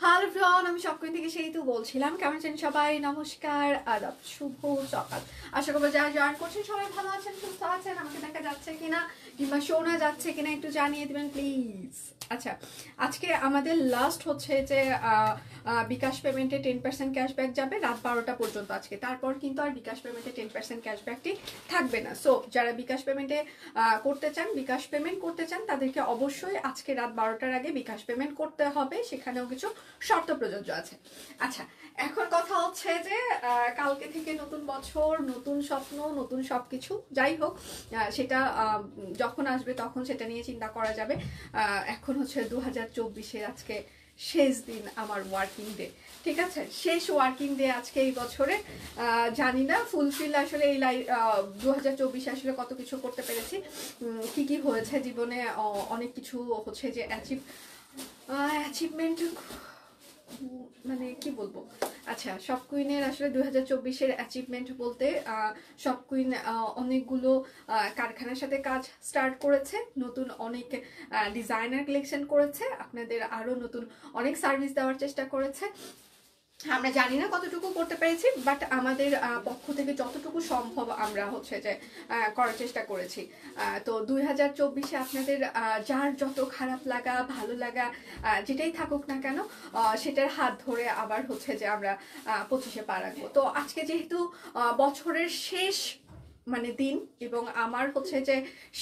Hello everyone, আমি সবকিছু থেকে সেই তো বলছিলাম। কেমন আছেন সবাই? নমস্কার, আদাব, শুভ সকাল। আশা করবো যারা জয়েন করছেন সবাই ভালো আছেন, সুস্থ আছেন। আমাকে দেখা যাচ্ছে কিনা কিংবা শোনা যাচ্ছে কিনা একটু জানিয়ে দিবেন প্লিজ। আচ্ছা, আজকে আমাদের লাস্ট হচ্ছে যে বিকাশ পেমেন্টে 10% ক্যাশব্যাক যাবে রাত 12টা পর্যন্ত আজকে। তারপর কিন্তু আর বিকাশ পেমেন্টে 10% ক্যাশব্যাকটি থাকবে না। সো যারা বিকাশ পেমেন্টে বিকাশ পেমেন্ট করতে চান তাদেরকে অবশ্যই আজকে রাত 12টার আগে বিকাশ পেমেন্ট করতে হবে। সেখানেও কিছু শর্ত প্রযোজ্য আছে। আচ্ছা, এখন কথা হচ্ছে যে কালকে থেকে নতুন বছর, নতুন স্বপ্ন, নতুন সবকিছু। যাই হোক, সেটা যখন আসবে তখন সেটা নিয়ে চিন্তা করা যাবে। এখন হচ্ছে 2024-এর আজকে শেষ দিন আমার ওয়ার্কিং ডে। ঠিক আছে, শেষ ওয়ার্কিং ডে আজকে এই বছরে। জানি না ফুলফিল আসলে এই 2024 আসলে কত কিছু করতে পেরেছি, কি কি হয়েছে জীবনে। অনেক কিছু হচ্ছে যে অ্যাচিভমেন্ট, মানে কি বলবো। আচ্ছা, সব কুইনের আসলে 2024-এর অ্যাচিভমেন্ট বলতে সব কুইন অনেকগুলো কারখানার সাথে কাজ স্টার্ট করেছে, নতুন অনেক ডিজাইনার কালেকশন করেছে, আপনাদের আরো নতুন অনেক সার্ভিস দেওয়ার চেষ্টা করেছে। আমরা জানি না কতটুকু করতে পেরেছি, বাট আমাদের পক্ষ থেকে যতটুকু সম্ভব আমরা হচ্ছে যে করার চেষ্টা করেছি। তো 2024-এ আপনাদের যার যত খারাপ লাগা ভালো লাগা যেটাই থাকুক না কেন, সেটার হাত ধরে আবার হচ্ছে যে আমরা 25-এ পা রাখবো। তো আজকে যেহেতু বছরের শেষ মানে দিন এবং আমার হচ্ছে যে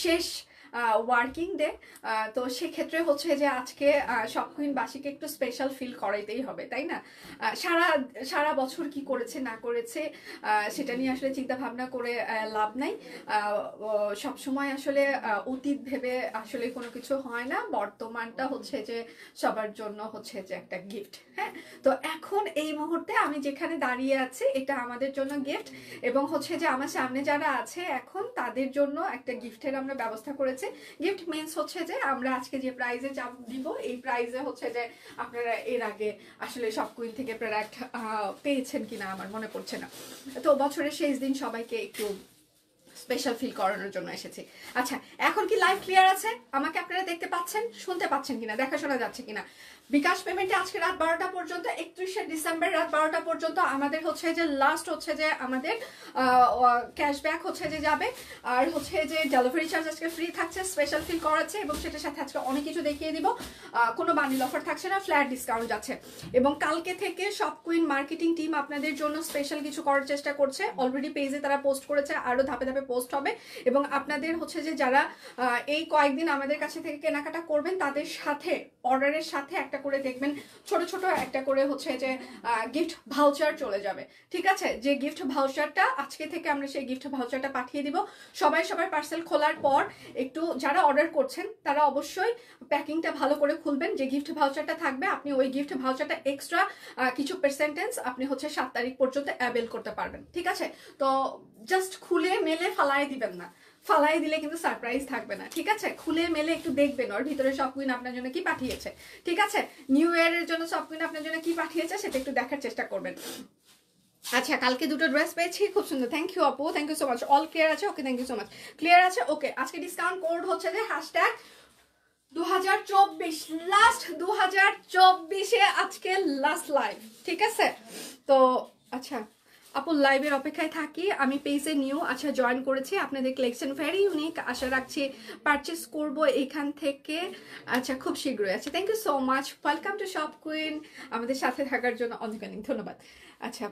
শেষ ওয়ার্কিং ডে, তো সেক্ষেত্রে হচ্ছে যে আজকে সব কুইনবাসীকে একটু স্পেশাল ফিল করাইতেই হবে, তাই না? সারা সারা বছর কি করেছে না করেছে সেটা নিয়ে আসলে চিন্তা ভাবনা করে লাভ নাই। সব সময় আসলে অতীত ভেবে আসলে কোনো কিছু হয় না। বর্তমানটা হচ্ছে যে সবার জন্য হচ্ছে যে একটা গিফট। হ্যাঁ, তো এখন এই মুহূর্তে আমি যেখানে দাঁড়িয়ে আছি এটা আমাদের জন্য গিফট, এবং হচ্ছে যে আমার সামনে যারা আছে এখন তাদের জন্য একটা গিফটের আমরা ব্যবস্থা করেছি। গিফট মিন্স হচ্ছে যে আমরা আজকে যে প্রাইজে দিব, এই প্রাইজে হচ্ছে যে আপনারা এর আগে আসলে সব কুইন থেকে প্রোডাক্ট পেয়েছেন কিনা আমার মনে পড়ছে না। তো বছরের শেষ দিন সবাইকে একটু স্পেশাল ফিল করানোর জন্য এসেছি। আচ্ছা, এখন কি লাইভ ক্লিয়ার আছে? আমাকে আপনারা দেখতে পাচ্ছেন, শুনতে পাচ্ছেন কিনা, দেখা শোনা যাচ্ছে কিনা? বিকাশ পেমেন্টে আজকে রাত 12টা পর্যন্ত, 31শে ডিসেম্বর রাত 12টা পর্যন্ত আমাদের হচ্ছে যে লাস্ট হচ্ছে যে আমাদের ক্যাশব্যাক হচ্ছে যে যাবে। আর হচ্ছে যে ডেলিভারি চার্জ আজকে ফ্রি থাকছে, স্পেশাল ফিল করাচ্ছে, এবং সেটার সাথে আজকে অনেক কিছু দেখিয়ে দিব। কোনো বান্ডিল অফার থাকছে না, ফ্ল্যাট ডিসকাউন্ট যাচ্ছে। এবং কালকে থেকে সব কুইন মার্কেটিং টিম আপনাদের জন্য স্পেশাল কিছু করার চেষ্টা করছে। অলরেডি পেজে তারা পোস্ট করেছে, আরো ধাপে ধাপে পোস্ট হবে। এবং আপনাদের হচ্ছে যে যারা এই কয়েকদিন আমাদের কাছে থেকে কেনাকাটা করবেন তাদের সাথে অর্ডারের সাথে একটা করে দেখবেন ছোট ছোট একটা করে হচ্ছে যে গিফট ভাউচার চলে যাবে। ঠিক আছে, যে গিফট ভাউচারটা আজকে থেকে আমরা সেই গিফট ভাউচারটা পাঠিয়ে দিব। সবার পার্সেল খোলার পর একটু যারা অর্ডার করছেন তারা অবশ্যই প্যাকিংটা ভালো করে খুলবেন। যে গিফট ভাউচারটা থাকবে আপনি ওই গিফট ভাউচারটা এক্সট্রা কিছু পার্সেন্টেজ আপনি হচ্ছে 7 তারিখ পর্যন্ত অ্যাভেল করতে পারবেন। ঠিক আছে, তো জাস্ট খুলে মেলে ফালাই দিবেন না, ফালাই দিলে কিন্তু সারপ্রাইজ থাকবে না। ঠিক আছে, খুলে মেলে একটু দেখবেন ওর ভিতরে সব কুইন আপনার জন্য কি পাঠিয়েছে। ঠিক আছে, নিউ ইয়ারের জন্য সব কুইন আপনার জন্য কি পাঠিয়েছে সেটা একটু দেখার চেষ্টা করবেন। আচ্ছা, কালকে দুটো ড্রেস পেয়েছি, খুব সুন্দর। থ্যাংক ইউ আপু, thank you so much. All clear আছে? Okay, thank you so much. Clear আছে? ওকে। আজকে ডিসকাউন্ট কোড হচ্ছে যে হ্যাশট্যাগ 2024 লাস্ট, 2024-এ আজকে লাস্ট লাইভ। ঠিক আছে, তো আচ্ছা আপু লাইভের অপেক্ষায় থাকি। আমি পেজে নিউ আচ্ছা জয়েন করেছি। আপনাদের কালেকশন ভেরি ইউনিক, আশা রাখছি পারচেস করব এখান থেকে। আচ্ছা, খুব শীঘ্রই আছে। Thank you so much, welcome to shop queen. আমাদের সাথে থাকার জন্য অনেক অনেক ধন্যবাদ। আচ্ছা,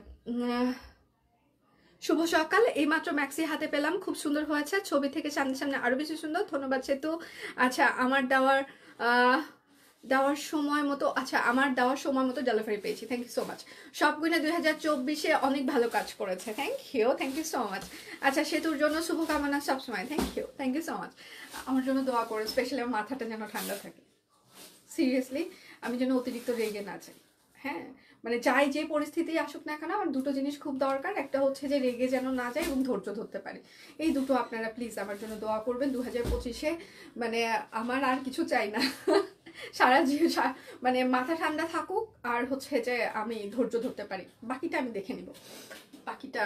শুভ সকাল। এইমাত্র ম্যাক্সি হাতে পেলাম, খুব সুন্দর হয়েছে, ছবি থেকে সামনে সামনে আরো বেশি সুন্দর। ধন্যবাদ সেতু। আচ্ছা, আমার দেওয়ার সময় মতো, আচ্ছা আমার দেওয়ার সময় মতো ডেলিভারি পেয়েছি। Thank you so much. সব গুণে 2024-এ অনেক ভালো কাজ করেছে। Thank you so much. আচ্ছা, সেতুর জন্য শুভকামনা সবসময়। Thank you so much. আমার জন্য দোয়া করুন, স্পেশালি আমার মাথাটা যেন ঠান্ডা থাকে। সিরিয়াসলি, আমি যেন অতিরিক্ত রেগে না যাই। হ্যাঁ, মানে যাই যে পরিস্থিতি আসুক না কেন, আমার দুটো জিনিস খুব দরকার। একটা হচ্ছে যে রেগে যেন না যায় এবং ধৈর্য ধরতে পারি। এই দুটো আপনারা প্লিজ আমার জন্য দোয়া করবেন। 2025-এ মানে আমার আর কিছু চাই না। মানে মাথা ঠান্ডা থাকুক, আর হচ্ছে যে আমি ধৈর্য ধরতে পারি। বাকিটা আমি দেখে নিব, বাকিটা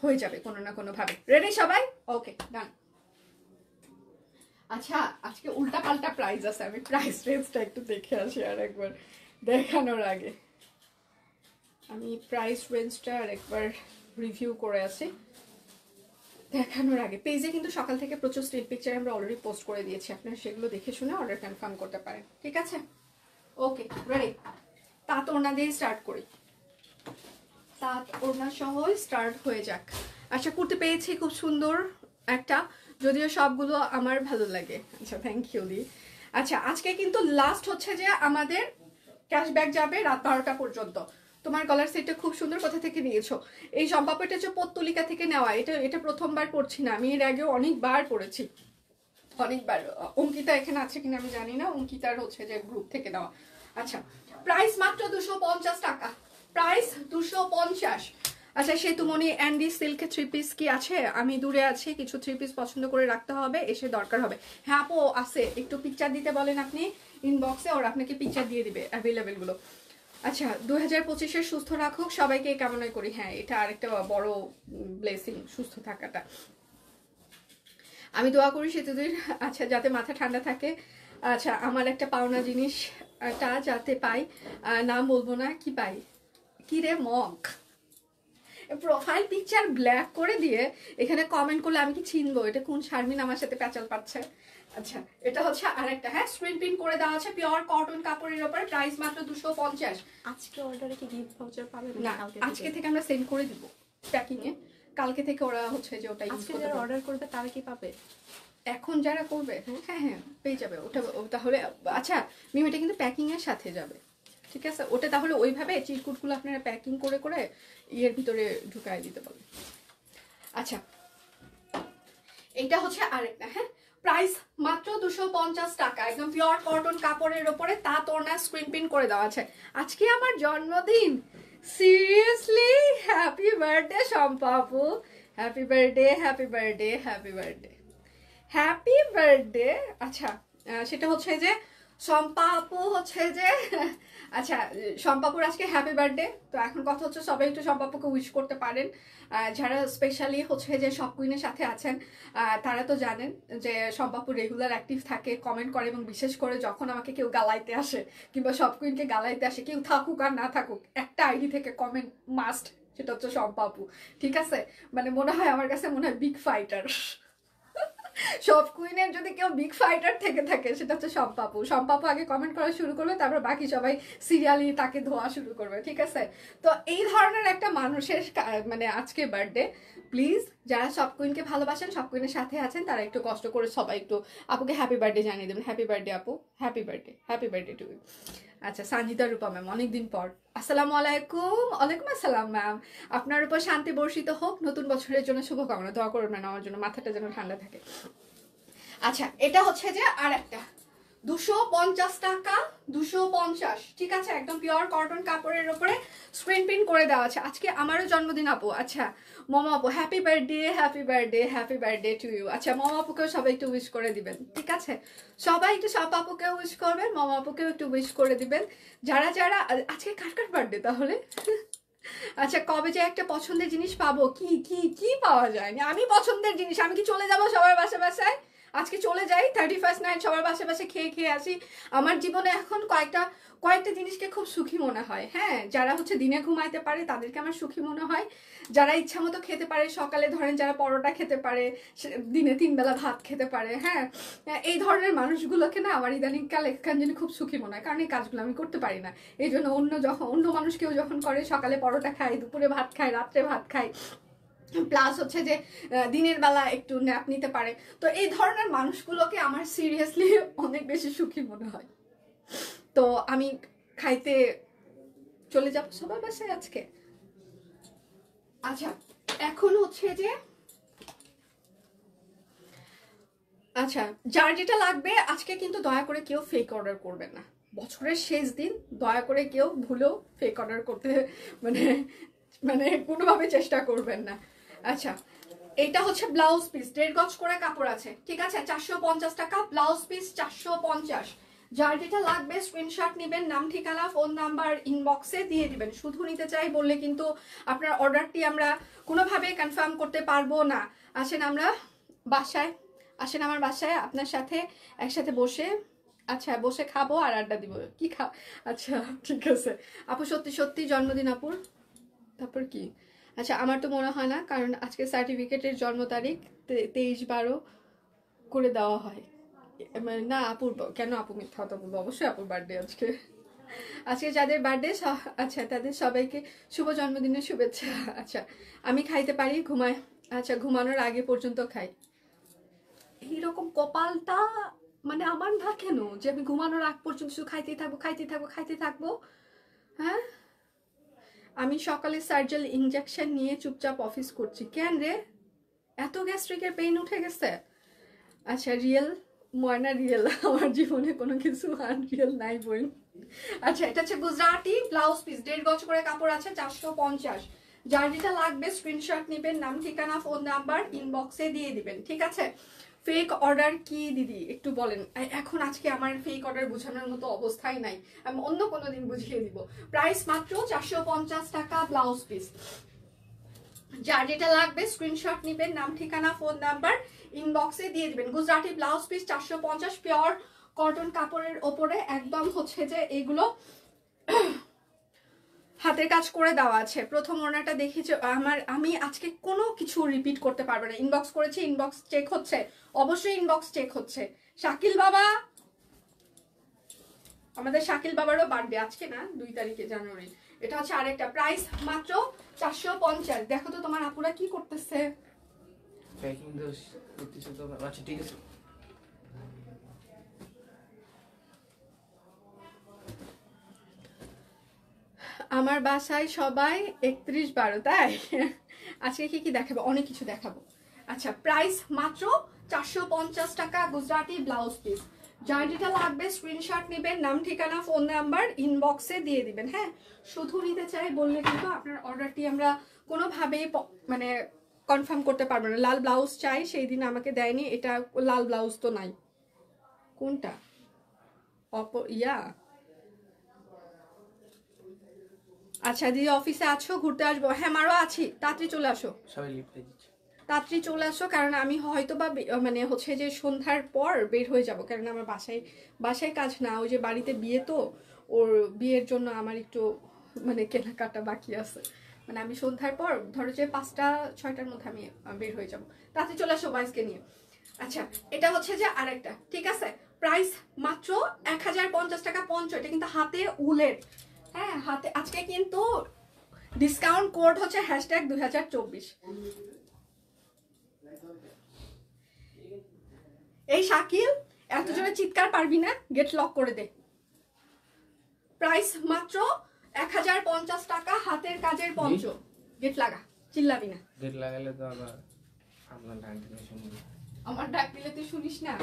হয়ে যাবে কোনো না কোনো ভাবে। রেডি সবাই? ওকে, ডান। আচ্ছা, আজকে উল্টা পাল্টা প্রাইস আছে, আমি প্রাইস রেঞ্জটা একটু দেখে আসি আর একবার। দেখানোর আগে আমি প্রাইস রেঞ্জটা আরেকবার রিভিউ করে আছি। দেখানোর আগে পেজে কিন্তু সকাল থেকে প্রচুর স্টিল পিকচার আমরা অলরেডি পোস্ট করে দিয়েছি, আপনারা সেগুলো দেখে শুনে অর্ডার কনফার্ম করতে পারেন। ঠিক আছে, ওকে রেডি। তাঁত ওড়না দিয়ে স্টার্ট করি, তাঁত ওড়না সহ স্টার্ট হয়ে যাক। আশা করতে পেয়েছি খুব সুন্দর একটা, যদিও সবগুলো আমার ভালো লাগে। আচ্ছা থ্যাংক ইউ দি। আচ্ছা আজকে কিন্তু লাস্ট হচ্ছে যে আমাদের ক্যাশব্যাক যাবে রাত 12টা পর্যন্ত। তোমার গলার সেটটা খুব সুন্দর, কোথা থেকে নিয়েছো? এই সম্পাপটা হচ্ছে পত্তলিকা থেকে নেওয়া, এটা প্রথমবার করছি না, আমি এর আগেও অনেকবার করেছি, অনেকবার। অঙ্কিতা এখানে আছে কিনা আমি জানি না, অঙ্কিতার হচ্ছে যে গ্রুপ থেকে নেওয়া। আচ্ছা প্রাইস মাত্র 250 টাকা, প্রাইস 250। আচ্ছা সেতুমণি অ্যান্ডি সিল্কের 3 পিস কি আছে? আমি দূরে আছি, কিছু 3 পিস পছন্দ করে রাখতে হবে, এসে দরকার হবে। হ্যাঁ আপু আছে, একটু পিকচার দিতে বলেন আপনি ইনবক্সে, ওর আপনাকে পিকচার দিয়ে দিবে অ্যাভেলেবেল গুলো। আচ্ছা 2025-এর সুস্থ রাখুক সবাইকে কামনা করি। হ্যাঁ এটা আরেকটা বড় ব্লেসিং, সুস্থ থাকাটা। আমি দোয়া করি সেতুদের আচ্ছা যাতে মাথা ঠান্ডা থাকে। আচ্ছা আমার একটা পাওনা জিনিসটা যাতে পাই, নাম বলবো না, কি পাই কি রে মগ, প্রোফাইল পিকচার ব্ল্যাক করে দিয়ে এখানে কমেন্ট করলে আমি কি চিনবো এটা কোন শারমিন আমার সাথে প্যাচাল পাচ্ছে। আচ্ছা এটা হচ্ছে আরেকটা, হ্যাঁ স্ক্রিন প্রিন্ট করে দেওয়া আছে পিওর কটন কাপড়ের উপর, প্রাইস মাত্র 250। আজকে অর্ডারে কি গিফট ভাউচার পাবে না আজকে থেকে আমরা সেন্ড করে দিব প্যাকিং এ, কালকে থেকে ওরা হচ্ছে যে ওটা ইউজ আজকে করতে যারা পারবে। অর্ডার করবে তারা কি পাবে? এখন যারা করবে হ্যাঁ হ্যাঁ পেয়ে যাবে ওটা তাহলে। আচ্ছা মিম এটা কিন্তু প্যাকিং এর সাথে যাবে, ঠিক আছে? ওটা তাহলে ওইভাবে চিরকুটগুলো আপনারা প্যাকিং করে করে ইয়ের ভিতরে ঢুকায় দিতে পারবেন। আচ্ছা এটা হচ্ছে আরেকটা, হ্যাঁ প্রাইস মাত্র 250 টাকা, একদম পিওর কটন কাপড়ের ওপরে তাঁত ওড়না স্ক্রিন প্রিন্ট করে দেওয়া আছে। আজকে আমার জন্মদিন, সিরিয়াসলি হ্যাপি বার্থডে শম্পা আপু, happy birthday happy birthday happy birthday happy birthday. আচ্ছা সেটা হচ্ছে যে শম্পা আপু হচ্ছে যে আচ্ছা শম্পাপুর আজকে হ্যাপি বার্থডে। তো এখন কথা হচ্ছে সবাই একটু শম্পাপুকে উইশ করতে পারেন, যারা স্পেশালি হচ্ছে যে সব কুইনের সাথে আছেন তারা তো জানেন যে শম্পাপুর রেগুলার অ্যাক্টিভ থাকে, কমেন্ট করে, এবং বিশেষ করে যখন আমাকে কেউ গালাইতে আসে কিংবা সব কুইনকে গালাইতে আসে, কেউ থাকুক আর না থাকুক একটা আইডি থেকে কমেন্ট মাস্ট, সেটা হচ্ছে শম্পাপু। ঠিক আছে, মানে মনে হয় আমার কাছে মনে হয় বিগ ফাইটার। সব কুইনের যদি কেউ বিগ ফাইটার থেকে থাকে সেটা হচ্ছে শম্পাপু। শম্পাপু আগে কমেন্ট করা শুরু করবে, তারপর বাকি সবাই সিরিয়ালি তাকে ধোয়া শুরু করবে। ঠিক আছে, তো এই ধরনের একটা মানুষের মানে আজকে বার্থডে, প্লিজ যারা সব কুইনকে ভালোবাসেন, সব কুইনের সাথে আছেন, তারা একটু কষ্ট করে সবাই একটু আপুকে হ্যাপি বার্থডে জানিয়ে দেবেন। হ্যাপি বার্থডে আপু, হ্যাপি বার্থডে টু ইউ। আচ্ছা সঞ্জিতা রূপা ম্যাম অনেকদিন পর, আসসালামু আলাইকুম। ওয়ালাইকুম আসসালাম ম্যাম, আপনার উপর শান্তি বর্ষিত হোক, নতুন বছরের জন্য শুভকামনা, দোয়া করবেন আমার জন্য, মাথাটা যেন ঠান্ডা থাকে। আচ্ছা এটা হচ্ছে যে আর একটা 250 টাকা, 250, ঠিক আছে, একদম পিওর কটন কাপড়ের উপরে স্ক্রিন প্রিন্ট করে দেওয়া আছে। আজকে আমারও জন্মদিন আপু। আচ্ছা মমা আপু happy birthday happy birthday happy birthday to you. আচ্ছা মমা আপুকেও সবাই একটু উইশ করে দিবেন, ঠিক আছে? সবাই একটু সব আপুকেও উইশ করবেন, মমা আপুকেও একটু উইশ করে দিবেন। যারা যারা আজকে কার কার বার্থডে তাহলে? আচ্ছা কবে যে একটা পছন্দের জিনিস পাবো, কি কি কি পাওয়া যায়নি? আমি পছন্দের জিনিস, আমি কি চলে যাবো সবার বাসায় বাসায়? আজকে চলে যাই 31st নাইট সবার বাসে বাসে খেয়ে খেয়ে আসি। আমার জীবনে এখন কয়েকটা জিনিসকে খুব সুখী মনে হয়। হ্যাঁ যারা হচ্ছে দিনে ঘুমাইতে পারে তাদেরকে আমার সুখী মনে হয়, যারা ইচ্ছা মতো খেতে পারে, সকালে ধরেন যারা পরোটা খেতে পারে, দিনে 3 বেলা ভাত খেতে পারে, হ্যাঁ এই ধরনের মানুষগুলোকে না আমার ইদানিংকাল এখান জন্য খুব সুখী মনে হয়, কারণ এই কাজগুলো আমি করতে পারি না। এই জন্য অন্য মানুষ কেউ যখন করে, সকালে পরোটা খায়, দুপুরে ভাত খায়, রাত্রে ভাত খায়, প্লাস হচ্ছে যে দিনের বেলা একটু ন্যাপ নিতে পারে, তো এই ধরনের মানুষগুলোকে আমার সিরিয়াসলি অনেক বেশি সুখী মনে হয়। তো আমি খাইতে চলে যাব সবার বাসায় আজকে। আচ্ছা এখন হচ্ছে যে আচ্ছা যার যেটা লাগবে আজকে কিন্তু দয়া করে কেউ ফেক অর্ডার করবেন না, বছরের শেষ দিন দয়া করে কেউ ভুলেও ফেক অর্ডার করতে মানে মানে কোনোভাবে চেষ্টা করবেন না। আচ্ছা এটা হচ্ছে ব্লাউজ পিস, 1.5 গজ করে কাপড় আছে, ঠিক আছে, 450 টাকা ব্লাউজ পিস, 450। যার যেটা লাগবে স্ক্রিনশট নেবেন, নাম ঠিকানা ফোন নাম্বার ইনবক্সে দিয়ে দিবেন। শুধু নিতে চাই বললে কিন্তু আপনার অর্ডারটি আমরা কোনোভাবে কনফার্ম করতে পারবো না। আসেন আমার বাসায় আপনার সাথে একসাথে বসে আচ্ছা বসে খাবো আর আড্ডা দিব কি আচ্ছা ঠিক আছে আপু, সত্যি সত্যি জন্মদিন আপুর। তারপর কি? আচ্ছা আমার তো মনে হয় না, কারণ আজকে সার্টিফিকেটের জন্ম তারিখ 23/12 করে দেওয়া হয়। মানে না আপুর, কেন আপু মিথ্যা কথা বলবো, অবশ্যই আপুর বার্থডে আজকে। আজকে যাদের বার্থডে, আচ্ছা তাদের সবাইকে শুভ জন্মদিনের শুভেচ্ছা। আচ্ছা আমি খাইতে পারি, ঘুমায়, আচ্ছা ঘুমানোর আগে পর্যন্ত খাই। এইরকম কপালটা মানে আমার না কেন, যে আমি ঘুমানোর আগ পর্যন্ত শুধু খাইতেই থাকবো খাইতেই থাকবো খাইতেই থাকবো। হ্যাঁ, আমি সকালে সার্জাল ইনজেকশন নিয়ে চুপচাপ অফিস করছি। কেন রে, এত গ্যাস্ট্রিকের পেইন উঠে গেছে? আচ্ছা রিয়েল ময়না রিয়েল, আমার জীবনে কোনো কিছু আনরিয়েল নাই বোন। আচ্ছা এটা হচ্ছে গুজরাটি ব্লাউজ পিস, 1.5 গজ করে কাপড় আছে, 450। যার যেটা লাগবে স্ক্রিনশট নেবেন, নাম ঠিকানা ফোন নাম্বার ইনবক্সে দিয়ে দিবেন, ঠিক আছে? ফেক অর্ডার কি দিদি একটু বলেন। এখন আজকে আমার ফেক অর্ডার বোঝানোর মতো অবস্থায় নাই, আমি অন্য কোনো দিন বুঝিয়ে দিব। প্রাইস মাত্র 450 টাকা ব্লাউজ পিস। যার যেটা লাগবে স্ক্রিনশট নেবেন, নাম ঠিকানা ফোন নাম্বার ইনবক্সে দিয়ে দিবেন। Gujarati blouse piece 450, pure cotton কাপড়ের ওপরে, একদম হচ্ছে যে এগুলো হাতের কাজ করে দেওয়া আছে। প্রথম ওড়নাটা দেখেছি আমি আজকে কোনো কিছু রিপিট করতে পারবো না। ইনবক্স করেছি, ইনবক্স চেক হচ্ছে, অবশ্যই ইনবক্স চেক হচ্ছে। শাকিল বাবা, আমাদের শাকিল বাবারও বার্থডে আজকে না, 2 তারিখে জানুয়ারি। এটা হচ্ছে আরেকটা, প্রাইস মাত্র 450। দেখো তো তোমার আপুরা কি করতেছে। প্যাকিং দোষ করতেছে তো। আচ্ছা ঠিক আছে। আমার বাসায় সবাই 31/12, তাই আজকে কি কি দেখাবো, অনেক কিছু দেখাবো। আচ্ছা প্রাইস মাত্র 450 টাকা গুজরাটি ব্লাউজ পিস। যার যেটা লাগবে স্ক্রিনশট নেবেন, নাম ঠিকানা ফোন নাম্বার ইনবক্সে দিয়ে দিবেন। হ্যাঁ, শুধু নিতে চাই বললে কিন্তু আপনার অর্ডারটি আমরা কোনোভাবেই মানে কনফার্ম করতে পারবো না। লাল ব্লাউজ চাই, সেই দিন আমাকে দেয়নি, এটা লাল ব্লাউজ তো নাই। কোনটা ইয়া? আচ্ছা দিদি অফিসে আছো, ঘুরতে আসবো? হ্যাঁ মারও আছি, তাড়াতাড়ি চলে আসো, সবাই লিফটে দিচ্ছে। তাড়াতাড়ি চলে আসো, কারণ আমি হয়তো বা মানে হচ্ছে যে সন্ধ্যার পর বের হয়ে যাব, কারণ আমার বাসায় কাজ না, ওই যে বাড়িতে বিয়ে তো, ওর বিয়ের জন্য আমার একটু মানে কেনাকাটা বাকি আছে। মানে আমি সন্ধ্যার পর ধরো যে 5টা-6টার মধ্যে আমি বের হয়ে যাব। তাড়াতাড়ি চলে আসো বয়েসকে নিয়ে। আচ্ছা এটা হচ্ছে যে আরেকটা, ঠিক আছে? প্রাইস মাত্র 1050 টাকা পঞ্চ। এটা কিন্তু হাতে উলের, হ্যাঁ হাতে। আজকে কিন্তু ডিসকাউন্ট কোড হচ্ছে #2024। এই শাকিল, এত জোরে চিৎকার পারবি না, গেট লক করে দে। প্রাইস মাত্র 1050 টাকা, হাতের কাজের পঞ্চ। গেট লাগা, চিল্লাবি না। গেট লাগালে তো আবার আপনার ডাক দিলে শুনবো। আমার ডাক দিলে তুই শুনিস না।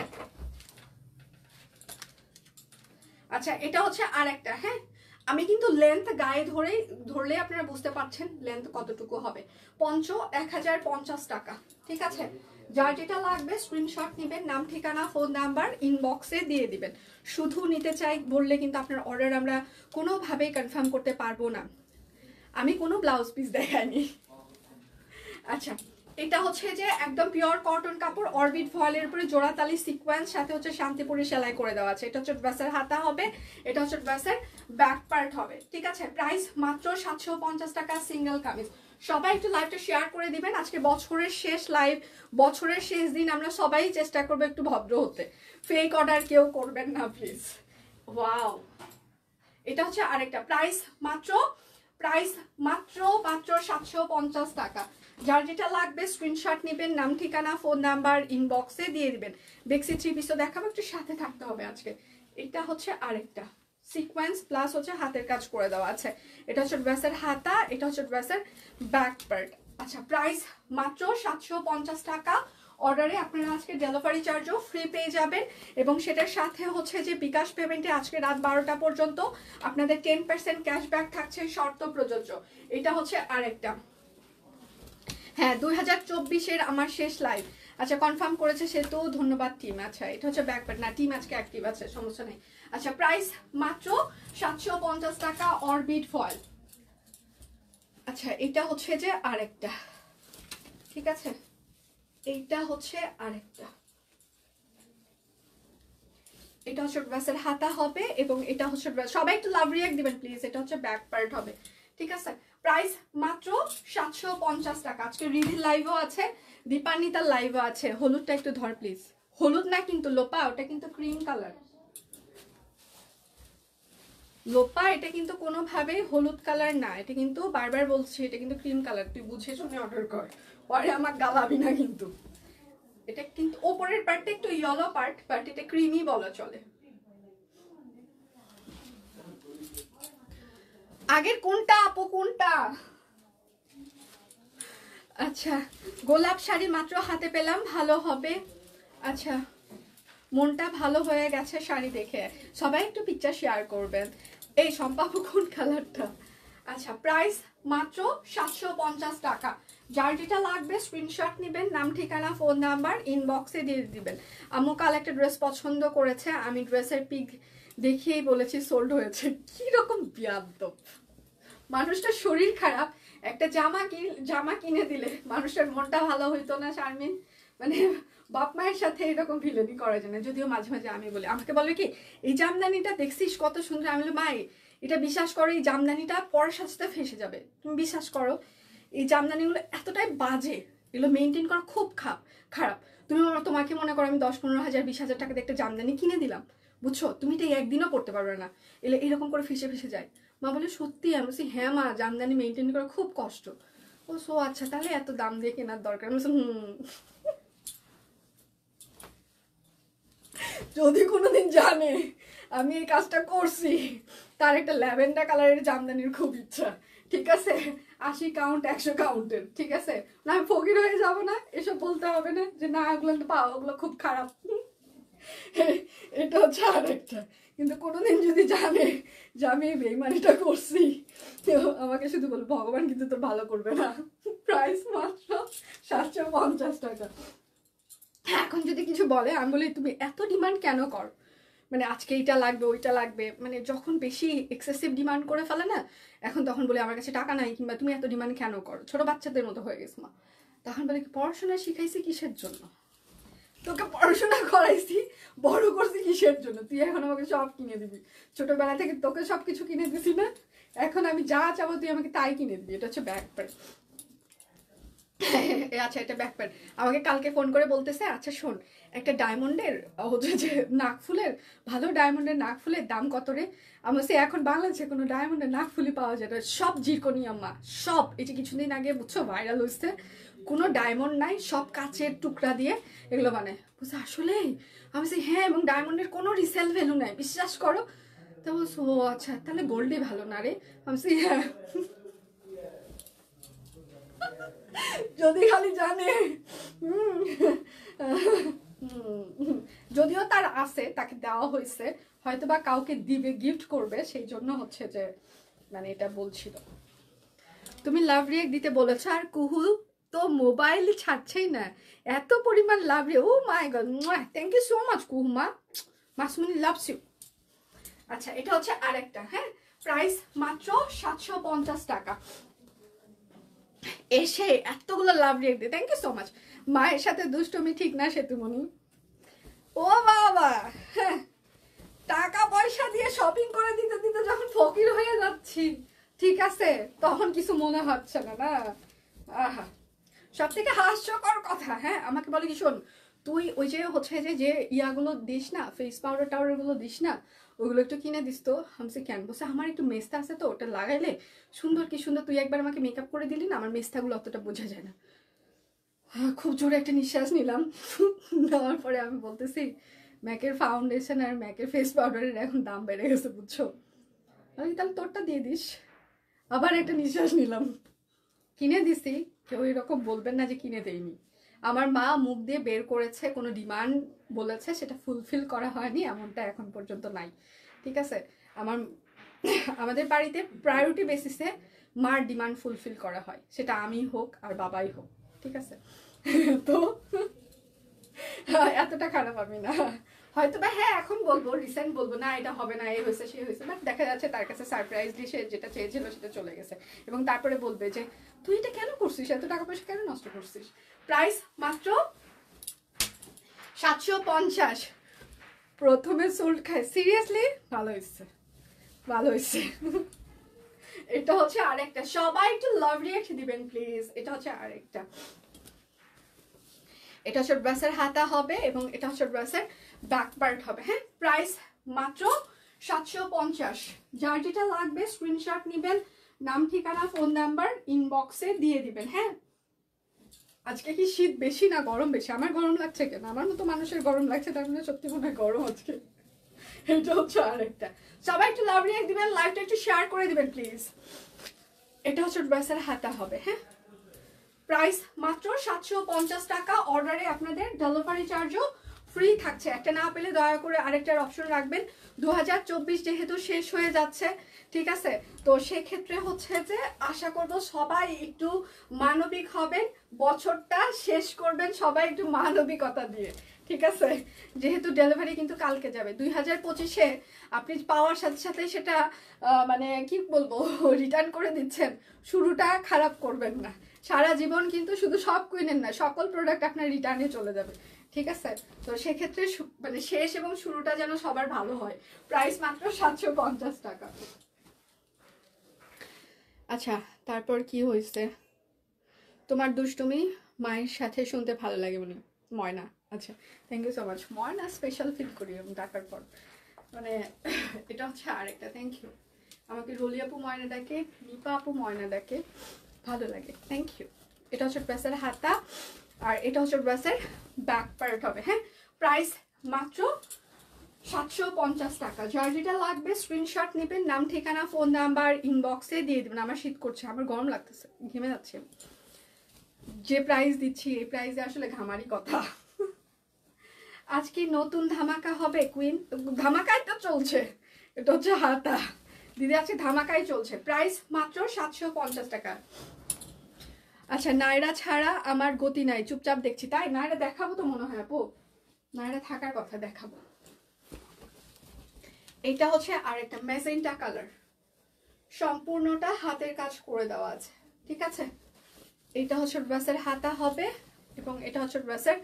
আচ্ছা এটা হচ্ছে আরেকটা, হ্যাঁ আমি কিন্তু লেন্থ গায়ে ধরলে আপনারা বুঝতে পারছেন লেন্থ কতটুকু হবে। পঞ্চ 1050 টাকা, ঠিক আছে? যার যেটা লাগবে স্ক্রিনশট নেবেন, নাম ঠিকানা ফোন নাম্বার ইনবক্সে দিয়ে দিবেন। শুধু নিতে চাই বললে কিন্তু আপনার অর্ডার আমরা কোনোভাবেই কনফার্ম করতে পারবো না। আমি কোনো ব্লাউজ পিস দেখাইনি। আচ্ছা এটা হচ্ছে যে একদম পিওর কটন কাপড়, অরবিট ফয়েলের উপরে জোড়াতালি সিকোয়েন্স, সাথে হচ্ছে শান্তিপুরি সেলাই করে দেওয়া আছে। এটা হচ্ছে ড্রেসের হাতা হবে, এটা হচ্ছে ড্রেসের ব্যাক পার্ট হবে, ঠিক আছে? প্রাইস মাত্র 750 টাকা সিঙ্গেল কামিজ। সবাই একটু লাইভটা শেয়ার করে দিবেন। আজকে বছরের শেষ লাইভ, বছরের শেষ দিন, আমরা সবাই চেষ্টা করবো একটু ভদ্র হতে। ফেক অর্ডার কেউ করবেন না প্লিজ। ওয়াও, এটা হচ্ছে আরেকটা, প্রাইস মাত্র 750 টাকা। যার যেটা লাগবে স্ক্রিনশট নেবেন, নাম ঠিকানা ফোন নাম্বার ইনবক্সে দিয়ে দিবেন। বেক্সি 3 পিসও দেখাবো, একটু সাথে থাকতে হবে আজকে। এটা হচ্ছে আরেকটা সিকোয়েন্স প্লাস হচ্ছে হাতের কাজ করে দেওয়া আছে। এটা হচ্ছে ড্রেসের হাতা, এটা হচ্ছে ড্রেসের ব্যাক পার্ট। আচ্ছা প্রাইস মাত্র 750 টাকা। অর্ডারে আপনারা আজকে ডেলিভারি চার্জও ফ্রি পেয়ে যাবেন, এবং সেটার সাথে হচ্ছে যে বিকাশ পেমেন্টে আজকে রাত 12টা পর্যন্ত আপনাদের 10% ক্যাশব্যাক থাকছে, শর্ত প্রযোজ্য। এটা হচ্ছে আরেকটা, হ্যাঁ 2024-এর আমার শেষ লাইভ। আচ্ছা কনফার্ম করেছে সে তো, ধন্যবাদ টিম। আচ্ছা এটা হচ্ছে ব্যাকপ্যাট, না টিম আজকে অ্যাক্টিভ আছে, সমস্যা নেই। আচ্ছা প্রাইস মাত্র 750 টাকা, অরবিট ফয়েল। আচ্ছা এটা হচ্ছে যে আরেকটা, ঠিক আছে? এইটা হচ্ছে আরেকটা, এটা হচ্ছে ড্রেসের হাতা হবে এবং এটা হচ্ছে ড্রেস, সবাই একটু লাভ রিয়াক্ট দিবেন প্লিজ। এটা হচ্ছে ব্যাক পার্ট হবে, ঠিক আছে। প্রাইস মাত্র 750 টাকা। আজকে রিভিল লাইভও আছে, দীপান্বিতার লাইভও আছে। হলুদটা একটু ধর প্লিজ। হলুদ না কিন্তু লোপা, ওটা কিন্তু ক্রিম কালার। লোপা এটা কিন্তু কোনোভাবেই হলুদ কালার না, এটা কিন্তু বারবার বলছি এটা কিন্তু ক্রিম কালার। তুই বুঝে শুনে অর্ডার কর, পরে আমার গালাবি না কিন্তু। এটা কিন্তু ওপরের পার্টটা একটু ইয়েলো পার্ট, বাট এটা ক্রিমি বলা চলে। আগের কোনটা আপু, কোনটা? আচ্ছা, গোলাপ শাড়ি মাত্র হাতে পেলাম, ভালো হবে। আচ্ছা, মনটা ভালো হয়ে গেছে শাড়ি দেখে। সবাই একটু পিকচার শেয়ার করবেন। এই সম্পাপু কোন কালারটা? আচ্ছা, প্রাইস মাত্র 750 টাকা। যার যেটা লাগবে স্ক্রিনশট নেবেন, নাম ঠিকানা ফোন নাম্বার ইনবক্সে দিয়ে দিবেন। আম্মু কাল একটা ড্রেস পছন্দ করেছে, আমি ড্রেসের পিক দেখিয়েই বলেছি সোল্ড হয়েছে। কিরকম বিয়াদ্দব মানুষটা, শরীর খারাপ, একটা জামা কিনে দিলে মানুষের মনটা ভালো হইতো না শারমিন? মানে বাপ মায়ের সাথে এরকম ভিলেনি করা যায় না। যদিও মাঝে মাঝে আমি বলি, আমাকে বলে কি এই জামদানিটা দেখছিস কত সুন্দর, আমি বলি মাই এটা বিশ্বাস করো, এই জামদানিটা পরের সাথে ফেসে যাবে, তুমি বিশ্বাস করো। এই জামদানিগুলো এতটাই বাজে, এগুলো মেনটেন করা খুব খারাপ। তোমাকে মনে করো আমি 10-15 হাজার 20,000 টাকা দিয়ে একটা জামদানি কিনে দিলাম, বুঝছো, তুমি এটা একদিনও পড়তে পারবে না, এরকম করে ফেসে যায়। মা বলে সত্যি? আমি বলছি হ্যাঁ মা, জামদানি মেনটেন করা খুব কষ্ট। ও সো আচ্ছা, তাহলে এত দাম দিয়ে কেনার দরকার। আমি বলছি যদি কোনোদিন জানে আমি এই কাজটা করছি, তার একটা ল্যাভেন্ডার কালারের জামদানির খুব ইচ্ছা, ঠিক আছে? 80 কাউন্ট 100 কাউন্টের, ঠিক আছে? না আমি ফকির হয়ে যাব না, এসব বলতে হবে না যে না ওগুলো পাও, ওগুলো খুব খারাপ। এটা হচ্ছে আরেকটা। কিন্তু কোনোদিন যদি জানে যে আমি এই বেইমানিটা করছি, তো আমাকে শুধু বলবো ভগবান কিন্তু তোর ভালো করবে না। প্রাইস মাত্র 750 টাকা। এখন যদি কিছু বলে আমি বলি তুমি এত ডিমান্ড কেন কর, মানে আজকে এইটা লাগবে ওইটা লাগবে, মানে যখন বেশি এক্সেসিভ ডিমান্ড করে ফেলে না, এখন তখন বলে আমার কাছে টাকা নাই, কিংবা তুমি এত ডিমান্ড কেন করো, ছোট বাচ্চাদের মতো হয়ে গেছে মা। তখন বলে পড়াশোনা শিখাইছি কিসের জন্য? তোকে পড়াশোনা করাইছি, বড় করছি কিসের জন্য? তুই এখন আমাকে সব কিনে দিবি। ছোটবেলা থেকে তোকে সবকিছু কিনে দিছি না, এখন আমি যা চাবো তুই আমাকে তাই কিনে দিবি। এটা হচ্ছে ব্যাক প্যান্ট। আচ্ছা, এটা ব্যাক প্যান্ট। আমাকে কালকে ফোন করে বলতেছে আচ্ছা শোন, একটা ডায়মন্ডের হচ্ছে যে নাকফুলের, ভালো ডায়মন্ডের নাকফুলের দাম কত রে? আমি বলছি এখন বাংলাদেশে কোনো ডায়মন্ডের নাকফুলি পাওয়া যায় না, সব জিরকনিয়াম মা, সব। এই যে কিছুদিন আগে বুঝছো ভাইরাল হয়েছে, কোনো ডায়মন্ড নাই, সব কাচের টুকরা দিয়ে এগুলো মানে। বলছে আসলে? আমি বলছি হ্যাঁ, এবং ডায়মন্ডের কোনো রিসেল ভ্যালু নাই, বিশ্বাস করো। তো বলছো ও আচ্ছা, তাহলে গোল্ডই ভালো না রে? আমি বলছি হ্যাঁ। যদি খালি জানে। যদিও তার আছে, তাকে দেওয়া হয়েছে, হয়তো বা কাউকে দিবে, গিফট করবে, সেই জন্য হচ্ছে যে মানে এটা বলছিল। তুমি লাভ রিয়েক্ট দিতে বলেছো, আর কুহু তো মোবাইল ছাড়ছেই না, এত পরিমাণ love react. Oh my god, thank you so much Kuhu মা, মাসমুনি লাভস ইউ। আচ্ছা, এটা হচ্ছে আরেকটা, হ্যাঁ, প্রাইস মাত্র 750 টাকা। এসে এতগুলো লাভ রিয়েক্ট দিয়ে থ্যাংক ইউ সো মাচ। মায়ের সাথে দুষ্টমি ঠিক না সেতুমণি? ও বাবা, হ্যাঁ, টাকা পয়সা দিয়ে শপিং করে দিতে দিতে যখন ফকির হয়ে যাচ্ছি, ঠিক আছে, তখন কিছু মনে হচ্ছে না, না? আহা, সব থেকে হাস্যকর কথা, হ্যাঁ, আমাকে বলে কি শোন, তুই ওই যে হচ্ছে যে ইয়াগুলো দিস না, ফেস পাউডার টাউডার গুলো দিস না, ওগুলো একটু কিনে দিস তো। আমি কেন? বলছে আমার একটু মেস্তা আছে তো, ওটা লাগাইলে সুন্দর, কি সুন্দর, তুই একবার আমাকে মেকআপ করে দিলি না, আমার মেস্তাগুলো অতটা বোঝা যায় না। খুব জোরে একটা নিঃশ্বাস নিলাম, নেওয়ার পরে আমি বলতেছি ম্যাকের ফাউন্ডেশন আর ম্যাকের ফেস পাউডারের এখন দাম বেড়ে গেছে, বুঝছো? আমি তাহলে তোরটা দিয়ে দিস। আবার একটা নিঃশ্বাস নিলাম, কিনে দিছি, কেউ এরকম বলবেন না যে কিনে দেয়নি। আমার মা মুখ দিয়ে বের করেছে, কোনো ডিমান্ড বলেছে, সেটা ফুলফিল করা হয়নি, এমনটা এখন পর্যন্ত নাই, ঠিক আছে? আমাদের বাড়িতে প্রায়োরিটি বেসিসে মার ডিমান্ড ফুলফিল করা হয়, সেটা আমি হোক আর বাবাই হোক, ঠিক আছে? তো এতটা খারাপ আমি না, হয়তো বা হ্যাঁ এখন বলবো, রিসেন্ট বলবো না এটা হবে না, এই হয়েছে সে হয়েছে, বাট দেখা যাচ্ছে তার কাছে সারপ্রাইজলি সে যেটা চেয়েছিল সেটা চলে গেছে, এবং তারপরে বলবে যে তুই এটা কেন করছিস, এত টাকা পয়সা কেন নষ্ট করছিস। প্রাইস মাত্র 750। প্রথমে সোল্ড খায়, সিরিয়াসলি ভালো হয়েছে, ভালো হয়েছে। এটা হচ্ছে আরেকটা, সবাই একটু লাভ রিঅ্যাক্ট দিবেন প্লিজ। এটা হচ্ছে আরেকটা, এটা হচ্ছে ড্রেসের হাতা হবে এবং এটা হচ্ছে ড্রেসের ব্যাক পার্ট হবে। হ্যাঁ, প্রাইস মাত্র 750। যার যেটা লাগবে স্ক্রিনশট নেবেন, নাম ঠিকানা ফোন নাম্বার ইনবক্সে দিয়ে দিবেন। হ্যাঁ, আজকে কি শীত বেশি না গরম বেশি? আমার গরম লাগছে কেন? আমার মতো মানুষের গরম লাগছে, তার মানে সত্যি মনে হয় গরম আজকে। এটা হচ্ছে আরেকটা, সবাই একটু লাভ রিঅ্যাক্ট দিবেন, লাইভটা একটু শেয়ার করে দিবেন প্লিজ। এটা হচ্ছে ড্রেসের হাতা হবে। হ্যাঁ, প্রাইস মাত্র 750 টাকা। অর্ডারে আপনাদের ডেলিভারি চার্জও ফ্রি থাকছে। একটা না পেলে দয়া করে আরেকটার অপশন রাখবেন। 2024 যেহেতু শেষ হয়ে যাচ্ছে, ঠিক আছে, তো সেক্ষেত্রে হচ্ছে যে আশা করব সবাই একটু মানবিক হবেন, বছরটা শেষ করবেন সবাই একটু মানবিকতা দিয়ে, ঠিক আছে। যেহেতু ডেলিভারি কিন্তু কালকে যাবে, 2025-এ আপনি পাওয়ার সাথে সাথে সেটা মানে কি বলবো রিটার্ন করে দিচ্ছেন, শুরুটা খারাপ করবেন না। সারা জীবন কিন্তু শুধু সব কুইনের না, সকল প্রোডাক্ট আপনার রিটার্নে চলে যাবে, ঠিক আছে। তো সেক্ষেত্রে মানে শেষ এবং শুরুটা যেন সবার ভালো হয়। প্রাইস মাত্র 750 টাকা। আচ্ছা, তারপর কি হয়েছে? তোমার দুষ্টুমি মায়ের সাথে শুনতে ভালো লাগে বলি ময়না। আচ্ছা, thank you so much. Moyna special feel করি আমি ডাকার পর, মানে এটা হচ্ছে আরেকটা। থ্যাংক ইউ, আমাকে রলি আপু ময়না ডাকে, নিপা আপু ময়না ডাকে, ভালো লাগে, থ্যাংক ইউ। এটা হচ্ছে ড্রেসের হাতা আর এটা হচ্ছে ড্রেসের ব্যাক পার্ট হবে। হ্যাঁ, প্রাইস মাত্র 750 টাকা। যার যেটা লাগবে স্ক্রিনশট নেবেন, নাম ঠিকানা ফোন নাম্বার ইনবক্সে দিয়ে দেবেন। আমার শীত করছে, আমার গরম লাগতেছে, ঘেমে যাচ্ছে। যে প্রাইস দিচ্ছি এই প্রাইসে আসলে ঘামারি কথা। আজকে নতুন ধামাকা হবে কুইন, ধামাকাই তো চলছে। এটা হচ্ছে হাতা দিদি, আজকে ধামাকাই চলছে। প্রাইস মাত্র 750 টাকা। আচ্ছা, নায়রা ছাড়া আমার গতি নাই, চুপচাপ দেখছি। তাই নায়রা দেখাবো তো মনে হয় আপু, নায়রা থাকার কথা, দেখাবো। এটা হচ্ছে আরেকটা ম্যাজেন্টা কালার, সম্পূর্ণটা হাতের কাজ করে দেওয়া আছে, ঠিক আছে। এটা হচ্ছে ড্রেসের হাতা হবে এবং এটা হচ্ছে ড্রেসের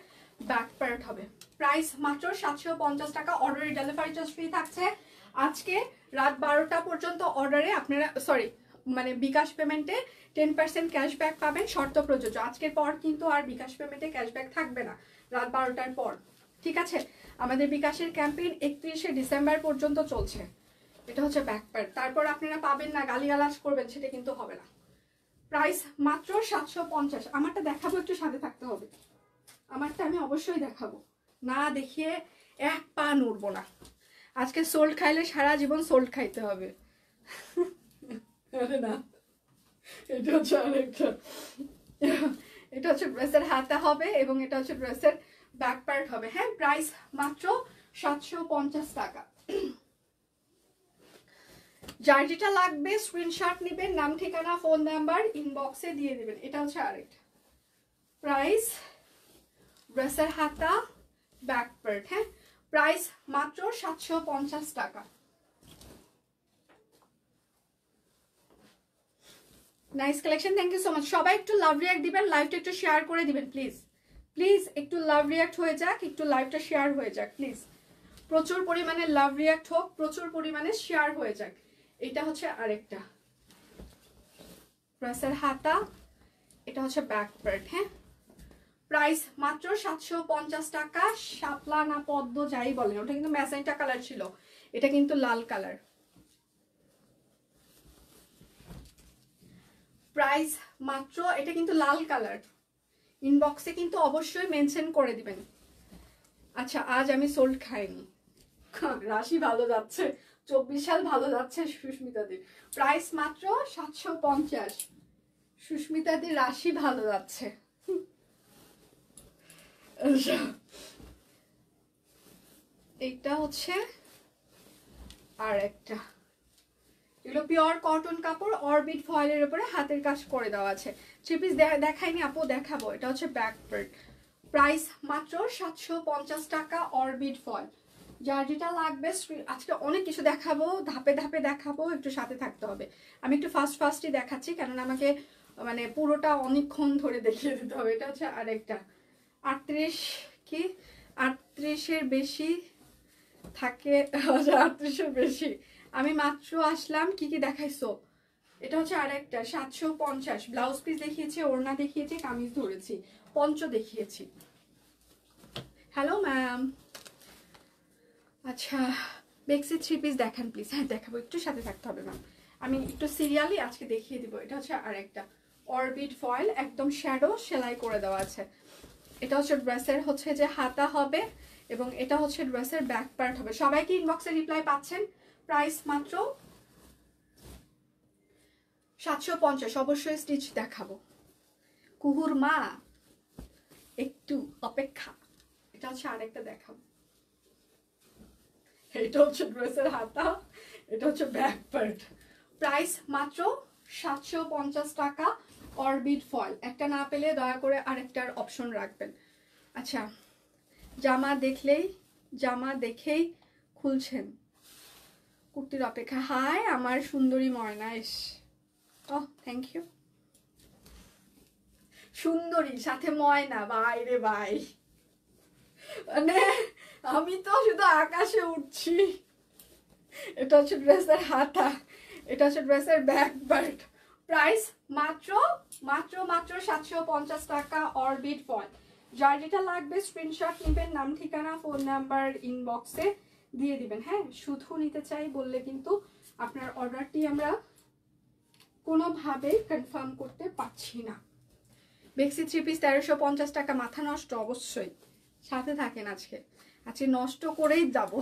ব্যাক পার্ট হবে। প্রাইস মাত্র 750 টাকা। অর্ডারে ডেলিভারি চার্জ ফ্রি থাকছে। আজকে রাত 12টা পর্যন্ত অর্ডারে আপনারা মানে বিকাশ পেমেন্টে 10% ক্যাশব্যাক পাবেন, শর্ত প্রযোজ্য। আজকের পর কিন্তু আর বিকাশ পেমেন্টে ক্যাশব্যাক থাকবে না রাত 12টার পর, ঠিক আছে। আমাদের বিকাশের ক্যাম্পেইন 31শে ডিসেম্বর পর্যন্ত চলছে। এটা হচ্ছে ব্যাক পার্ট। তারপর আপনারা পাবেন না, গালিগালাজ করবেন, সেটা কিন্তু হবে না। প্রাইস মাত্র 750। আমারটা দেখাবো, একটু সাথে থাকতে হবে। আমারটা আমি অবশ্যই দেখাবো, না দেখিয়ে এক পা নড়বো না। আজকে সোল্ড খাইলে সারা জীবন সোল্ড খাইতে হবে। আরে না, এটা হচ্ছে আরেকটা, এটা হচ্ছে ড্রেসের হাতা হবে এবং এটা হচ্ছে ড্রেসের ব্যাক পার্ট হবে। হ্যাঁ, প্রাইস মাত্র 750 টাকা। যার যেটা লাগবে স্ক্রিনশট নেবেন, নাম ঠিকানা ফোন নাম্বার ইনবক্সে দিয়ে দিবেন। এটা হচ্ছে আরেকটা প্রাইস, ড্রেসের হাতা ব্যাক পার্ট। হ্যাঁ, প্রাইস মাত্র 750 টাকা। Nice collection, thank you so much. সবাই একটু লাভ রিঅ্যাক্ট দিবেন, লাইভটা একটু শেয়ার করে দিবেন প্লিজ। প্লিজ একটু লাভ রিঅ্যাক্ট হয়ে যাক, একটু লাইভটা শেয়ার হয়ে যাক প্লিজ। প্রচুর পরিমাণে লাভ রিঅ্যাক্ট হোক, প্রচুর পরিমাণে শেয়ার হয়ে যাক। এটা হচ্ছে আরেকটা ড্রেসের হাতা, এটা হচ্ছে ব্যাক পার্ট। হ্যাঁ, প্রাইস মাত্র 750 টাকা। শাপলা না পদ্ম যাই বলেন, ওটা কিন্তু ম্যাজেন্টা কালার ছিল, এটা কিন্তু লাল কালার। প্রাইস মাত্র, এটা কিন্তু লাল কালার, ইনবক্সে কিন্তু অবশ্যই মেনশন করে দিবেন। আচ্ছা, আজ আমি সোল্ড খাইনি, রাশি ভালো যাচ্ছে, 24 সাল ভালো যাচ্ছে সুস্মিতাদির। প্রাইস মাত্র 750। সুস্মিতাদির রাশি ভালো যাচ্ছে। এটা হচ্ছে আর একটা, এগুলো পিওর কটন কাপড়, অরবিট ফয়েলের উপরে হাতের কাজ করে দেওয়া আছে। থ্রি পিস দেখাইনি আপু, দেখাবো। এটা হচ্ছে ব্যাক পার্ট। প্রাইস মাত্র 750 টাকা, অরবিট ফয়েল। যার যেটা লাগবে, আজকে অনেক কিছু দেখাবো, ধাপে ধাপে দেখাবো, একটু সাথে থাকতে হবে। আমি একটু ফাস্টই দেখাচ্ছি, কেননা আমাকে মানে পুরোটা অনেকক্ষণ ধরে দেখিয়ে দিতে হবে। এটা হচ্ছে আরেকটা 38 কি 38-এর বেশি থাকে 1800 বেশি। আমি মাত্র আসলাম, কি কি দেখাইছো? এটা হচ্ছে আরেকটা 750, ব্লাউজ পিস দেখিয়েছি, ওড়না দেখিয়েছি, কামিজ ধরেছি, পঞ্চ দেখিয়েছি। Hello ma'am. আচ্ছা বেক্সি 3 পিস দেখান প্লিজ। হ্যাঁ দেখাবো, একটু সাথে থাকতে হবে ম্যাম, আমি একটু সিরিয়ালি আজকে দেখিয়ে দিব। এটা হচ্ছে আরেকটা অরবিট ফয়েল, একদম শ্যাডো সেলাই করে দেওয়া আছে। এটা হচ্ছে ড্রেসের হচ্ছে যে হাতা হবে, এবং এটা হচ্ছে ড্রেসের ব্যাক পার্ট হবে। সবাইকে ইনবক্সে রিপ্লাই পাচ্ছেন। প্রাইস মাত্র 750। অবশ্যই স্টিচ দেখাবো। কুহুর মা একটু অপেক্ষা। এটা হচ্ছে আরেকটা দেখাবো। এটা হচ্ছে ড্রেসের হাতা, এটা হচ্ছে ব্যাক পার্ট। প্রাইস মাত্র 750 টাকা। অরবিট ফয়েল, একটা না পেলে দয়া করে আরেকটার অপশন রাখবেন। আচ্ছা জামা দেখেই খুলছেন, কুর্তির অপেক্ষা। হাই আমার সুন্দরী ময়না, এস ও থ্যাংক ইউ। সুন্দরী সাথে ময়না, ভাই রে ভাই, মানে আমি তো শুধু আকাশে উঠছি। এটা হচ্ছে ড্রেসের হাতা, এটা হচ্ছে ড্রেসের ব্যাক পার্ট। প্রাইস মাত্র মাত্র মাত্র 750 টাকা। অরবিট ফয়েল, যার যেটা লাগবে স্ক্রিনশট নেবেন, নাম ঠিকানা ফোন নাম্বার ইনবক্সে দিয়ে দিবেন। হ্যাঁ শুধু নিতে চাই বললে কিন্তু আপনার অর্ডারটি আমরা কোনোভাবেই কনফার্ম করতে পারছি না। বেক্সি 3 পিস 1350 টাকা। মাথা নষ্ট অবশ্যই, সাথে থাকেন। আজকে নষ্ট করেই যাব,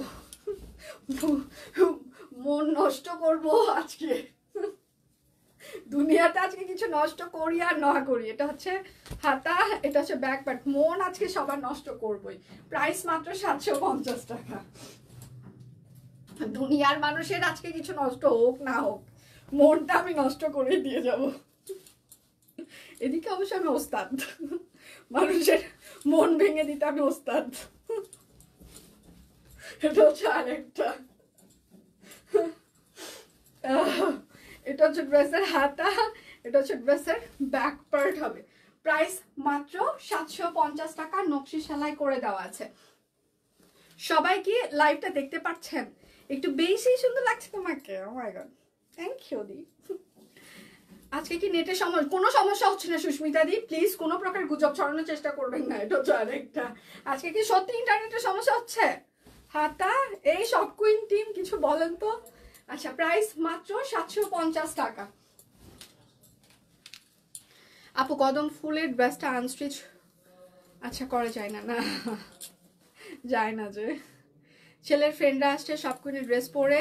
মন নষ্ট করব আজকে। দুনিয়াতে আজকে কিছু নষ্ট করি আর না করি। এটা হচ্ছে হাতা, এটা হচ্ছে ব্যাক পার্ট। মন আজকে সবার নষ্ট করবই। প্রাইস মাত্র 750 টাকা। দুনিয়ার মানুষের আজকে কিছু নষ্ট হোক না হোক, মনটা আমি নষ্ট করে দিয়ে যাব। এদিকে অবশ্য আমি ওস্তাদ, মানুষের মন ভেঙে দিতে আমি ওস্তাদ। এটা হচ্ছে আরেকটা, এটা হচ্ছে ড্রেসের হাতা, এটা হচ্ছে ড্রেসের ব্যাক পার্ট হবে। প্রাইস মাত্র 750 টাকা। নকশি সেলাই করে দেওয়া আছে। সবাই কি লাইভটা দেখতে পাচ্ছেন? একটু বেশি সুন্দর লাগছে তোমাকে। ও মাই গড, থ্যাংক ইউ দি। আজকে কি নেটের কোনো সমস্যা হচ্ছে না সুস্মিতা দি? প্লিজ কোনো প্রকার গুজব ছড়ানোর চেষ্টা করবেন না। এটা হচ্ছে আরেকটা। আজকে কি সত্যি ইন্টারনেটের সমস্যা হচ্ছে? হাতা এই সব কুইন টিম কিছু বলেন তো। আচ্ছা প্রাইস মাত্র 750 টাকা। আপু কদম ফুলের ড্রেসটা আনস্টিচ আচ্ছা করা যায় না? না যায় না, যে ছেলের ফ্রেন্ডরা আসছে সব কুইনের ড্রেস পরে।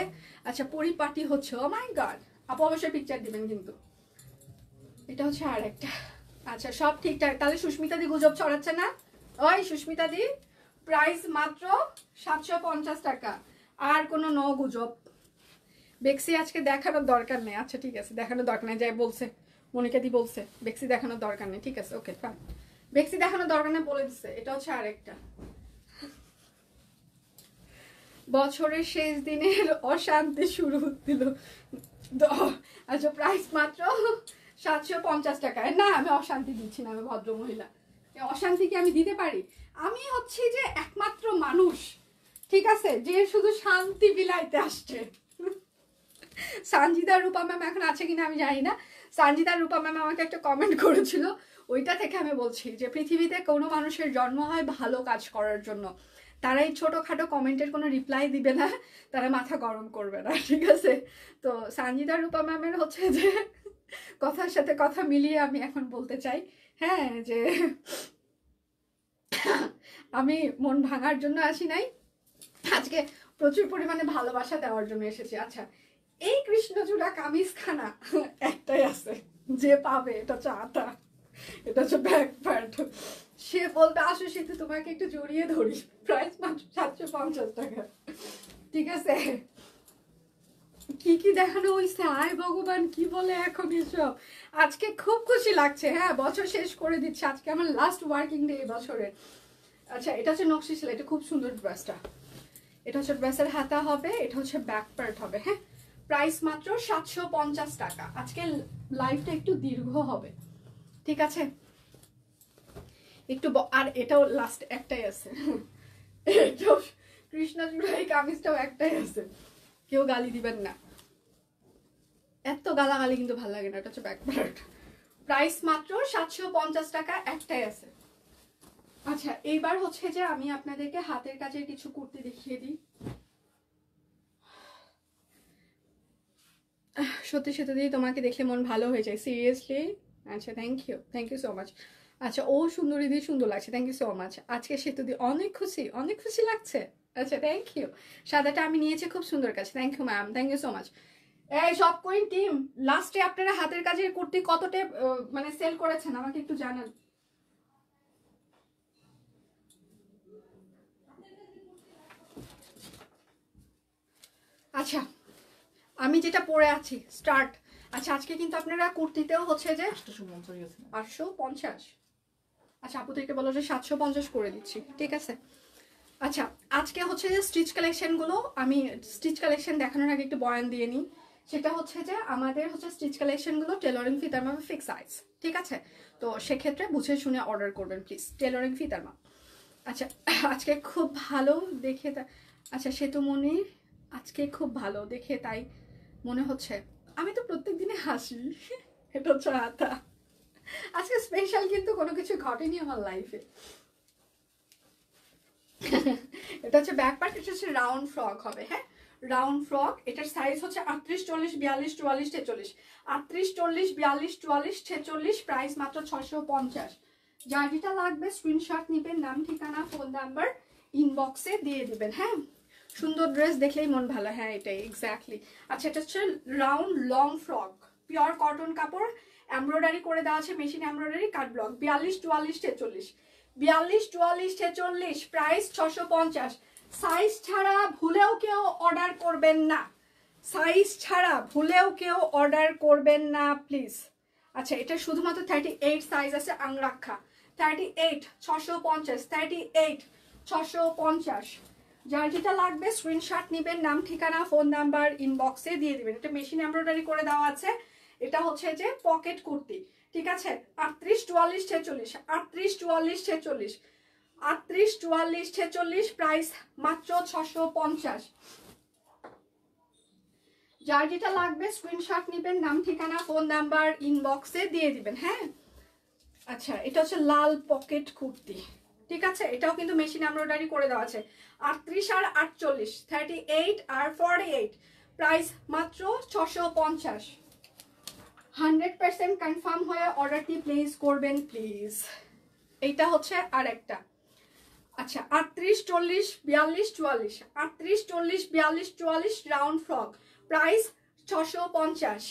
আচ্ছা পরিপাটি হচ্ছে। ও মাই গড। আপু অবশ্যই পিকচার দিবেন কিন্তু। এটা হচ্ছে আর একটা। আচ্ছা সব ঠিকঠাক। তাহলে সুস্মিতা দি গুজব ছড়াচ্ছে না? ওই সুস্মিতা দি, প্রাইস মাত্র 750 টাকা। আর কোনো ন গুজব। বেক্সি আজকে দেখানোর দরকার নেই। আচ্ছা ঠিক আছে, দেখানোর দরকার নেই। যাই বলছে, মনিকা দি বলছে বেক্সি দেখানোর দরকার নেই। ঠিক আছে ওকে ফাইন, বেক্সি দেখানোর দরকার নেই বলে দিচ্ছে। এটা হচ্ছে আরেকটা। বছরের শেষ দিনের অশান্তি শুরু দিল। আচ্ছা প্রাইস মাত্র 750 টাকায়। না আমি অশান্তি দিচ্ছি না, আমি ভদ্র মহিলা। অশান্তি কি আমি দিতে পারি? আমি হচ্ছি যে একমাত্র মানুষ, ঠিক আছে, যে শুধু শান্তি বিলাইতে আসছে। সানজিদা রূপা ম্যাম এখন আছে কিনা আমি জানি না। সানজিদা রূপা ম্যাম আমাকে একটা কমেন্ট করেছিল, ওইটা থেকে আমি বলছি যে পৃথিবীতে কোনো মানুষের জন্ম হয় ভালো কাজ করার জন্য। তারা এই ছোটোখাটো কমেন্টের কোনো রিপ্লাই দিবে না, তারা মাথা গরম করবে না, ঠিক আছে? তো সানজিদা রূপা ম্যামের হচ্ছে যে কথার সাথে কথা মিলিয়ে আমি এখন বলতে চাই, হ্যাঁ, যে আমি মন ভাঙার জন্য আসি নাই, আজকে প্রচুর পরিমাণে ভালোবাসা দেওয়ার জন্য এসেছি। আচ্ছা এই কৃষ্ণচূড়া কামিজখানা একটাই আছে, যে পাবে এটা হচ্ছে আটা, এটা হচ্ছে ব্যাক পার্ট। সে বলবে আসো সেতু তোমাকে একটু জড়িয়ে ধরি। প্রাইস মাত্র 750 টাকা, ঠিক আছে? কি কি দেখানো হয়েছে, আয় ভগবান কি বলে এখন এসব। আজকে খুব খুশি লাগছে। হ্যাঁ বছর শেষ করে দিচ্ছে, আজকে আমার লাস্ট ওয়ার্কিং ডে এই বছরের। আচ্ছা এটা হচ্ছে নকশি সেলাই, এটা খুব সুন্দর ড্রেসটা। এটা হচ্ছে ড্রেসের হাতা হবে, এটা হচ্ছে ব্যাক পার্ট হবে। হ্যাঁ প্রাইস মাত্র 750 টাকা। আজকে লাইফটা একটু দীর্ঘ হবে, ঠিক আছে? একটু আর এটাও লাস্ট একটাই আছে, এটাও কৃষ্ণচূড়া এই কামিজটাও একটাই আছে, কেউ গালি দিবেন না, এত গালাগালি কিন্তু ভালো লাগে না। এটা হচ্ছে ব্যাক পার্ট, প্রাইস মাত্র 750 টাকা, একটাই আছে। আচ্ছা এইবার হচ্ছে যে আমি আপনাদেরকে হাতের কাজের কিছু কুর্তি দেখিয়ে দিই। সত্যি সত্যি দিয়ে তোমাকে দেখলে মন ভালো হয়ে যায়, সিরিয়াসলি। আচ্ছা থ্যাংক ইউ সো মাচ। আচ্ছা ও সুন্দরী দিয়ে সুন্দর লাগছে, থ্যাংক ইউ সো মাচ। আজকে সেতু দিয়ে অনেক খুশি লাগছে। আচ্ছা থ্যাংক ইউ। সাদাটা আমি নিয়েছি খুব সুন্দর কাছে, thank you ma'am, thank you so much. এই সব কুইন টিম, লাস্টে আপনারা হাতের কাজের কুর্তি কতটা মানে সেল করেছেন আমাকে একটু জানান। আচ্ছা আমি যেটা পরে আছি স্টার্ট। আচ্ছা আজকে কিন্তু আপনারা কুর্তিতেও হচ্ছে যে 850। আচ্ছা আপুদেরকে বলো যে 750 করে দিচ্ছি, ঠিক আছে। আচ্ছা আজকে হচ্ছে যে স্টিচ কালেকশনগুলো, আমি স্টিচ কালেকশন দেখানোর আগে একটু বয়ান দিয়ে নিই। সেটা হচ্ছে যে আমাদের হচ্ছে স্টিচ কালেকশনগুলো টেলরিং ফি তার মাপে ফিক্স সাইজ, ঠিক আছে। তো সেক্ষেত্রে বুঝে শুনে অর্ডার করবেন প্লিজ, টেলরিং ফি তার মাপ। আচ্ছা আজকে খুব ভালো দেখে, আচ্ছা সেতুমণির আজকে খুব ভালো দেখে তাই মনে হচ্ছে, আমি তো প্রত্যেক দিনে হাসি। এটা হচ্ছে আতা, আজকে স্পেশাল কিন্তু কোনো কিছু ঘটেনি আমার লাইফে। এটা হচ্ছে ব্যাক পার্ট, এটা হচ্ছে রাউন্ড ফ্রক হবে, হ্যাঁ রাউন্ড ফ্রক। এটার সাইজ হচ্ছে 38, 40, 42, 44, 46, 38, 40, 42, 44, 46, প্রাইস মাত্র 650। যার যেটা লাগবে স্ক্রিনশট নিবেন, নাম ঠিকানা ফোন নাম্বার ইনবক্সে দিয়ে দিবেন। হ্যাঁ সুন্দর ড্রেস দেখলেই মন ভালো, হ্যাঁ এটাই এক্স্যাক্টলি। আচ্ছা এটা হচ্ছে round long frock, pure cotton কাপড়, এমব্রয়ডারি করে দেওয়া আছে, machine embroidery, cut block, 42, 44, 46, 42, 44, 46, price 650। Size ছাড়া ভুলেও কেউ অর্ডার করবেন না, সাইজ ছাড়া ভুলেও কেউ অর্ডার করবেন না প্লিজ। আচ্ছা এটা শুধুমাত্র 38 সাইজ আছে আংরাক্ষা, 38 650, 38 650। যার যেটা লাগবে স্ক্রিনশট নেবেন, নাম ঠিকানা ফোন নাম্বার ইনবক্সে দিয়ে দিবেন। এটা মেশিন এমব্রয়ডারি করে দেওয়া আছে, এটা হচ্ছে যে পকেট কুর্তি, ঠিক আছে। 38, 44, 46, 38, 44, 46, 38, 44, 46, প্রাইস মাত্র 650। যার যেটা লাগবে স্ক্রিনশট নেবেন, নাম ঠিকানা ফোন নাম্বার ইনবক্সে দিয়ে দিবেন। হ্যাঁ আচ্ছা এটা হচ্ছে লাল পকেট কুর্তি, ঠিক আছে। এটাও কিন্তু মেশিন এমব্রয়ডারি করে দেওয়া আছে, 38 আর 48, 38 আর 48, প্রাইস মাত্র 650। 100% কনফার্ম হয়ে অর্ডারটি প্লেস করবেন প্লিজ। এইটা হচ্ছে আর একটা, আচ্ছা 38, 40, 42, 44, 38, 40, 42, 44, রাউন্ড ফ্রক, প্রাইস 650।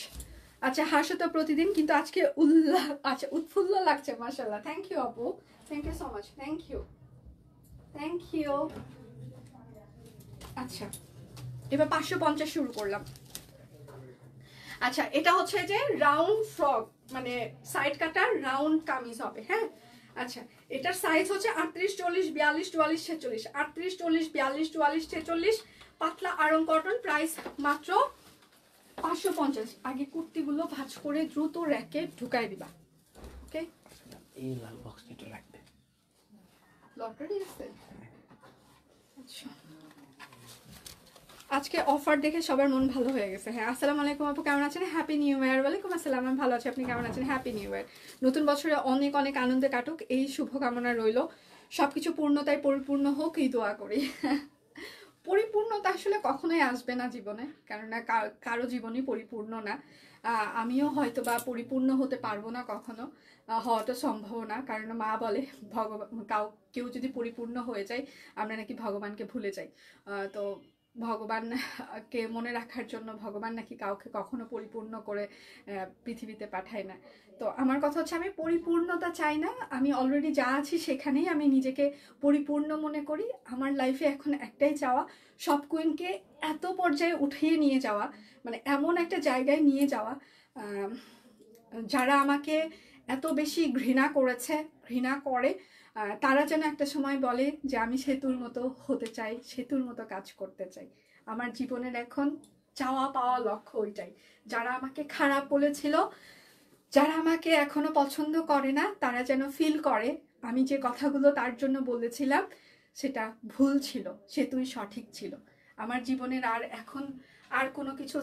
আচ্ছা হাসো তো প্রতিদিন, কিন্তু আজকে আচ্ছা উৎফুল্ল লাগছে মাশাআল্লাহ, থ্যাংক ইউ আপু, thank you so much, thank you. আচ্ছা এবার 550 শুরু করলাম। আচ্ছা এটা হচ্ছে যে রাউন্ড ফ্রক, মানে সাইড কাটার রাউন্ড কামিজ হবে, হ্যাঁ। আচ্ছা এটার সাইজ হচ্ছে 38, 40, 42, 44, 46, 38, 40, 42, 44, 46, পাতলা আয়রন কটন, প্রাইস মাত্র 550। আগে কুর্তিগুলো ভাঁজ করে দ্রুত র্যাকে ঢুকাই দিবা, ওকে। এই লাল বক্সটা একটু লাগবে, লটারি আছে। আচ্ছা আজকে অফার দেখে সবার মন ভালো হয়ে গেছে। হ্যাঁ আসসালামু আলাইকুম আপু, কেমন আছেন? Happy new year. ওয়ালাইকুম আসসালাম, আমি ভালো আছি, আপনি কেমন আছেন? হ্যাপি নিউ ইয়ার, নতুন বছরে অনেক অনেক আনন্দে কাটুক এই শুভকামনা রইল, সবকিছু পূর্ণতায় পরিপূর্ণ হোক এই দোয়া করি। পরিপূর্ণতা আসলে কখনোই আসবে না জীবনে, কেননা কারো জীবনই পরিপূর্ণ না। আমিও হয়তো বা পরিপূর্ণ হতে পারবো না কখনো, হওয়াটা সম্ভব না, কারণ মা বলে কেউ যদি পরিপূর্ণ হয়ে যায় আমরা নাকি ভগবানকে ভুলে যাই। তো ভগবানকে মনে রাখার জন্য ভগবান নাকি কাউকে কখনো পরিপূর্ণ করে পৃথিবীতে পাঠায় না। তো আমার কথা হচ্ছে আমি পরিপূর্ণতা চাই না, আমি অলরেডি যা আছি সেখানেই আমি নিজেকে পরিপূর্ণ মনে করি। আমার লাইফে এখন একটাই চাওয়া, সব কুইনকে এত পর্যায়ে উঠিয়ে নিয়ে যাওয়া, মানে এমন একটা জায়গায় নিয়ে যাওয়া যারা আমাকে এত বেশি ঘৃণা করেছে, ঘৃণা করে, তারা যেন একটা সময় বলে যে আমি সেতুর মতো হতে চাই, সেতুর মতো কাজ করতে চাই। আমার জীবনের এখন চাওয়া পাওয়া লক্ষ্য ওইটাই। যারা আমাকে খারাপ বলেছিল, যারা আমাকে এখনো পছন্দ করে না, তারা যেন ফিল করে আমি যে কথাগুলো তার জন্য বলেছিলাম সেটা ভুল ছিল, সে তুই সঠিক ছিল। আমার জীবনের এখন আর কোনো কিছু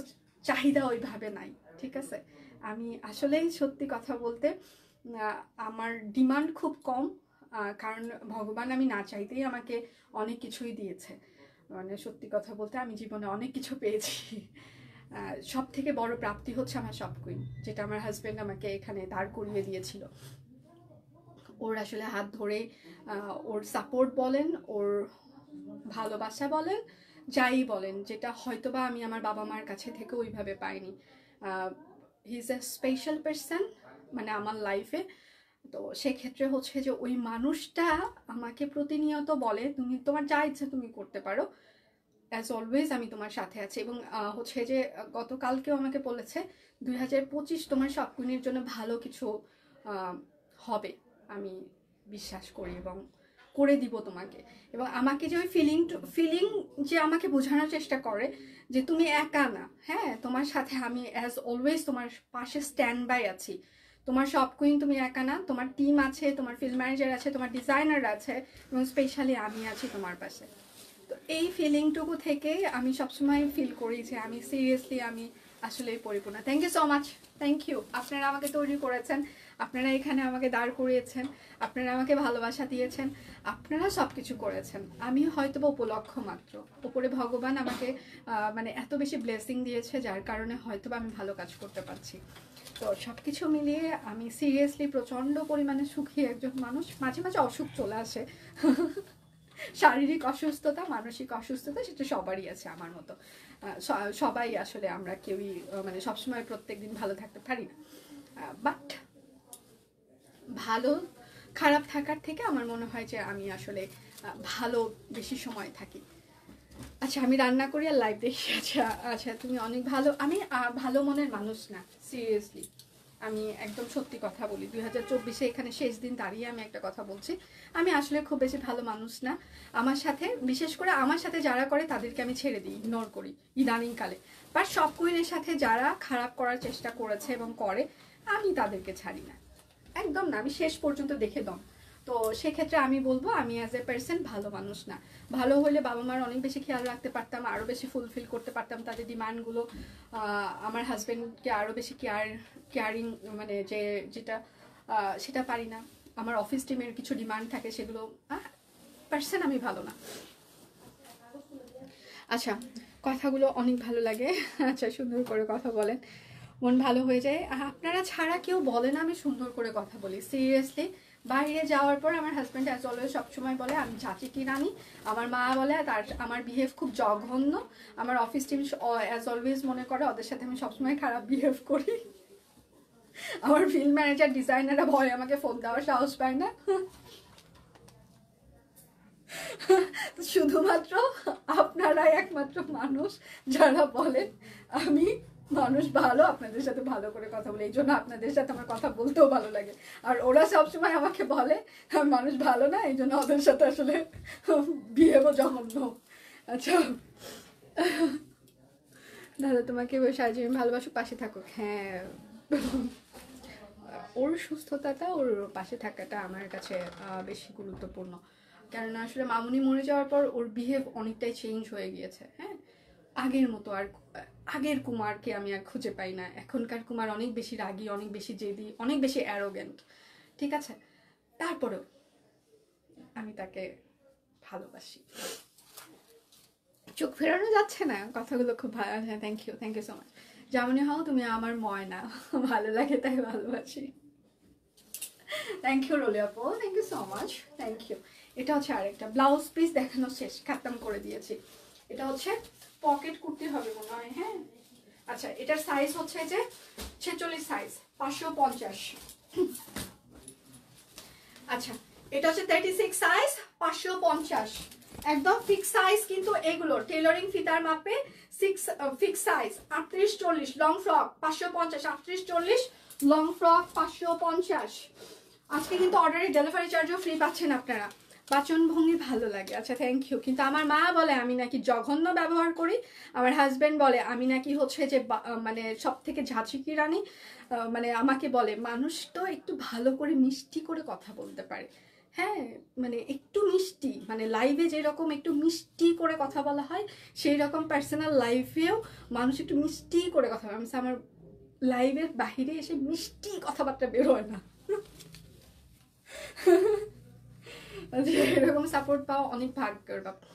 চাহিদা ওইভাবে নাই, ঠিক আছে? আমি আসলেই সত্যি কথা বলতে আমার ডিমান্ড খুব কম, কারণ ভগবান আমি না চাইতেই আমাকে অনেক কিছুই দিয়েছে। মানে সত্যি কথা বলতে আমি জীবনে অনেক কিছু পেয়েছি। সব থেকে বড় প্রাপ্তি হচ্ছে আমার শপ কুইন, যেটা আমার হাজব্যান্ড আমাকে এখানে দাঁড় করিয়ে দিয়েছিল। ওর আসলে হাত ধরে ওর সাপোর্ট বলেন, ওর ভালোবাসা বলেন, যাই বলেন, যেটা হয়তোবা আমি আমার বাবা মার কাছে থেকে ওইভাবে পাইনি। He is a special person মানে আমার লাইফে। তো সেক্ষেত্রে হচ্ছে যে ওই মানুষটা আমাকে প্রতিনিয়ত বলে তুমি তোমার যা ইচ্ছা তুমি করতে পারো, অ্যাজ অলওয়েজ আমি তোমার সাথে আছি। এবং হচ্ছে যে গতকালকেও আমাকে বলেছে 2025 তোমার শপ কুইনের জন্য ভালো কিছু হবে, আমি বিশ্বাস করি এবং করে দিব তোমাকে। এবং আমাকে যে ওই ফিলিং যে আমাকে বোঝানোর চেষ্টা করে যে তুমি একা না, হ্যাঁ তোমার সাথে আমি অ্যাজ অলওয়েজ তোমার পাশে স্ট্যান্ড বাই আছি। তোমার শপ কুইন তুমি একা না, তোমার টিম আছে, তোমার ফিল্ড ম্যানেজার আছে, তোমার ডিজাইনার আছে, এবং স্পেশালি আমি আছি তোমার পাশে। তো এই ফিলিংটুকু থেকেই আমি সবসময় ফিল করি যে আমি সিরিয়াসলি আমি আসলেই পরিপূর্ণ। Thank you so much, thank you. আপনারা আমাকে তৈরি করেছেন, আপনারা এখানে আমাকে দাঁড় করিয়েছেন, আপনারা আমাকে ভালোবাসা দিয়েছেন, আপনারা সব কিছু করেছেন। আমি হয়তো বা উপলক্ষ মাত্র, উপরে ভগবান আমাকে মানে এত বেশি ব্লেসিং দিয়েছে যার কারণে হয়তো বা আমি ভালো কাজ করতে পারছি। তো সব কিছু মিলিয়ে আমি সিরিয়াসলি প্রচণ্ড পরিমাণে সুখী একজন মানুষ। মাঝে মাঝে অসুখ চলে আসে, শারীরিক অসুস্থতা, মানসিক অসুস্থতা, সেটা সবারই আছে আমার মতো। সবাই আসলে আমরা কেউই মানে সবসময় প্রত্যেকদিন ভালো থাকতে পারি না, বাট ভালো খারাপ থাকার থেকে আমার মনে হয় যে আমি আসলে ভালো বেশি সময় থাকি। আচ্ছা আমি রান্না করি আর লাইভ দেখি। আচ্ছা আচ্ছা তুমি অনেক ভালো। আমি ভালো মনের মানুষ না, সিরিয়াসলি আমি একদম সত্যি কথা বলি। 2024-এ এখানে শেষ দিন দাঁড়িয়ে আমি একটা কথা বলছি, আমি আসলে খুব বেশি ভালো মানুষ না। আমার সাথে বিশেষ করে আমার সাথে যারা করে তাদেরকে আমি ছেড়ে দিই, ইগনোর করি ইদানিংকালে। বাট শপ কুইনের সাথে যারা খারাপ করার চেষ্টা করেছে এবং করে, আমি তাদেরকে ছাড়ি না, একদম না, আমি শেষ পর্যন্ত দেখে দম। তো সেক্ষেত্রে আমি বলবো আমি অ্যাজ এ পার্সন ভালো মানুষ না। ভালো হলে বাবা মার অনেক বেশি খেয়াল রাখতে পারতাম, আরও বেশি ফুলফিল করতে পারতাম তাদের ডিমান্ডগুলো। আমার হাজব্যান্ডকে আরও বেশি কেয়ারিং মানে যেটা সেটা পারি না। আমার অফিস টিমের কিছু ডিমান্ড থাকে, সেগুলো পার্সন আমি ভালো না। আচ্ছা কথাগুলো অনেক ভালো লাগে। আচ্ছা সুন্দর করে কথা বলেন, মন ভালো হয়ে যায়। আপনারা ছাড়া কেউ বলে না আমি সুন্দর করে কথা বলি, সিরিয়াসলি। বাইরে যাওয়ার পর আমার হাজব্যান্ড অ্যাজ অলওয়েজ সবসময় বলে আমি চাচি কি রানি। আমার মা বলে আমার বিহেভ খুব জঘন্য। আমার অফিস টিম অ্যাজ অলওয়েজ মনে করে ওদের সাথে আমি সবসময় খারাপ বিহেভ করি। আমার ফিল্ড ম্যানেজার ডিজাইনাররা ভয় আমাকে ফোন দেওয়ার সাহস পায় না। শুধুমাত্র আপনারাই একমাত্র মানুষ যারা বলেন আমি মানুষ ভালো, আপনাদের সাথে ভালো করে কথা বলে, এই জন্য আপনাদের সাথে আমার কথা বলতেও ভালো লাগে। আর ওরা সবসময় আমাকে বলে আমি মানুষ ভালো না, এই জন্য ওদের সাথে আসলে বিহেভও জঘন্য। আচ্ছা দাদা তোমাকে ওই সাহায্যে আমি ভালোবাসো, পাশে থাকো। হ্যাঁ ওর সুস্থতাটা, ওর পাশে থাকাটা আমার কাছে বেশি গুরুত্বপূর্ণ। কেননা আসলে মামুনি মরে যাওয়ার পর ওর বিহেভ অনেকটাই চেঞ্জ হয়ে গিয়েছে। হ্যাঁ আগের মতো আর আগের কুমারকে আমি আর খুঁজে পাই না। এখনকার কুমার অনেক বেশি রাগী, অনেক বেশি জেদি, অনেক বেশি অ্যারোগেন্ট, ঠিক আছে? তারপরেও আমি তাকে ভালোবাসি। চোখ ফেরানো যাচ্ছে না, কথাগুলো খুব ভালো। হ্যাঁ থ্যাংক ইউ সো মাচ। যেমনই হও তুমি আমার ময়না, ভালো লাগে তাই ভালোবাসি। থ্যাংক ইউ রোলি আপু, thank you so much, thank you. এটা হচ্ছে আরেকটা ব্লাউজ পিস দেখানো শেষ, খাতাম করে দিয়েছি। এটা হচ্ছে পকেট কুর্তি হবে মনে হয়। হ্যাঁ আচ্ছা এটার সাইজ হচ্ছে যে 46 সাইজ, 550। আচ্ছা এটা হচ্ছে 36 সাইজ, 550, একদম ফিক্স সাইজ। কিন্তু এগুলো টেলারিং ফিতার মাপে fix size. 38-40 long frock 550, 38-40 long frock 550। আজকে কিন্তু অর্ডারে ডেলিভারি চার্জও ফ্রি পাচ্ছেন আপনারা। বাচনভঙ্গি ভালো লাগে, আচ্ছা থ্যাংক ইউ। কিন্তু আমার মা বলে আমি নাকি জঘন্য ব্যবহার করি, আমার হাজব্যান্ড বলে আমি নাকি হচ্ছে যে মানে সব থেকে ঝাঁঝিকি রানী। মানে আমাকে বলে মানুষ তো একটু ভালো করে মিষ্টি করে কথা বলতে পারে, হ্যাঁ, মানে একটু মিষ্টি, মানে লাইভে যেরকম একটু মিষ্টি করে কথা বলা হয় সেই রকম পার্সোনাল লাইফেও মানুষ একটু মিষ্টি করে কথা বলে। আমার লাইভের বাহিরে এসে মিষ্টি কথাবার্তা বেরোয় না। এরকম সাপোর্ট পাওয়া অনেক ভাগ্যের ব্যাপার।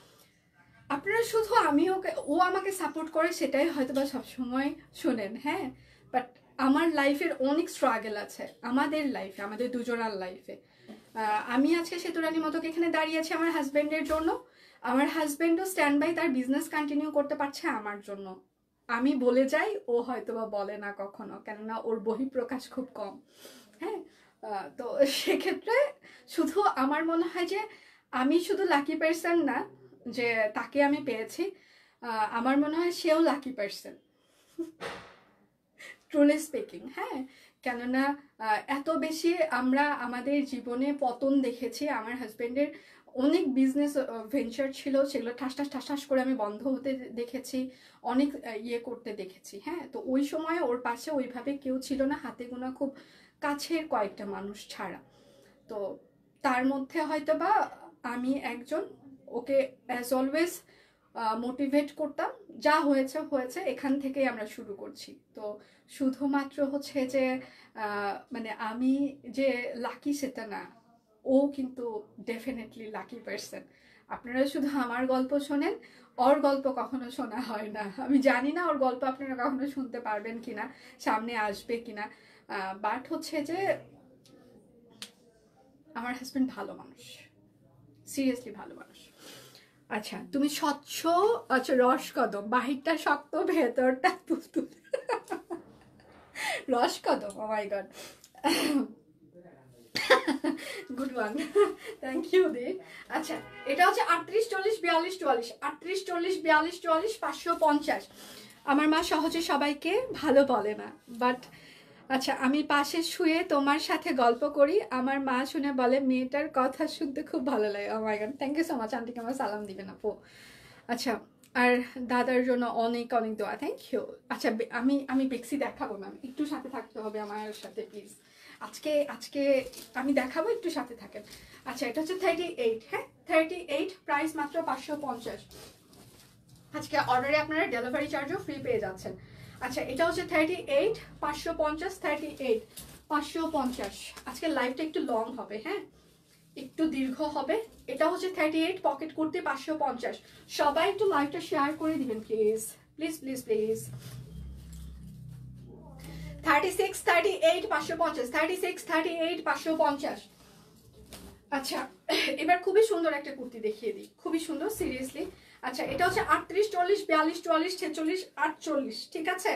আপনারা শুধু ও আমাকে সাপোর্ট করে সেটাই হয়তো বা সবসময় শোনেন, হ্যাঁ, বাট আমার লাইফের অনেক স্ট্রাগল আছে, আমাদের লাইফে, আমাদের দুজনের লাইফে। আমি আজকে সেতুরানির মতো এখানে দাঁড়িয়ে আছি আমার হাজব্যান্ডের জন্য। আমার হাজব্যান্ডও স্ট্যান্ড বাই তার বিজনেস কন্টিনিউ করতে পারছে আমার জন্য। আমি বলে যাই, ও হয়তো বা বলে না কখনো, কেননা ওর বহিঃপ্রকাশ খুব কম। হ্যাঁ, তো সেক্ষেত্রে শুধু আমার মনে হয় যে আমি শুধু লাকি পার্সন না যে তাকে আমি পেয়েছি, আমার মনে হয় সেও লাকি পার্সন, ট্রুলি স্পিকিং। হ্যাঁ, কেননা এত বেশি আমরা আমাদের জীবনে পতন দেখেছি। আমার হাজব্যান্ডের অনেক বিজনেস ভেঞ্চার ছিল, সেগুলো ঠাস ঠাস ঠাস ঠাস করে আমি বন্ধ হতে দেখেছি, অনেক ইয়ে করতে দেখেছি। হ্যাঁ, তো ওই সময় ওর পাশে ওইভাবে কেউ ছিল না, হাতে গোনা খুব কাছের কয়েকটা মানুষ ছাড়া। তো তার মধ্যে হয়তো বা আমি একজন, ওকে অ্যাজ অলওয়েজ মোটিভেট করতাম, যা হয়েছে হয়েছে, এখান থেকেই আমরা শুরু করছি। তো শুধুমাত্র হচ্ছে যে মানে আমি যে লাকি সেটা না, ও কিন্তু ডেফিনেটলি লাকি পার্সন। আপনারা শুধু আমার গল্প শোনেন, ওর গল্প কখনো শোনা হয় না। আমি জানি না ওর গল্প আপনারা কখনো শুনতে পারবেন কিনা, সামনে আসবে কিনা, বাট হচ্ছে যে আমার হাজব্যান্ড ভালো মানুষ, সিরিয়াসলি ভালো মানুষ। আচ্ছা, তুমি স্বচ্ছ, আচ্ছা রস কদম, বাহিরটা শক্ত ভেতরটা তুলতুল। রস কদম, oh my god, good one, thank you দি। আচ্ছা, এটা হচ্ছে 38 40 42 44, 38 40 42 44 550। আমার মা সহজে সবাইকে ভালো বলে না, বাট আচ্ছা, আমি পাশে শুয়ে তোমার সাথে গল্প করি, আমার মা শুনে বলে মেয়েটার কথা শুনতে খুব ভালো লাগে। Oh my god, thank you so much, আন্টিকে আমার সালাম দিবেন আপু। আচ্ছা, আর দাদার জন্য অনেক অনেক দোয়া, থ্যাংক ইউ। আচ্ছা, আমি বেক্সি দেখাবো ম্যাম, একটু সাথে থাকতে হবে আমার সাথে প্লিজ। আজকে আমি দেখাবো, একটু সাথে থাকেন। আচ্ছা, এটা হচ্ছে 38, হ্যাঁ 38, প্রাইস মাত্র 550। আজকে অর্ডারে আপনারা ডেলিভারি চার্জও ফ্রি পেয়ে যাচ্ছেন। আচ্ছা, এটা হচ্ছে 38 550, 38 550। আজকে লাইভটা একটু লং হবে, হ্যাঁ একটু দীর্ঘ হবে। এটা হচ্ছে 38 পকেট কুর্তি 550। সবাই একটু লাইভটা শেয়ার করে দিবেন প্লিজ, প্লিজ প্লিজ প্লিজ। 36 38 550, 36 38 550। আচ্ছা, এবার খুবই সুন্দর একটা কুর্তি দেখিয়ে দিই, খুবই সুন্দর, সিরিয়াসলি। আচ্ছা, এটা হচ্ছে 38 40 42 44 46 48, ঠিক আছে,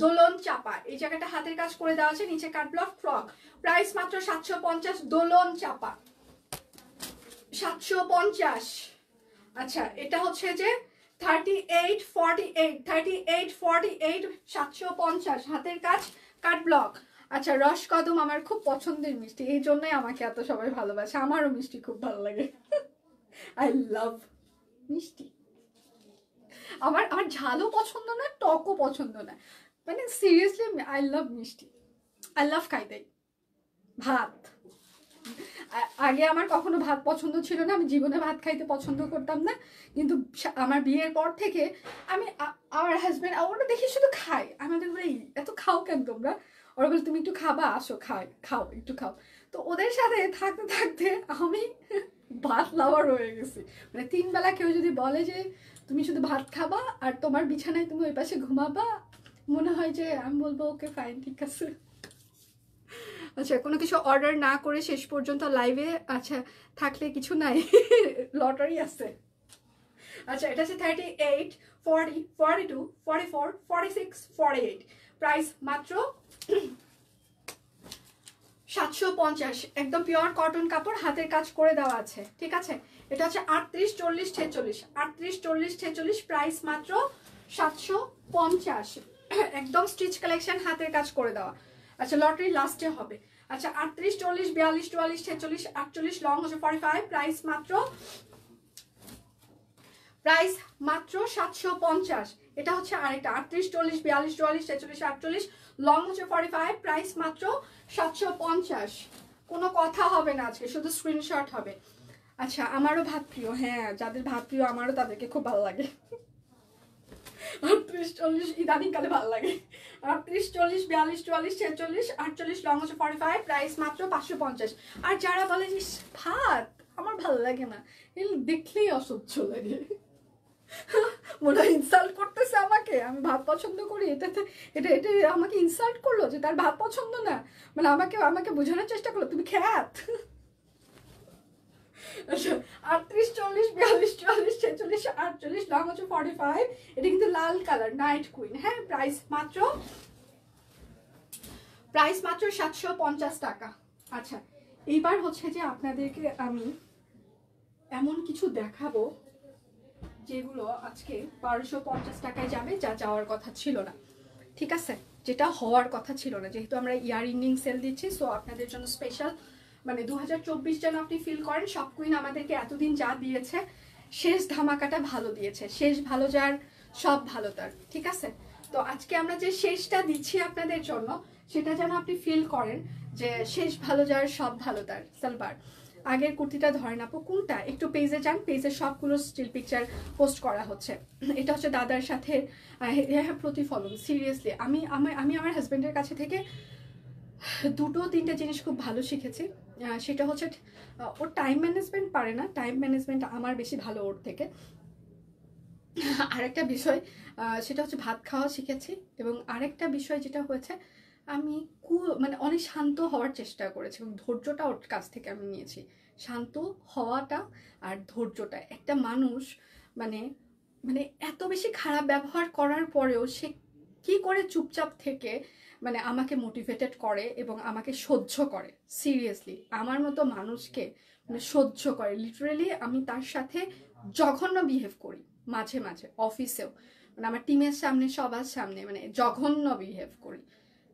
দোলন চাপা। এই জায়গাটা হাতের কাজ করে দেওয়া আছে, নিচে কাট ব্লক ফ্রক, প্রাইস মাত্র 750, দোলন চাপা 750। আচ্ছা, এটা হচ্ছে যে 38 48, 38 48 750, হাতের কাজ কাট ব্লক। আচ্ছা, রস কদম আমার খুব পছন্দের মিষ্টি, এই জন্যই আমাকে এত সবাই ভালোবাসে, আমারও মিষ্টি খুব ভালো লাগে। আই লাভ মিষ্টি। আমার ঝালও পছন্দ না, টকও পছন্দ না, মানে সিরিয়াসলি আই লাভ মিষ্টি, আই লাভ খাইতে। ভাত, আগে আমার কখনো ভাত পছন্দ ছিল না, আমি জীবনে ভাত খাইতে পছন্দ করতাম না, কিন্তু আমার বিয়ের পর থেকে আমি, আমার হাজব্যান্ড ওরা দেখি শুধু খায়, আমাদের বলে এত খাও কেন তোমরা, ওরা বলে তুমি একটু খাবা, আসো খাও একটু খাও। তো ওদের সাথে থাকতে থাকতে আমি ভাত লাভার হয়ে গেছি। মানে 3 বেলা কেউ যদি বলে যে তুমি শুধু ভাত খাবা আর তোমার বিছানায় তুমি ওই পাশে ঘুমাবা, মনে হয় যে আমি বলবো ওকে ফাইন, ঠিক আছে। আচ্ছা, কোনো কিছু অর্ডার না করে শেষ পর্যন্ত লাইভে আচ্ছা থাকলে কিছু নাই, লটারি আছে। আচ্ছা, এটা হচ্ছে 38 40 42 44 46 48, প্রাইস মাত্র 750, একদম পিওর কটন কাপড়, হাতের কাজ করে দেওয়া আছে, ঠিক আছে। এটা হচ্ছে 38 40 46, 38 40 46, প্রাইস মাত্র 750, একদম স্টিচ কালেকশন, হাতের কাজ করে দেওয়া। আচ্ছা, লটারি লাস্টে হবে। আচ্ছা, 38 40 42 44 46 48, লং হচ্ছে 45, প্রাইস মাত্র 750। এটা হচ্ছে আরেকটা 38 40 42 44 46 48, লং হচ্ছে 45, প্রাইস মাত্র 750। কোনো কথা হবে না আজকে, শুধু স্ক্রিনশট হবে। আচ্ছা, আমারও ভাত প্রিয়, হ্যাঁ যাদের ভাত প্রিয় আমারও তাদেরকে খুব ভালো লাগে। 38-40 ইদানিংকালে ভালো লাগে। 38-40 42-44 46 48 লং হচ্ছে 45, প্রাইস মাত্র 550। আর যারা বলে যে ভাত আমার ভালো লাগে না, এগুলো দেখলেই অসহ্য লাগে। মনে হয় ইনসাল্ট করতেছে আমাকে, আমি ভাত পছন্দ করি, এটাতে এটা এটা আমাকে ইনসাল্ট করলো যে তার ভাত পছন্দ না, মানে আমাকে আমাকে বোঝানোর চেষ্টা করলো তুমি খ্যাত। আচ্ছা, 38-40 42-44 46 48 লং হচ্ছে 45, এটা কিন্তু লাল কালার নাইট কুইন। হ্যাঁ, প্রাইস মাত্র 750 টাকা। আচ্ছা, এইবার হচ্ছে যে আপনাদেরকে আমি এমন কিছু দেখাবো যেগুলো আজকে 1250 টাকায় যাবে, যা যাওয়ার কথা ছিল না, ঠিক আছে, যেটা হওয়ার কথা ছিল না, যেহেতু আমরা ইয়ার ইন্ডিং সেল দিচ্ছি। সো আপনাদের জন্য স্পেশাল, মানে 2024 যেন আপনি ফিল করেন সব কুইন আমাদেরকে এতদিন যা দিয়েছে শেষ ধামাকাটা ভালো দিয়েছে, শেষ ভালো যার সব ভালো তার, ঠিক আছে। তো আজকে আমরা যে শেষটা দিচ্ছি আপনাদের জন্য সেটা যেন আপনি ফিল করেন যে শেষ ভালো যার সব ভালো তার সালবার। আগের কুর্তিটা ধরেন আপু কোনটা, একটু পেজে যান, পেজে সবগুলো স্টিল পিকচার পোস্ট করা হচ্ছে। এটা হচ্ছে দাদার সাথে প্রতিফলন। সিরিয়াসলি আমি আমার হাজব্যান্ডের কাছে থেকে 2-3টা জিনিস খুব ভালো শিখেছি। সেটা হচ্ছে ওর টাইম ম্যানেজমেন্ট পারে না, টাইম ম্যানেজমেন্ট আমার বেশি ভালো ওর থেকে। আরেকটা বিষয় সেটা হচ্ছে ভাত খাওয়া শিখেছি। এবং আরেকটা বিষয় যেটা হয়েছে, আমি মানে অনেক শান্ত হওয়ার চেষ্টা করেছি এবং ধৈর্যটা ওর কাছ থেকে আমি নিয়েছি। শান্ত হওয়াটা আর ধৈর্যটা, একটা মানুষ মানে মানে এত বেশি খারাপ ব্যবহার করার পরেও সে কি করে চুপচাপ থেকে মানে আমাকে মোটিভেটেড করে এবং আমাকে সহ্য করে। সিরিয়াসলি আমার মতো মানুষকে মানে সহ্য করে। লিটারেলি আমি তার সাথে জঘন্য বিহেভ করি মাঝে মাঝে, অফিসেও মানে আমার টিমের সামনে সবার সামনে মানে জঘন্য বিহেভ করি,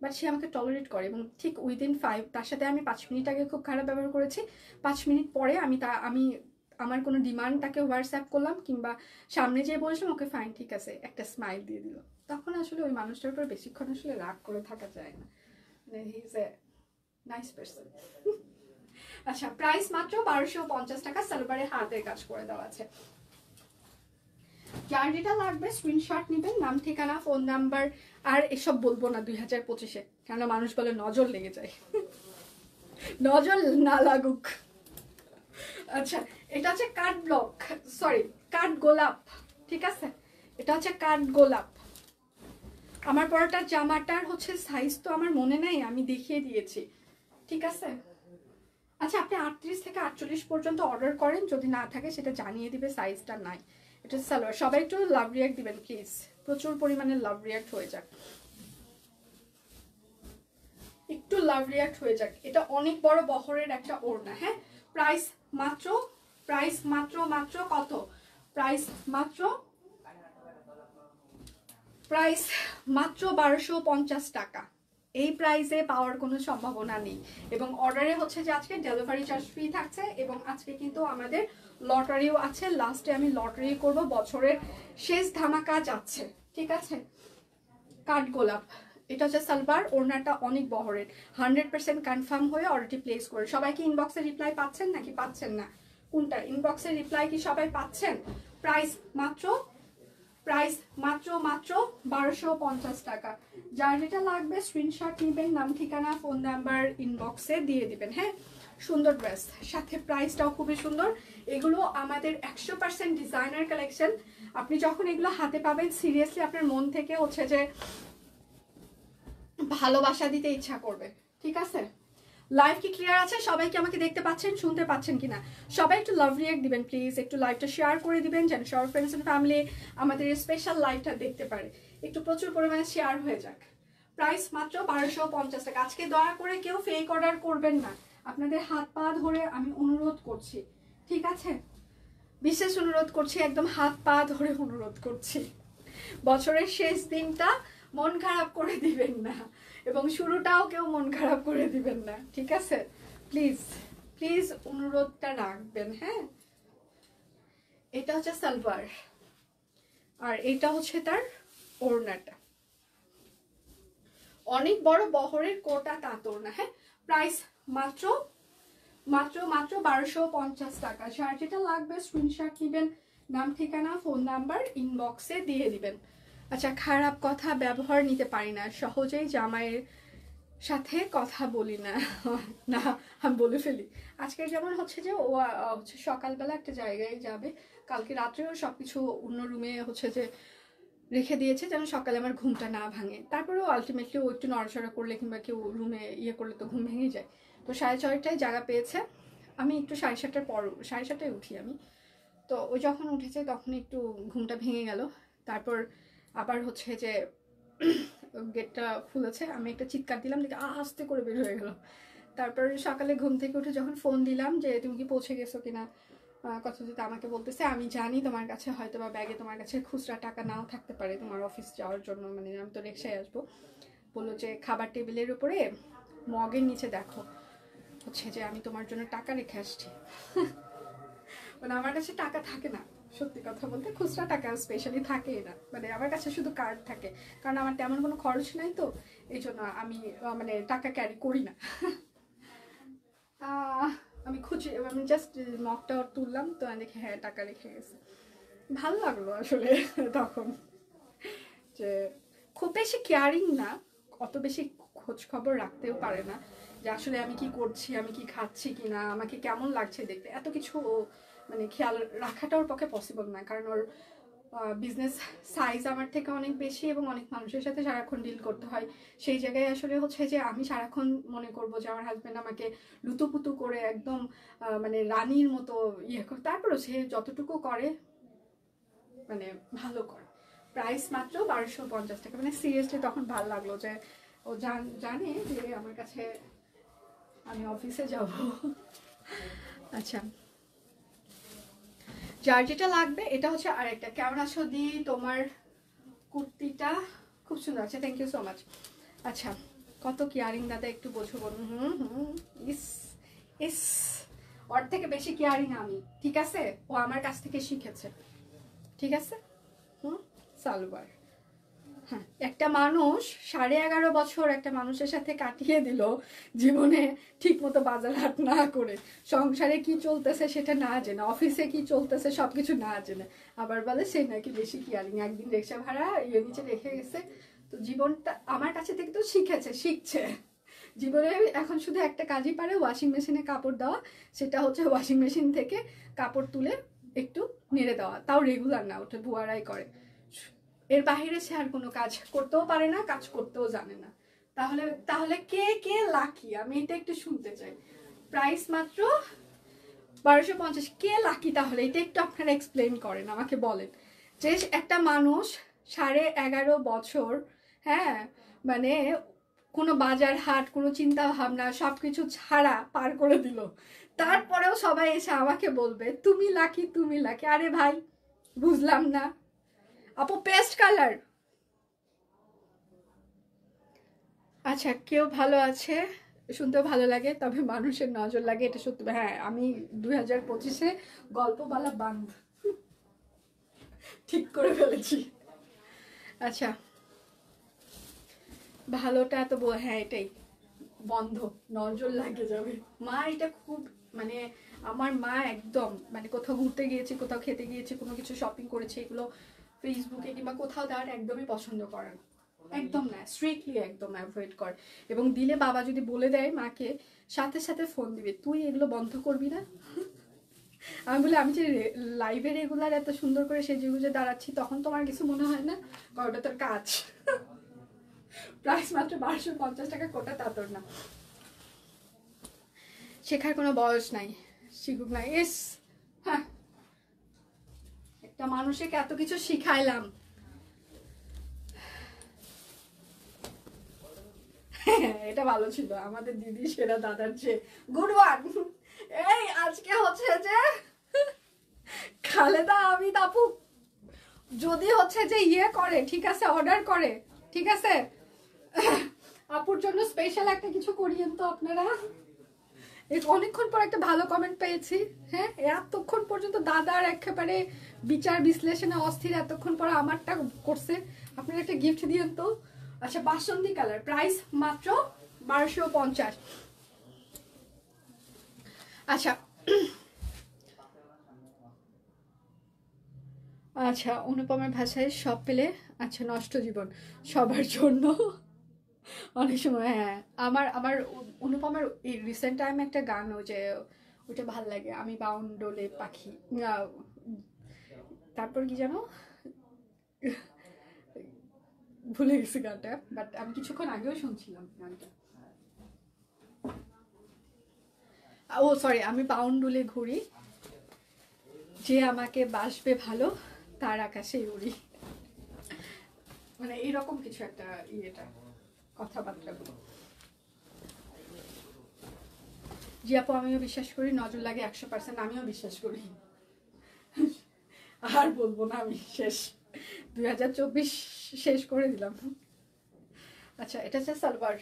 বাট সে আমাকে টলারেট করে। এবং ঠিক উইদিন 5, তার সাথে আমি 5 মিনিট আগে খুব খারাপ ব্যবহার করেছি, 5 মিনিট পরে আমি আমার কোনো ডিমান্ড তাকে হোয়াটসঅ্যাপ করলাম কিংবা সামনে যেয়ে বলছিলাম ওকে ফাইন ঠিক আছে, একটা স্মাইল দিয়ে দিল। তখন আসলে ওই মানুষটার উপর বেশিক্ষণ আসলে রাগ করে থাকা যায় না, মানে he is a nice person. আচ্ছা, প্রাইস মাত্র 1250 টাকা, সালোয়ারে হাতের কাজ করে দেওয়া আছে। যার যেটা লাগবে স্ক্রিনশট নেবেন, নাম ঠিকানা ফোন নাম্বার। আর এসব বলবো না 2025-এ, কেন মানুষ বলে নজর লেগে যায়। নজর না লাগুক। আচ্ছা, এটা হচ্ছে কাঠ ব্লক, সরি কাঠ গোলাপ, ঠিক আছে, এটা হচ্ছে কাঠ গোলাপ। আমার পরোটার জামাটার হচ্ছে সাইজ তো আমার মনে নাই, আমি দেখিয়ে দিয়েছি, ঠিক আছে। আচ্ছা, আপনি 38 থেকে 48 পর্যন্ত অর্ডার করেন, যদি না থাকে সেটা জানিয়ে দিবে সাইজটা নাই। এটা সালোয়ার। সবাই একটু লাভ রিয়াক্ট দিবেন প্লিজ, প্রচুর পরিমাণে লাভ রিয়াক্ট হয়ে যাক, একটু লাভ রিয়াক্ট হয়ে যাক। এটা অনেক বড় বহরের একটা ওড়না। হ্যাঁ, প্রাইস মাত্র মাত্র কত, প্রাইস মাত্র 1250 টাকা। এই প্রাইসে পাওয়ার কোনো সম্ভাবনা নেই। এবং অর্ডারে হচ্ছে যে আজকে ডেলিভারি চার্জ ফ্রি থাকছে এবং আজকে কিন্তু আমাদের লটারিও আছে। লাস্টে আমি লটারি করব, বছরের শেষ ধামাকা যাচ্ছে, ঠিক আছে। কাঠ গোলাপ, এটা হচ্ছে সালবার, ওড়নাটা অনেক বহরের। 100% কনফার্ম হয়ে অর্ডারটি প্লেস করে। সবাই কি ইনবক্সে রিপ্লাই পাচ্ছেন নাকি পাচ্ছেন না, কোনটা? ইনবক্সে রিপ্লাই কি সবাই পাচ্ছেন? প্রাইস মাত্র 1250 টাকা। যার যেটা লাগবে স্ক্রিনশট নেবেন, নাম ঠিকানা ফোন নাম্বার ইনবক্সে দিয়ে দিবেন। হ্যাঁ, সুন্দর ড্রেস, সাথে প্রাইসটাও খুবই সুন্দর। এগুলো আমাদের 100% ডিজাইনার কালেকশন। আপনি যখন এগুলো হাতে পাবেন সিরিয়াসলি আপনার মন থেকে হচ্ছে যে ভালোবাসা দিতে ইচ্ছা করবে, ঠিক আছে। লাইভ কি ক্লিয়ার আছে? সবাই কি আমাকে দেখতে পাচ্ছেন, শুনতে পাচ্ছেন কিনা? সবাই একটু লাভ রিয়াক্ট দিবেন প্লিজ, একটু লাইভটা শেয়ার করে দিবেন যেন সব ফ্রেন্ডস এন্ড ফ্যামিলি আমাদের স্পেশাল লাইভটা দেখতে পারে। একটু প্রচুর পরিমাণে শেয়ার হয়ে যাক। প্রাইস মাত্র 1250 টাকা। আজকে দয়া করে কেউ ফেক অর্ডার করবেন না, আপনাদের হাত পা ধরে আমি অনুরোধ করছি, ঠিক আছে, বিশেষ অনুরোধ করছি, একদম হাত পা ধরে অনুরোধ করছি। বছরের শেষ দিনটা মন খারাপ করে দিবেন না এবং শুরুটাও কেউ মন খারাপ করে দিবেন না, ঠিক আছে। প্লিজ প্লিজ অনুরোধটা রাখবেন। হ্যাঁ, এটা হচ্ছে সালোয়ার আর এটা হচ্ছে তার ওড়নাটা, অনেক বড় বহরের কোটা তাঁত ওড়না। হ্যাঁ, প্রাইস মাত্র মাত্র মাত্র 1250 টাকা। যার যেটা লাগবে স্ক্রিনশট নেবেন, নাম ঠিকানা ফোন নাম্বার ইনবক্সে দিয়ে দিবেন। আচ্ছা, খারাপ কথা ব্যবহার নিতে পারি না, সহজেই জামাইয়ের সাথে কথা বলি না। না, আমি বলে ফেলি। আজকে যেমন হচ্ছে যে ও হচ্ছে সকালবেলা একটা জায়গায় যাবে, কালকে রাত্রেও সবকিছু অন্য রুমে হচ্ছে যে রেখে দিয়েছে যেন সকালে আমার ঘুমটা না ভাঙে। তারপরেও আলটিমেটলি ও একটু নড়াচড়া করলে কিংবা কেউ রুমে ইয়ে করলে তো ঘুম ভেঙে যায়। তো 6:30টায় জায়গা পেয়েছে, আমি একটু 7:30টার পর 7:30টায় উঠি আমি। তো ও যখন উঠেছে তখন একটু ঘুমটা ভেঙে গেল। তারপর আবার হচ্ছে যে গেটটা খুলেছে, আমি একটা চিৎকার দিলাম, দেখে আস্তে করে বের হয়ে গেল। তারপর সকালে ঘুম থেকে উঠে যখন ফোন দিলাম যে তুমি কি পৌঁছে গেছো কিনা, কথা যেটা আমাকে বলতেছে আমি জানি তোমার কাছে হয়তো বা ব্যাগে তোমার কাছে খুচরা টাকা নাও থাকতে পারে তোমার অফিস যাওয়ার জন্য, মানে আমি তো রিক্সায় আসবো। বললো যে খাবার টেবিলের উপরে মগের নিচে দেখো হচ্ছে যে আমি তোমার জন্য টাকা রেখে আসছি। মানে আমার কাছে টাকা থাকে না, সত্যি কথা বলতে খুচরা টাকা স্পেশালি থাকেই না, মানে আমার কাছে শুধু কার্ড থাকে, কারণ আমার তেমন কোনো খরচ নাই, তো এই জন্য আমি মানে টাকা ক্যারি করি না। আমি আমি জাস্ট মগটা তুললাম, তো আমি দেখি হ্যাঁ টাকা রেখে গেছে। ভালো লাগলো আসলে তখন, যে খুব বেশি কেয়ারিং না, অত বেশি খোঁজ খবর রাখতেও পারে না যে আসলে আমি কি করছি, আমি কি খাচ্ছি কিনা, আমাকে কেমন লাগছে দেখতে, এত কিছু মানে খেয়াল রাখাটা ওর পক্ষে পসিবল না, কারণ ওর বিজনেস সাইজ আমার থেকে অনেক বেশি এবং অনেক মানুষের সাথে সারাক্ষণ ডিল করতে হয়। সেই জায়গায় আসলে হচ্ছে যে আমি সারাক্ষণ মনে করবো যে আমার হাজব্যান্ড আমাকে লুতুপুতু করে একদম মানে রানীর মতো ইয়ে করে, তারপরও সে যতটুকু করে মানে ভালো করে। প্রাইস মাত্র 1250 টাকা, মানে সিরিয়াসলি তখন ভালো লাগলো যে ও জানে যে আমার কাছে আমি অফিসে যাব। আচ্ছা, যার যেটা লাগবে, এটা হচ্ছে আরেকটা। কেমন আছো দি, তোমার কুর্তিটা খুব সুন্দর আছে, থ্যাংক ইউ সো মাচ। আচ্ছা, কত কেয়ারিং দাদা, একটু বোঝো বোন। ইস ইস, ওর থেকে বেশি কেয়ারিং আমি, ঠিক আছে? ও আমার কাছ থেকে শিখেছে, ঠিক আছে? সালোয়ার। হ্যাঁ, একটা মানুষ 11.5 বছর একটা মানুষের সাথে কাটিয়ে দিল জীবনে ঠিক মতো বাজার হাট না করে, সংসারে কি চলতেছে সেটা না জেনে, অফিসে কি চলতেছে সবকিছু না জেনে, আবার বলে সে নাকি বেশি কেয়ারিং। একদিন রিক্সা ভাড়া নিচে রেখে গেছে, তো জীবনটা আমার কাছে থেকে তো শিখছে জীবনে। এখন শুধু একটা কাজই পারে, ওয়াশিং মেশিনে কাপড় দেওয়া, সেটা হচ্ছে ওয়াশিং মেশিন থেকে কাপড় তুলে একটু নেড়ে দেওয়া, তাও রেগুলার না, ওটা বুয়ারাই করে। এর বাহিরে সে আর কোনো কাজ করতেও পারে না, কাজ করতেও জানে না। তাহলে তাহলে কে কে লাকি, আমি এটা একটু শুনতে চাই। প্রাইস মাত্র 1250, কে লাকি তাহলে? এটা একটু আপনারা এক্সপ্লেন করেন, আমাকে বলেন যে একটা মানুষ 11.5 বছর, হ্যাঁ মানে কোনো বাজার হাট, কোনো চিন্তা ভাবনা সবকিছু ছাড়া পার করে দিল, তারপরেও সবাই এসে আমাকে বলবে তুমি লাকি তুমি লাকি। আরে ভাই, বুঝলাম না। আপু পেস্ট কালার। আচ্ছা, কেউ ভালো আছে, শুনতেও ভালো লাগে, তবে মানুষের নজর লাগে, এটা সত্যি। হ্যাঁ, আমি 2025-এ গল্পবালা বান্ধ ঠিক করে ফেলেছি। আচ্ছা, ভালোটা তো হ্যাঁ এটাই বন্ধ, নজর লাগে যাবে। মা এটা খুব মানে, আমার মা একদম মানে কোথাও ঘুরতে গিয়েছি, কোথাও খেতে গিয়েছি, কোনো কিছু শপিং করেছে, এগুলো ফেসবুকে কিংবা কোথাও দেওয়ার একদমই পছন্দ করে না, একদম না, স্ট্রিক্টলি একদম অ্যাভয়েড করে। এবং দিলে বাবা যদি বলে দেয় মাকে, সাথে সাথে ফোন দিবে, তুই এগুলো বন্ধ করবি না। আমি বলি আমি যে লাইভে রেগুলার এত সুন্দর করে সেজে গুজে দাঁড়াচ্ছি, তখন তোমার কিছু মনে হয় না? ওটা তোর কাজ। প্রাইস মাত্র 1250 টাকা, কোটা তা তোর না। শেখার কোনো বয়স নাই, শিখুক না। এস হ্যাঁ, একটা মানুষকে এত কিছু শিখাইলাম। এটা ভালো ছিল, আমাদের দিদি সেরা দাদার চেয়ে। Good one. এই আজকে হচ্ছে যে খালেদা আমিদ আপু যদি হচ্ছে যে ইয়ে করে, ঠিক আছে, অর্ডার করে, ঠিক আছে, আপুর জন্য স্পেশাল একটা কিছু করিয়েন তো আপনারা। অনেকক্ষণ পর একটা ভালো কমেন্ট পেয়েছি। হ্যাঁ, এতক্ষণ পর্যন্ত দাদার একেবারে বিচার বিশ্লেষণে অস্থির, এতক্ষণ পর আমারটা করছে, আপনারা একটা গিফট দিয়েন তো। আচ্ছা, বাসন্তী কালার, প্রাইস মাত্র 1250। আচ্ছা আচ্ছা, অনুপমের ভাষায় সব পেলে আচ্ছা নষ্ট জীবন সবার জন্য। অনেক সময় হ্যাঁ, আমার আমার অনুপমের এই রিসেন্ট টাইম একটা গান, ও যে ওটা ভাল লাগে, আমি বাউন্ডলে পাখি, আহ, তারপর কি জানো, ভুলে গেছি গানটা, বাট আমি কিছুক্ষণ আগেও শুনছিলাম গানটা। ও সরি, আমি বাউন্ডুলে ঘুরি, যে আমাকে বাসবে ভালো তার আকাশে উড়ি, মানে এইরকম কিছু একটা ইয়েটা কথাবার্তাগুলো। জি আপু, আমিও বিশ্বাস করি, নজর লাগে 100%, আমিও বিশ্বাস করি। আর বলবো না, আমি শেষ, 2024 শেষ করে দিলাম। আচ্ছা, এটা হচ্ছে সালোয়ার,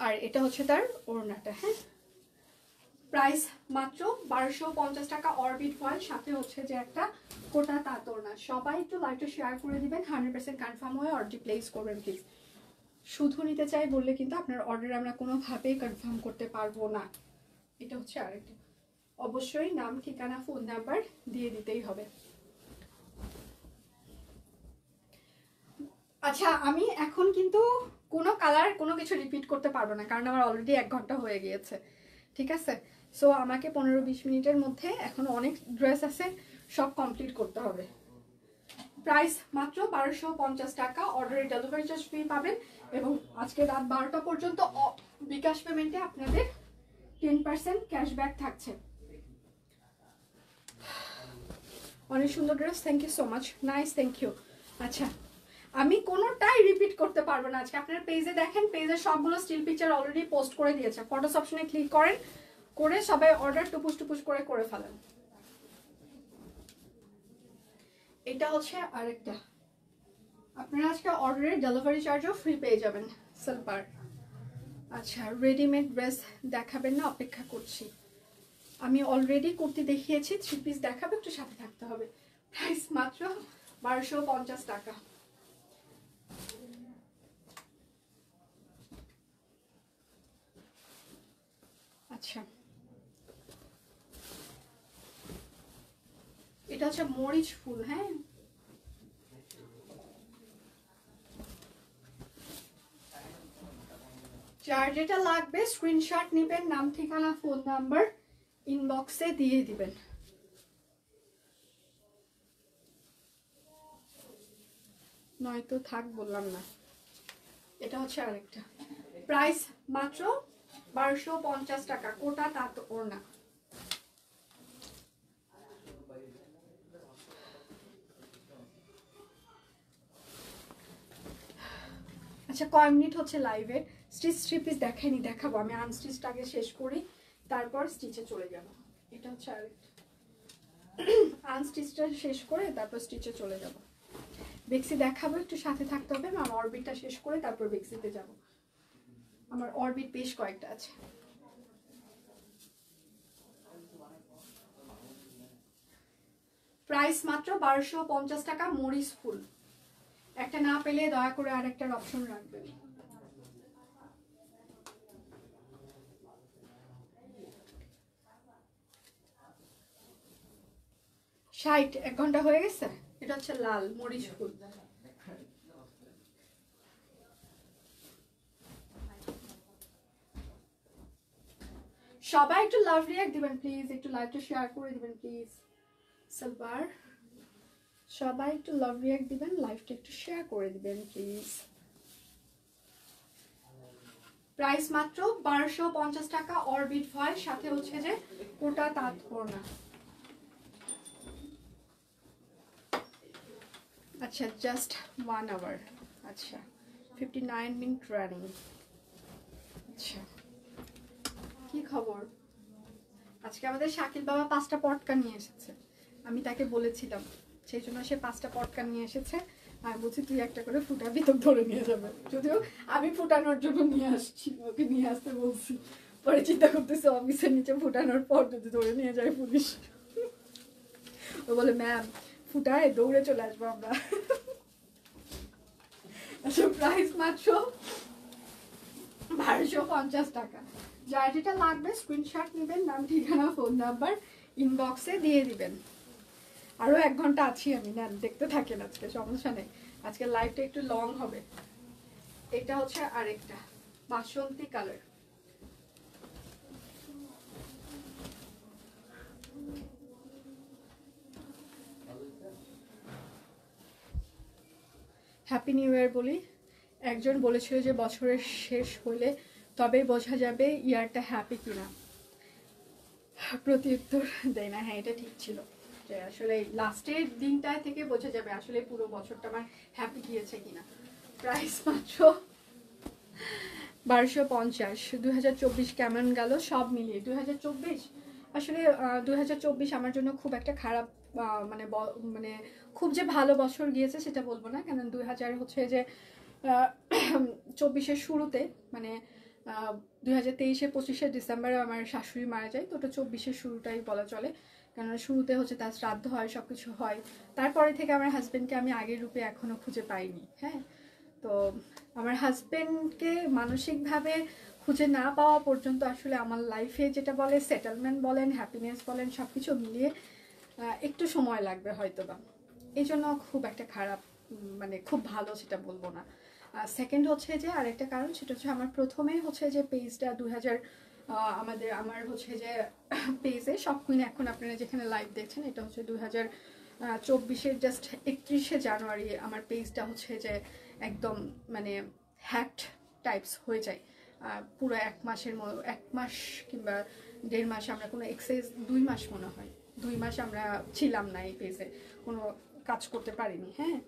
আর এটা হচ্ছে তার ওড়নাটা। হ্যাঁ, প্রাইস মাত্র 1250 টাকা, অরবিট ফয়েল, সাথে হচ্ছে যে একটা কোটা তাঁত ওড়না। সবাই একটু লাইভটা শেয়ার করে দিবেন, 100% কনফার্ম হয়ে অর্ডার প্লেস করবেন প্লিজ। শুধু নিতে চাই বললে কিন্তু আপনার অর্ডার আমরা কোনোভাবেই কনফার্ম করতে পারবো না। এটা হচ্ছে আরেকটা, অবশ্যই নাম, ঠিকানা, ফোন নাম্বার দিয়ে দিতেই হবে। আচ্ছা, আমি এখন কিন্তু কোনো কালার কোনো কিছু রিপিট করতে পারবো না, কারণ আমার অলরেডি 1 ঘন্টা হয়ে গিয়েছে, ঠিক আছে? সো আমাকে 15-20 মিনিটের মধ্যে, এখন অনেক ড্রেস আছে, সব কমপ্লিট করতে হবে। প্রাইস মাত্র 1250 টাকা, অর্ডারের ডেলিভারি চার্জ ফ্রি পাবেন, এবং আজকে রাত 12টা পর্যন্ত বিকাশ পেমেন্টে আপনাদের 10% ক্যাশব্যাক থাকছে। অনেক সুন্দর dress, thank you so much, nice, thank you. আচ্ছা, আমি কোনোটাই রিপিট করতে পারবো না আজকে। আপনার পেজে দেখেন, পেজে সবগুলো স্টিল পিকচার অলরেডি পোস্ট করে দিয়েছে, ফটোস অপশনে ক্লিক করেন, করে সবাই অর্ডার টুপুস টুপুস করে ফেলেন। এটা হচ্ছে আরেকটা, আপনারা আজকে অর্ডারের ডেলিভারি চার্জও ফ্রি পেয়ে যাবেন, সালবার। আচ্ছা, রেডিমেড ড্রেস দেখাবেন না, অপেক্ষা করছি। আমি অলরেডি কুর্তি দেখিয়েছি, 3 পিস দেখাবো, একটু সাথে থাকতে হবে। প্রাইস মাত্র 1250 টাকা। আচ্ছা, এটা হচ্ছে মরিচ ফুল। হ্যাঁ, যার যেটা লাগবে স্ক্রিনশট নেবেন, নাম, ঠিকানা, ফোন নাম্বার ইনবক্সে দিয়ে দিবেন। নয়তো থাক, বললাম না। এটা হচ্ছে আরেকটা, প্রাইস মাত্র 1250 টাকা, কোটা তাঁত ওড়না। আচ্ছা, কয় মিনিট হচ্ছে লাইভে? স্টিচ 3 পিস দেখাইনি, দেখাবো। আমি আনস্টিচটা আগে শেষ করি, তারপর স্টিচে চলে যাব। এটা হচ্ছে আরেকটা, আনস্টিচটা শেষ করে তারপর স্টিচে চলে যাব। বেক্সি দেখাবো, একটু সাথে থাকতে হবে। আমার অরবিটটা শেষ করে তারপর বেক্সিতে যাব। আমার অরবিট বেশ কয়েকটা আছে। প্রাইস মাত্র 1250 টাকা, মরিচ ফুল। একটা না পেলে দয়া করে আরেকটার অপশন রাখবেন। ষাট, 1 ঘন্টা হয়ে গেছে। এটা হচ্ছে লাল মরিচ ফুল। সবাই একটু লাভ রিয়াক্ট দিবেন প্লিজ, একটু লাইভটা শেয়ার করে দিবেন প্লিজ। সালবার, সবাই একটু লাভ রিয়াক্ট দিবেন, লাইভটা একটু শেয়ার করে দিবেন প্লিজ। প্রাইস মাত্র 1250 টাকা, অরবিট ফয়েল, সাথে হচ্ছে যে কোটা তাঁত ওড়না। আচ্ছা, জাস্ট 1 আওয়ার। আচ্ছা, 59 মিনিট রানিং। আচ্ছা, কি খবর? আজকে আমাদের শাকিল বাবা 5টা পটকা নিয়ে এসেছে, আমি তাকে বলেছিলাম, সেই জন্য সে 5টা পটকা নিয়ে এসেছে। আমি বলছি তুই একটা করে ফুটাবি, তো ধরে নিয়ে যাবে। যদিও আমি ফুটানোর জন্য নিয়ে আসছি, ওকে নিয়ে আসতে বলছি। পরে চিন্তা করতেছে অফিসের নিচে ফুটানোর পর যদি ধরে নিয়ে যায় পুলিশ। ও বলে ম্যাম ফুটায় দৌড়ে চলে আসবো আমরা। আচ্ছা, প্রাইস মাত্র 1250 টাকা। যার যেটা লাগবে স্ক্রিনশট নেবেন, নাম ঠিকানা ফোন নাম্বার ইনবক্সে দিয়ে দিবেন। আরো 1 ঘন্টা আছি আমি, নেন দেখতে থাকেন, আজকে সমস্যা নেই, আজকে লাইভটা একটু লং হবে। এটা হচ্ছে আরেকটা বাসন্তী কালার, হ্যাপি নিউ ইয়ার বলি। একজন বলেছিল যে বছরের শেষ হলে তবেই বোঝা যাবে ইয়ারটা হ্যাপি কিনা। প্রতি উত্তর দেয় না, হ্যাঁ এটা ঠিক ছিল যে আসলে লাস্টের দিনটা থেকে বোঝা যাবে আসলে পুরো বছরটা আমার হ্যাপি গিয়েছে কিনা। প্রাইস মাত্র 1250। 2024 কেমন গেল সব মিলিয়ে? 2024 আসলে 2024 আমার জন্য খুব একটা খারাপ মানে মানে খুব যে ভালো বছর গিয়েছে সেটা বলবো না, কারণ 2000 হচ্ছে যে 24-এর শুরুতে মানে 2023-25 ডিসেম্বরে আমার শাশুড়ি মারা যায়, তো ওটা 24-এর শুরুটাই বলা চলে, কারণ শুরুতে হচ্ছে তার শ্রাদ্ধ হয়, সব কিছু হয়। তারপরে থেকে আমার হাজব্যান্ডকে আমি আগের রূপে এখনো খুঁজে পাইনি। হ্যাঁ, তো আমার হাজব্যান্ডকে মানসিকভাবে খুঁজে না পাওয়া পর্যন্ত আসলে আমার লাইফে যেটা বলে সেটেলমেন্ট বলেন, হ্যাপিনেস বলেন, সব কিছু মিলিয়ে একটু সময় লাগবে হয়তো বা। এই জন্য খুব একটা খারাপ মানে খুব ভালো সেটা বলবো না। সেকেন্ড হচ্ছে যে আরেকটা কারণ, সেটা হচ্ছে আমার প্রথমেই হচ্ছে যে পেজটা 2000 আমার হচ্ছে যে পেজে সব কুইন এখন আপনারা যেখানে লাইভ দেখছেন এটা হচ্ছে 2024-এর জাস্ট 31শে জানুয়ারি আমার পেজটা হচ্ছে যে একদম মানে হ্যাকড টাইপস হয়ে যায়। পুরো 1 মাসের 1 মাস কিংবা 1.5 মাস আমরা কোনো এক্সারসাইজ, 2 মাস মনে হয় 2 মাস আমরা ছিলাম না এই পেজে, কোনো কাজ করতে পারিনি। হ্যাঁ,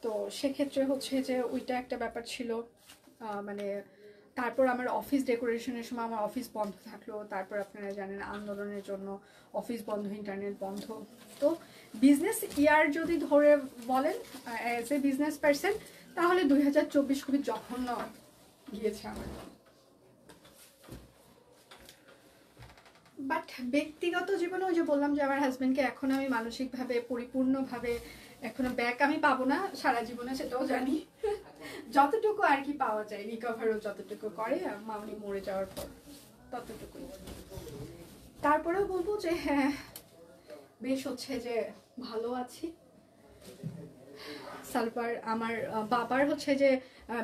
তো সেক্ষেত্রে হচ্ছে যে ওইটা একটা ব্যাপার ছিল। মানে তারপর আমার অফিস ডেকোরেশনের সময় আমার অফিস বন্ধ থাকলো, তারপর আপনারা জানেন আন্দোলনের জন্য অফিস বন্ধ, ইন্টারনেট বন্ধ। তো বিজনেস ইয়ার যদি ধরে বলেন অ্যাজ এ বিজনেস পার্সন, তাহলে 2024 খুবই জঘন্য গিয়েছে আমার। বাট ব্যক্তিগত জীবনে ওই যে বললাম যে আমার হাজব্যান্ডকে এখন আমি মানসিকভাবে পরিপূর্ণভাবে এখনো ব্যাক আমি পাবো না সারা জীবনে, সেটাও জানি। যতটুকু আর কি পাওয়া যায়, রিকভারও যতটুকু করে মামনি মরে যাওয়ার পর ততটুকুই। তারপরেও বলবো যে হ্যাঁ বেশ হচ্ছে যে ভালো আছি। সালবার আমার বাবার হচ্ছে যে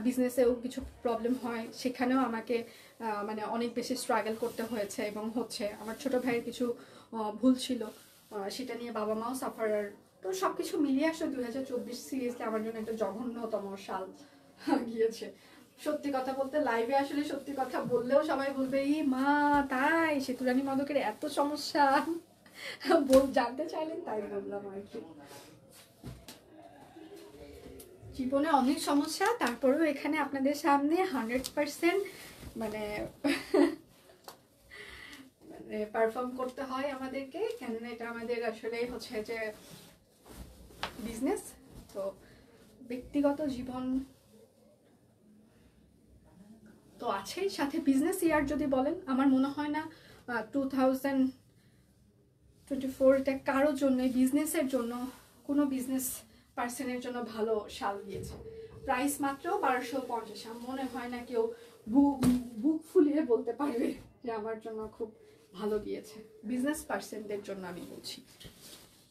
বিজনেসেও কিছু প্রবলেম হয়, সেখানেও আমাকে মানে অনেক বেশি স্ট্রাগল করতে হয়েছে, এবং হচ্ছে আমার ছোট ভাইয়ের কিছু ভুল ছিল, সেটা নিয়ে বাবা মাও সাফারার। তো সব কিছু মিলিয়ে আসলে 2024 সিরিয়াসলি আমার জন্য একটা জঘন্যতম সাল গিয়েছে। সত্যি কথা বলতে লাইভে আসলে সত্যি কথা বললেও সবাই বলবে এই মা তাই সেতুরানী মাদকের এত সমস্যা জানতে চাইলেন তাই বললাম আর কি। জীবনে অনেক সমস্যা, তারপরেও এখানে আপনাদের সামনে 100% মানে পারফর্ম করতে হয় আমাদেরকে, কেননা এটা আমাদের আসলে হচ্ছে যে বিজনেস। তো ব্যক্তিগত জীবন তো আছেই, সাথে বিজনেস ইয়ার যদি বলেন আমার মনে হয় না 2024 এটা কারো জন্য বিজনেসের জন্য কোনো বিজনেস পার্সনের জন্য ভালো সাল গিয়েছে। প্রাইস মাত্র 1250। মনে হয় না কেউ বুক ফুলিয়ে বলতে পারবে যে আমার জন্য খুব ভালো গিয়েছে, বিজনেস পার্সনদের জন্য আমি বলছি,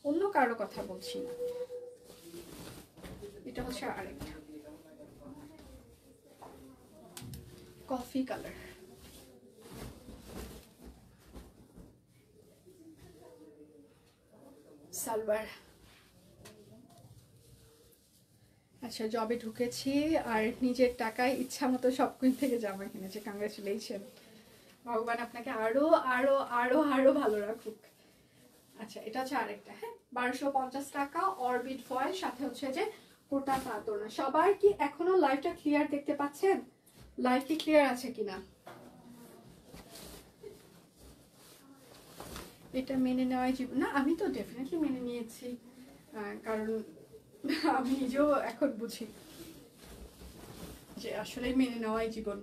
অন্য কারো কথা বলছি না। এটা হচ্ছে আরেকটা কফি কালার, সালবার। আচ্ছা, জবে ঢুকেছি আর নিজের টাকায় ইচ্ছা মতো সব কুইন থেকে জামা কিনেছে, কংগ্রেচুলেশন, ভগবান আপনাকে আরো আরো আরো আরো ভালো রাখুক। আচ্ছা, এটা হচ্ছে আরেকটা, হ্যাঁ 1250 টাকা অরবিট ফয়েল, সাথে হচ্ছে যে কোটা পাতনা। সবার কি এখনো লাইভটা ক্লিয়ার দেখতে পাচ্ছেন? লাইভ কি ক্লিয়ার আছে কিনা? এটা মেনে নেওয়াই জীবন না, আমি তো ডেফিনেটলি মেনে নিয়েছি, কারণ আমি নিজেও এখন বুঝি যে আসলে মেনে নেওয়াই জীবন।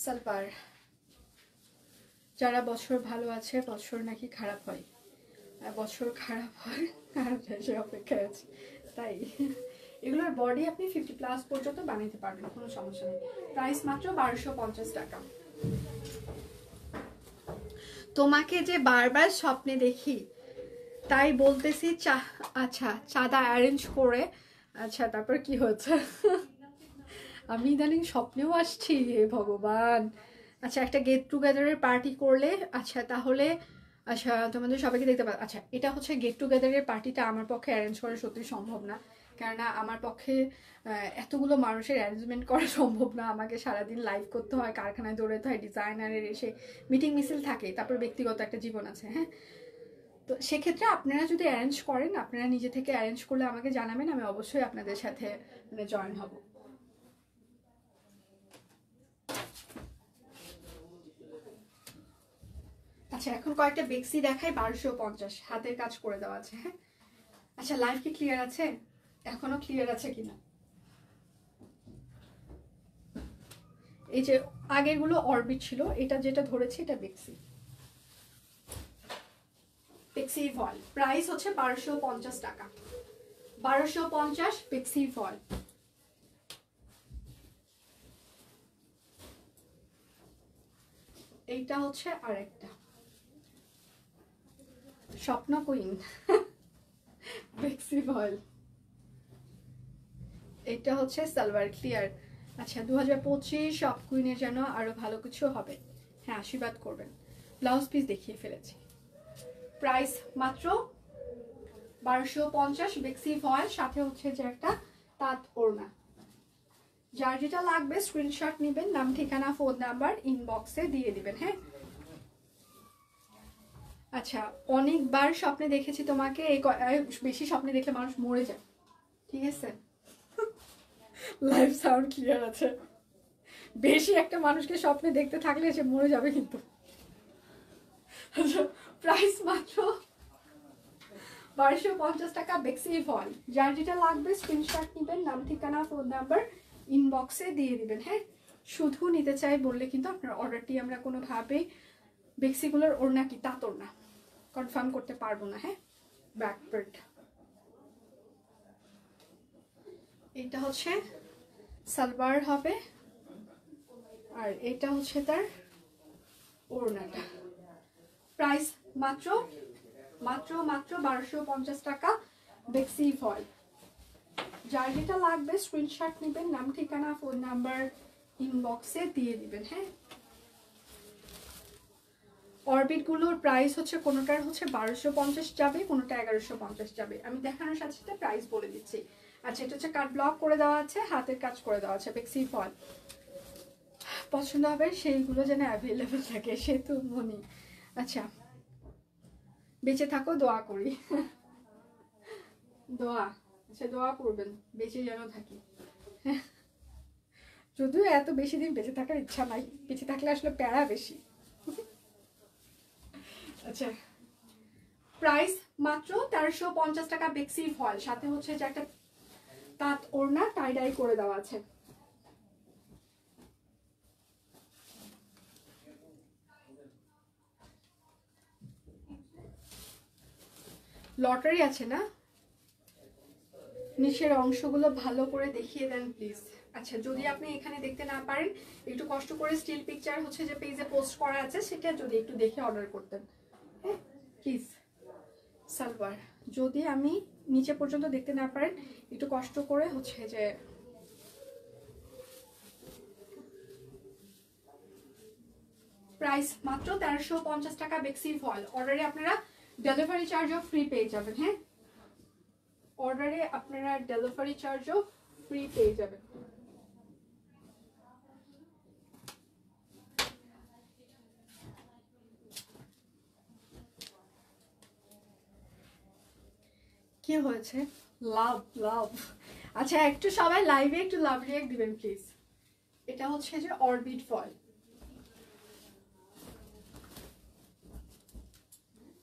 সালপার, যারা বছর ভালো আছে বছর নাকি খারাপ হয়, বছর খারাপ হয় আর সে অপেক্ষায় আছে, তাই এগুলোর বডি আপনি 50+ পর্যন্ত বানাইতে পারবেন, কোনো সমস্যা নেই। প্রাইস মাত্র 1250 টাকা। তোমাকে যে বারবার স্বপ্নে দেখি তাই বলতেছি আচ্ছা চাঁদা অ্যারেঞ্জ করে। আচ্ছা তারপর কি হচ্ছে? আমি ইদানিং স্বপ্নেও আসছি, হে ভগবান। আচ্ছা একটা গেট টুগেদারের পার্টি করলে, আচ্ছা তাহলে আচ্ছা তোমাদের সবাইকে দেখতে পাবো। আচ্ছা এটা হচ্ছে গেট টুগেদারের পার্টিটা আমার পক্ষে অ্যারেঞ্জ করা সত্যি সম্ভব না, কেননা আমার পক্ষে এতগুলো মানুষের অ্যারেঞ্জমেন্ট করা সম্ভব না। আমাকে সারাদিন লাইভ করতে হয়, কারখানায় দৌড়াতে হয়, ডিজাইনারের এসে মিটিং মিছিল থাকে, তারপর ব্যক্তিগত একটা জীবন আছে। হ্যাঁ, তো সেক্ষেত্রে আপনারা যদি অ্যারেঞ্জ করেন, আপনারা নিজে থেকে অ্যারেঞ্জ করলে আমাকে জানাবেন, আমি অবশ্যই আপনাদের সাথে মানে জয়েন হব। আচ্ছা এখন কয়েকটা বেক্সি দেখাই, 1250 হাতের কাজ করে দেওয়া আছে। হ্যাঁ আচ্ছা লাইভ কি ক্লিয়ার আছে? এখনো ক্লিয়ার আছে কিনা? এই যে আগেরগুলো অরবিট ছিল, এটা যেটা ধরেছি এটা বেক্সি। বেক্সি ফল প্রাইস হচ্ছে 1250 টাকা। 1250 বেক্সি ফল। এইটা হচ্ছে আরেকটা স্বপ্ন কুইন বেক্সি ফল। এটা হচ্ছে সালোয়ার ক্লিয়ার। আচ্ছা 2025 সব কুইনের যেন আরো ভালো কিছু হবে, হ্যাঁ আশীর্বাদ করবেন। ব্লাউজ পিস দেখিয়ে ফেলেছি। প্রাইস মাত্র 1250 বেক্সি ফল, সাথে হচ্ছে যে একটা তাঁত ওড়না। যার যেটা লাগবে স্ক্রিনশট নেবেন, নাম ঠিকানা ফোন নাম্বার ইনবক্সে দিয়ে দিবেন। হ্যাঁ আচ্ছা অনেকবার স্বপ্নে দেখেছি তোমাকে, এই বেশি স্বপ্নে দেখলে মানুষ মরে যায়, ঠিক আছে? লাইভ সাউন্ড ক্লিয়ার আছে। বেশি একটা মানুষকে স্বপ্নে দেখতে থাকলে সে মরে যাবে কিন্তু। প্রাইস মাত্র 1250 টাকা বেক্সি ফল। যার যেটা লাগবে স্ক্রিনশট নেবেন, নাম ঠিকানা ফোন নাম্বার ইনবক্সে দিয়ে দিবেন। হ্যাঁ শুধু নিতে চাই বললে কিন্তু আপনার অর্ডারটি আমরা কোনোভাবেই বেক্সিগুলোর ওড়না কি তাঁত ওড়না কনফার্ম করতে পারবো না। হ্যাঁ ব্যাক পার্ট। এটা হচ্ছে সালোয়ার হবে, আর এটা হচ্ছে তার ওড়নাটা। প্রাইস মাত্র মাত্র মাত্র 1250 টাকা বেক্সি ফল। যার যেটা লাগবে স্ক্রিনশট নেবেন, নাম ঠিকানা ফোন নাম্বার ইনবক্সে দিয়ে দিবেন। হ্যাঁ অরবিট গুলোর প্রাইস হচ্ছে কোনোটার হচ্ছে 1250 যাবে, কোনোটা 1150 যাবে। আমি দেখানোর সাথে সাথে প্রাইস বলে দিচ্ছি। আচ্ছা এটা হচ্ছে কাট ব্লক করে দেওয়া আছে, হাতের কাজ করে দেওয়া আছে, বেক্সি ফল। পছন্দ হবে সেইগুলো যেন অ্যাভেলেবেল থাকে, সে তো মনি। আচ্ছা বেঁচে থাকো, দোয়া করি। দোয়া, আচ্ছা দোয়া করবেন বেঁচে যেন থাকি। যদিও এত বেশি দিন বেঁচে থাকার ইচ্ছা নাই, বেঁচে থাকলে আসলে প্যারা বেশি। আচ্ছা প্রাইস মাত্র 1350 টাকা বেক্সি ফল, সাথে হচ্ছে যে একটা তাঁত ওড়না টাই ডাই করে দেওয়া আছে। লটারি আছে না, নিচের অংশগুলো ভালো করে দেখিয়ে দেন প্লিজ। আচ্ছা যদি আপনি এখানে দেখতে না পারেন, একটু কষ্ট করে স্টিল পিকচার হচ্ছে যে পেজে পোস্ট করা আছে সেটা যদি একটু দেখে অর্ডার করতেন হ্যাঁ প্লিজ। সালোয়ার যদি আমি নিচে পর্যন্ত দেখতে না পারেন, একটু কষ্ট করে হচ্ছে যে প্রাইস মাত্র 1350 টাকা বেক্সি ফল। অর্ডারে আপনারা ডেলিভারি চার্জও ফ্রি পেয়ে যাবেন। হ্যাঁ অর্ডারে আপনারা ডেলিভারি চার্জও ফ্রি পেয়ে যাবেন। কি হয়েছে? লাভ লাভ। আচ্ছা একটু সবাই লাইভে একটু লাভ রিঅ্যাক্ট দিবেন প্লিজ। এটা হচ্ছে যে অরবিট ফল।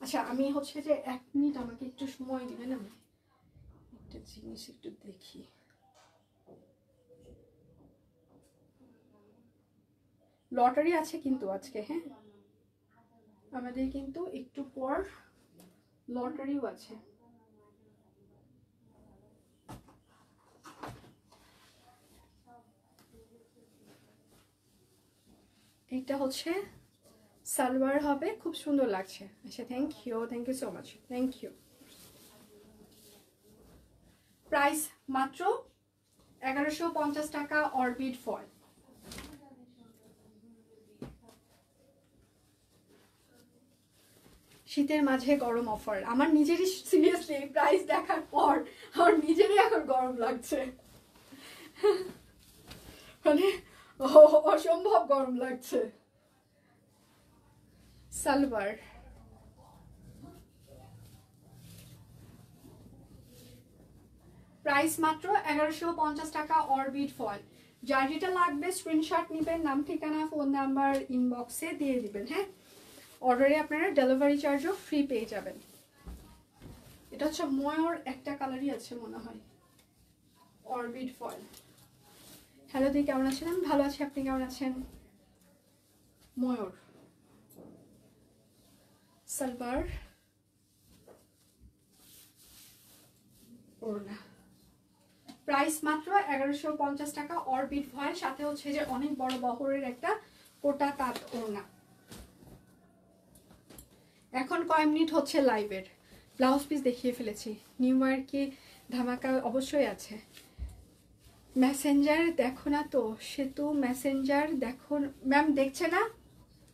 আচ্ছা আমি হচ্ছে যে 1 মিনিট আমাকে একটু সময় দিবেন, আমি একটা জিনিস একটু দেখি। লটারি আছে কিন্তু আজকে, হ্যাঁ আমাদের কিন্তু একটু পর লটারিও আছে। এইটা হচ্ছে সালোয়ার হবে, খুব সুন্দর লাগছে। আচ্ছা, thank you so much, thank you. Price মাত্র 1150 টাকা অরবিট ফয়েল। শীতের মাঝে গরম অফার। আমার নিজেরই সিরিয়াসলি প্রাইস দেখার পর আমার নিজেরই এখন গরম লাগছে, মানে অসম্ভব গরম লাগছে। সালোয়ার প্রাইস মাত্র 1150 টাকা অরবিট ফয়েল। যার যেটা লাগবে স্ক্রিনশট নেবেন, নাম ঠিকানা ফোন নাম্বার ইনবক্সে দিয়ে দিবেন। হ্যাঁ, অর্ডারে আপনারা ডেলিভারি চার্জও ফ্রি পেয়ে যাবেন। এটা হচ্ছে ময়ূর একটা কালারই আছে মনে হয়, অরবিট ফয়েল। হ্যালো দি, কেমন আছেন? আমি ভালো আছি, আপনি কেমন আছেন? ময়ূর সালোয়ার ওড়না, প্রাইস মাত্র 1150 টাকা অরবিট ফয়েল, সাথে হচ্ছে যে অনেক বড় বহরের একটা কোটা তাঁত ওড়না। এখন কয় মিনিট হচ্ছে লাইভের, ব্লাউজ পিস দেখিয়ে ফেলেছি। নিউ ইয়ার কি ধামাকা? অবশ্যই আছে। মেসেঞ্জার দেখো না তো, সেতু মেসেঞ্জার দেখো ম্যাম, দেখছে না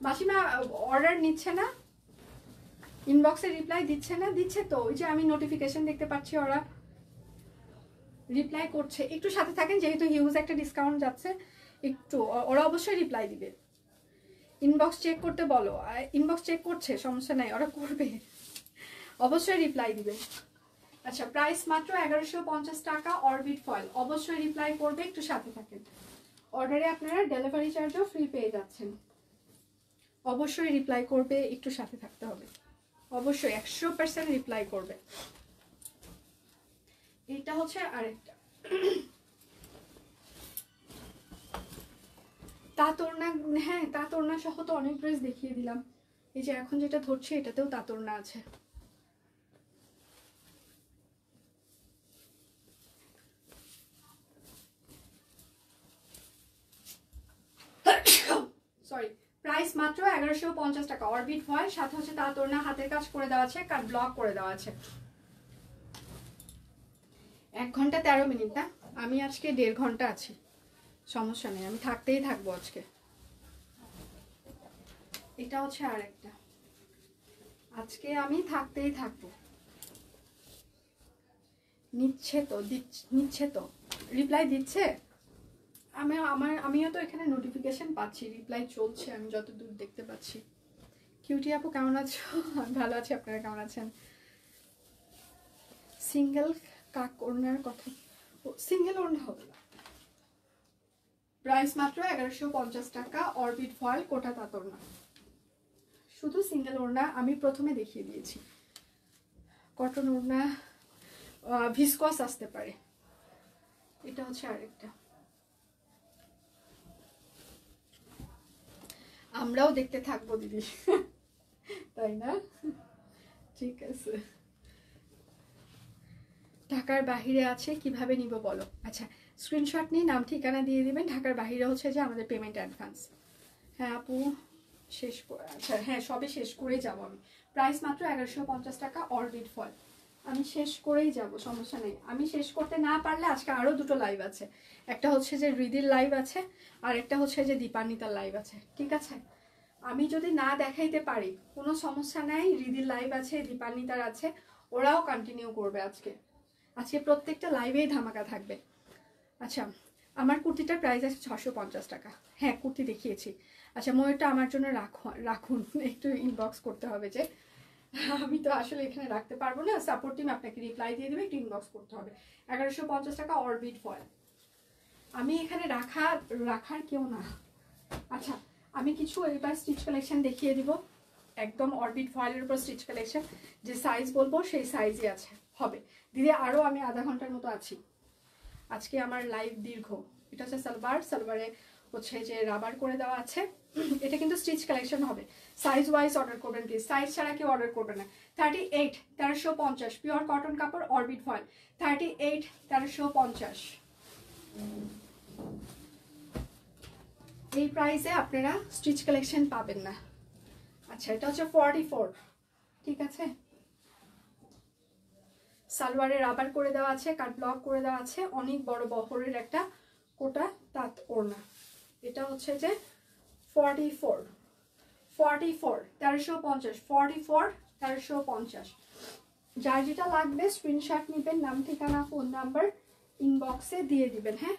মাসিমা? অর্ডার নিচ্ছে না, ইনবক্সে রিপ্লাই দিচ্ছে না? দিচ্ছে তো, ওই যে আমি নোটিফিকেশন দেখতে পাচ্ছি, ওরা রিপ্লাই করছে। একটু সাথে থাকেন, যেহেতু হিউজ একটা ডিসকাউন্ট যাচ্ছে, একটু ওরা অবশ্যই রিপ্লাই দিবে। ইনবক্স চেক করতে বলো, ইনবক্স চেক করছে, সমস্যা নাই, ওরা করবে, অবশ্যই রিপ্লাই দিবে। আচ্ছা, প্রাইস মাত্র 1150 টাকা অরবিট ফয়েল, অবশ্যই রিপ্লাই করবে, একটু সাথে থাকেন। অর্ডারে আপনারা ডেলিভারি চার্জও ফ্রি পেয়ে যাচ্ছেন, অবশ্যই রিপ্লাই করবে, একটু সাথে থাকতে হবে, অবশ্যই 100% রিপ্লাই করবে। এইটা হচ্ছে আরেকটা তাঁতওড়না। হ্যাঁ, তাঁতওড়না সহ তো অনেক ড্রেস দেখিয়ে দিলাম। এই যে এখন যেটা ধরছি এটাতেও তাঁতওড়না আছে। সরি, প্রাইস মাত্র 1150 টাকা অরবিট ফয়েল, সাথে হচ্ছে তাঁতওড়না, হাতের কাজ করে দেওয়া আছে, কাট ব্লক করে দেওয়া আছে। 1 ঘন্টা 13 মিনিট না, আমি আজকে 1.5 ঘন্টা আছি, সমস্যা নেই, আমি থাকতেই থাকবো আজকে। এটা হচ্ছে আরেকটা, আজকে আমি থাকতেই থাকবো। নিচ্ছে তো, নিচ্ছে তো, রিপ্লাই দিচ্ছে। আমিও তো এখানে নোটিফিকেশন পাচ্ছি, রিপ্লাই চলছে, আমি যতদূর দেখতে পাচ্ছি। কিউটি আপু কেমন আছো? আমি ভালো আছি, আপনারা কেমন আছেন? সিঙ্গেল কাক ওড়নার কথা, সিঙ্গেল ওড়না হবে না। প্রাইস মাত্র 1150 টাকা অরবিট ফয়েল, কোটা তাঁত ওড়না, শুধু সিঙ্গেল ওড়না আমি প্রথমে দেখিয়ে দিয়েছি। কটন ওড়না ভিসকস আসতে পারে। এটা হচ্ছে আরেকটা, আমরাও দেখতে থাকবো দিদি, তাই না? ঠিক আছে। ঢাকার বাহিরে আছে, কিভাবে নিব বলো? আচ্ছা, স্ক্রিনশট নিয়ে নাম ঠিকানা দিয়ে দিবেন। ঢাকার বাহিরে হচ্ছে যে আমাদের পেমেন্ট অ্যাডভান্স। হ্যাঁ আপু, শেষ করে, আচ্ছা হ্যাঁ, সবে শেষ করেই যাব আমি। প্রাইস মাত্র 1150 টাকা অরবিট ফয়েল, আমি শেষ করেই যাব, সমস্যা নেই। আমি শেষ করতে না পারলে আজকে আরও 2টো লাইভ আছে, একটা হচ্ছে যে রিদির লাইভ আছে, আর একটা হচ্ছে যে দীপান্বিতার লাইভ আছে, ঠিক আছে? আমি যদি না দেখাইতে পারি কোনো সমস্যা নাই, রিদির লাইভ আছে, দীপান্বিতার আছে, ওরাও কন্টিনিউ করবে আজকে। আজকে প্রত্যেকটা লাইভেই ধামাকা থাকবে। আচ্ছা, আমার কুর্তিটার প্রাইস আছে 650 টাকা। হ্যাঁ, কুর্তি দেখিয়েছি। আচ্ছা, ময়ূরটা আমার জন্য রাখুন, একটু ইনবক্স করতে হবে, যে আমি তো আসলে এখানে রাখতে পারবো না, সাপোর্ট টিম আপনাকে রিপ্লাই দিয়ে দেবে, একটু ইনবক্স করতে হবে। 1150 টাকা অরবিট ফয়েল, আমি এখানে রাখার কেউ না। আচ্ছা, আমি কিছু এবার স্টিচ কালেকশন দেখিয়ে দিব, একদম অরবিট ফয়েলের উপর স্টিচ কালেকশন, যে সাইজ বলবো সেই সাইজই আছে হবে। দিদি আরও আমি আধা ঘন্টার মতো আছি, আজকে আমার লাইভ দীর্ঘ। এটা হচ্ছে সালোয়ারে হচ্ছে যে রাবার করে দেওয়া আছে, এটা কিন্তু স্টিচ কালেকশন হবে। সাইজ ওয়াইজ অর্ডার করবেন প্লিজ, সাইজ ছাড়া কেউ অর্ডার করবে না। 38 1350 পিওর কটন কাপড় অরবিট ফয়েল, 38 1350। এই প্রাইসে আপনারা স্টিচ কালেকশন পাবেন না। আচ্ছা, এটা হচ্ছে 44, ঠিক আছে। সালোয়ারে রাবার করে দেওয়া আছে, কাট ব্লক করে দেওয়া আছে, অনেক বড় বহরের একটা কোটা তাঁত ওড়না। এটা হচ্ছে যে 44, 1350, 44, 1350। যার যেটা লাগবে স্ক্রিনশট নেবেন, নাম ঠিকানা ফোন নাম্বার ইনবক্সে দিয়ে দিবেন। হ্যাঁ,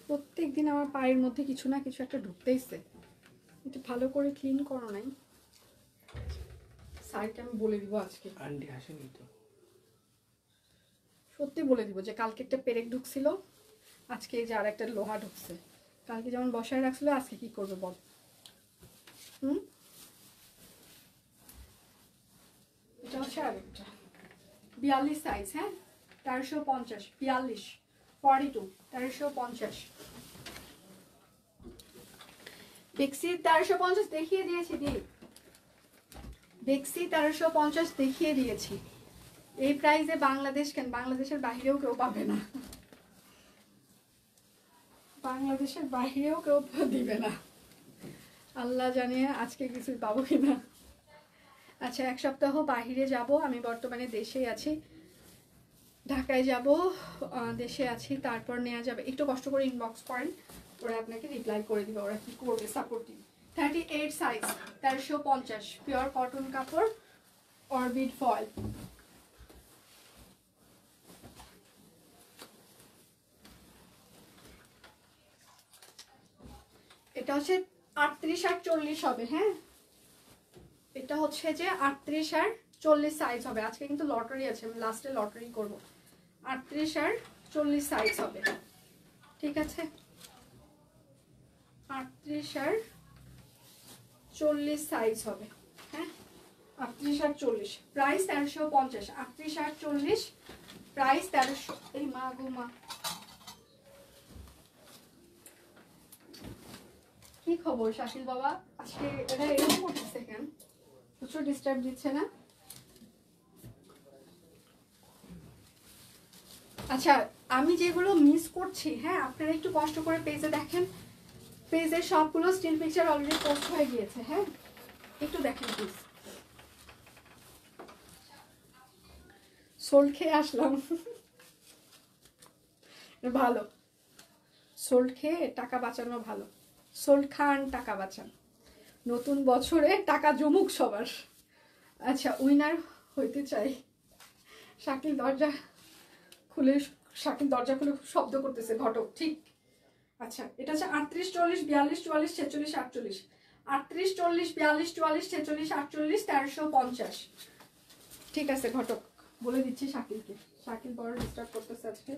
প্রত্যেক দিন আমার পায়ের মধ্যে কিছু না কিছু একটা ঢুকতেইছে। এটা ভালো করে ক্লিন করো নাই। স্যারকে আমি বলে দিব আজকে, আন্টি আসেনি তো। সত্যি বলে দিব যে কালকে একটা পেরেক ঢুকছিল, আজকে এই যে আর একটা লোহা ঢুকছে। কালকে যেমন বসায় রাখছিল, আজকে কি করবে বল? এটা হচ্ছে আরেকটা 42 সাইজ। হ্যাঁ, 1350, 42, 42, 1350। বেক্সি 1350 দেখিয়ে দিয়েছি দি, বেক্সি 1350 দেখিয়ে দিয়েছি। এই প্রাইসে বাংলাদেশ কেন, বাংলাদেশের বাইরেও কেউ পাবে না, বাংলাদেশের বাইরেও কেউ দিবে না। আল্লাহ জানে আজকে কিছু পাবো কিনা। আচ্ছা, এক সপ্তাহ বাহিরে যাব, আমি বর্তমানে দেশে আছি, ঢাকায় যাব, দেশে আছি, তারপর নেওয়া যাবে। একটু কষ্ট করে ইনবক্স করেন, ওরা আপনাকে রিপ্লাই করে দিবে, ওরা কি করবে সাপোর্টিভ। 38 সাইজ, 1350, পিওর কটন কাপড়, অরবিট ফয়েল। এটা হচ্ছে 38 আর 40 হবে। হ্যাঁ, এটা হচ্ছে যে 38 আর 40 সাইজ হবে। আজকে কিন্তু লটারি আছে, আমি লাস্টে লটারি করব। 38 আর 40 সাইজ হবে, ঠিক আছে। 38 আর 40 সাইজ হবে। হ্যাঁ, 38 আর 40, প্রাইস 1350। 38 আর 40, প্রাইস 1300। এই মা গো মা, কি খবর শাকিল বাবা? আজকে এটা এরকম করতেছে কেন? প্রচুর ডিস্টার্ব দিচ্ছে না? আচ্ছা, আমি যেগুলো মিস করছি, হ্যাঁ আপনারা একটু কষ্ট করে পেজে দেখেন, পেজে সবগুলো স্টিল পিকচার অলরেডি পোস্ট হয়ে গিয়েছে। হ্যাঁ, একটু দেখেন প্লিজ। সোল্ড খেয়ে আসলাম, ভালো সোল্ড খেয়ে টাকা বাঁচানো ভালো। সোল্ড খান, টাকা বাঁচান, নতুন বছরে টাকা জমুক সবার। আচ্ছা, উইনার হইতে চাই। শাকিল দরজা খুলে, শাকিল দরজা খুলে খুব শব্দ করতেছে ঘটক, ঠিক। আচ্ছা, এটা হচ্ছে 38, 40, 42, 44, 46, 48। 38, 40, 42, 44, 46, 48, 1350। ঠিক আছে ঘটক, বলে দিচ্ছি শাকিলকে। শাকিল বড় ডিস্টার্ব করতেছে আজকে।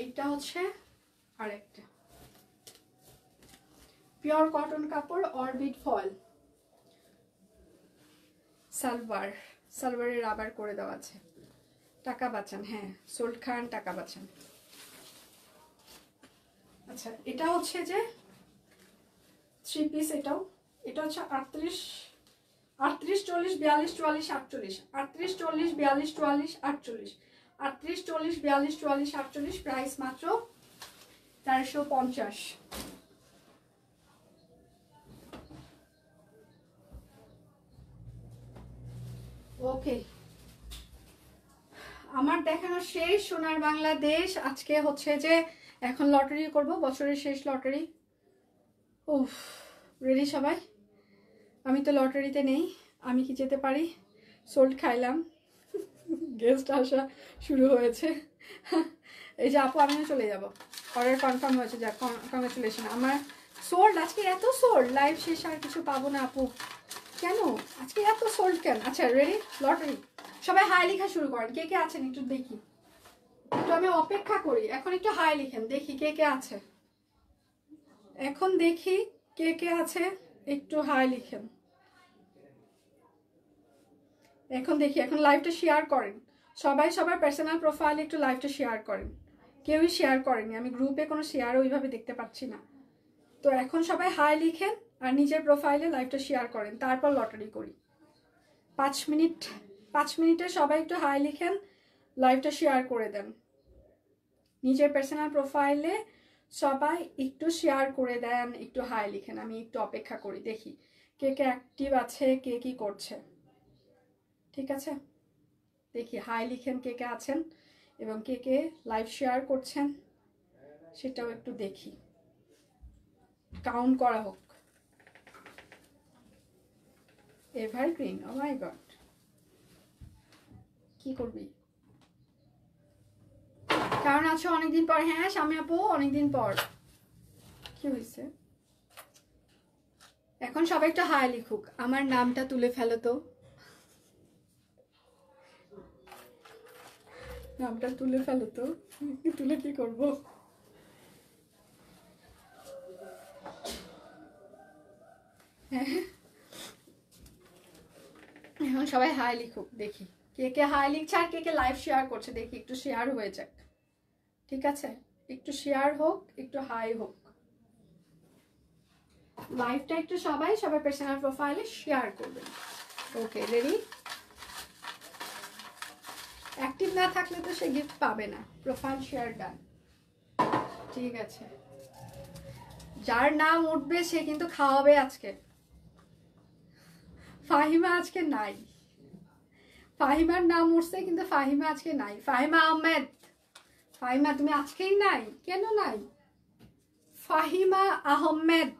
এইটা হচ্ছে আরেকটা পিওর কটন কাপড়, অরবিট ফয়েল, সালোয়ার, সালোয়ারে রাবার করে দেওয়া আছে। টাকা বাঁচান, হ্যাঁ সোল্ড খান, টাকা বাঁচান। আচ্ছা, এটা হচ্ছে যে 3 পিস। এটাও, এটা হচ্ছে 38, 38, 40, 42, 44, 48। 38, 40, 42, 44, 48। 38, 40, 42, 44, 48। প্রাইস মাত্র 1350। ওকে, আমার দেখানো শেষ সোনার বাংলাদেশ। আজকে হচ্ছে যে এখন লটারি করব, বছরের শেষ লটারি। উফ, রেডি সবাই? আমি তো লটারিতে নেই, আমি কি যেতে পারি? সোল্ড খাইলাম, গেস্ট আসা শুরু হয়েছে। এই যে আপু, আমিও চলে যাব, অর্ডার কনফার্ম হয়েছে, যা কংগ্রেচুলেশন। আমার সোল্ড আজকে, এত সোল্ড, লাইভ শেষ আর কিছু পাবো না আপু। কেন আজকে এত সোল্ড কেন? আচ্ছা রেডি, লটারি। সবাই হাই লেখা শুরু করেন, কে কে আছেন একটু দেখি, একটু আমি অপেক্ষা করি। এখন একটু হাই লিখেন, দেখি কে কে আছে, এখন দেখি কে কে আছে, একটু হাই লিখেন। এখন দেখি, এখন লাইভটা শেয়ার করেন সবাই, সবার পার্সোনাল প্রোফাইলে একটু লাইভটা শেয়ার করেন। কেউই শেয়ার করেনি, আমি গ্রুপে কোনো শেয়ার ওইভাবে দেখতে পাচ্ছি না। তো এখন সবাই হাই লিখেন আর নিজের প্রোফাইলে লাইভটা শেয়ার করেন, তারপর লটারি করি। 5 মিনিটে সবাই একটু হাই লিখেন, লাইভটা শেয়ার করে দেন। নিজের পার্সোনাল প্রোফাইলে সবাই একটু শেয়ার করে দেন, একটু হাই লিখেন। আমি একটু অপেক্ষা করি, দেখি কে কে অ্যাক্টিভ আছে, কে কি করছে। ঠিক আছে, দেখি হাই লিখেন কে কে আছেন এবং কে কে লাইভ শেয়ার করছেন সেটাও একটু দেখি, কাউন্ট করা হোক। এভারগ্রিন, ও মাই গড, কি করবি? কারণ আছে অনেকদিন পর। হ্যাঁ স্বামী আপু, অনেকদিন পর। কি হয়েছে? এখন সবাই একটু হাই লিখুক। আমার নামটা তুলে ফেলো তো, নামটা তুলে ফেলো তো। তুলে কি করবো? এখন সবাই হাই লিখুক, দেখি কে কে হাই লিখছে আর কে কে লাইভ শেয়ার করছে। দেখি একটু শেয়ার হয়ে যাক। ঠিক আছে, একটু শেয়ার হোক, একটু হাই হোক। লাইভটা একটু সবাই পার্সোনাল প্রোফাইলে শেয়ার করবেন। ওকে, রেডি? অ্যাক্টিভ না থাকলে তো সে গিফট পাবে না। Profile share done. ঠিক আছে, যার নাম উঠবে সে কিন্তু খাওয়াবে আজকে। ফাহিমা আজকে নাই, ফাহিমার নাম উঠছে কিন্তু ফাহিমা আজকে নাই। ফাহিমা আহমেদ, ফাহিমা তুমি আজকেই নাই কেন? নাই ফাহিমা আহমেদ।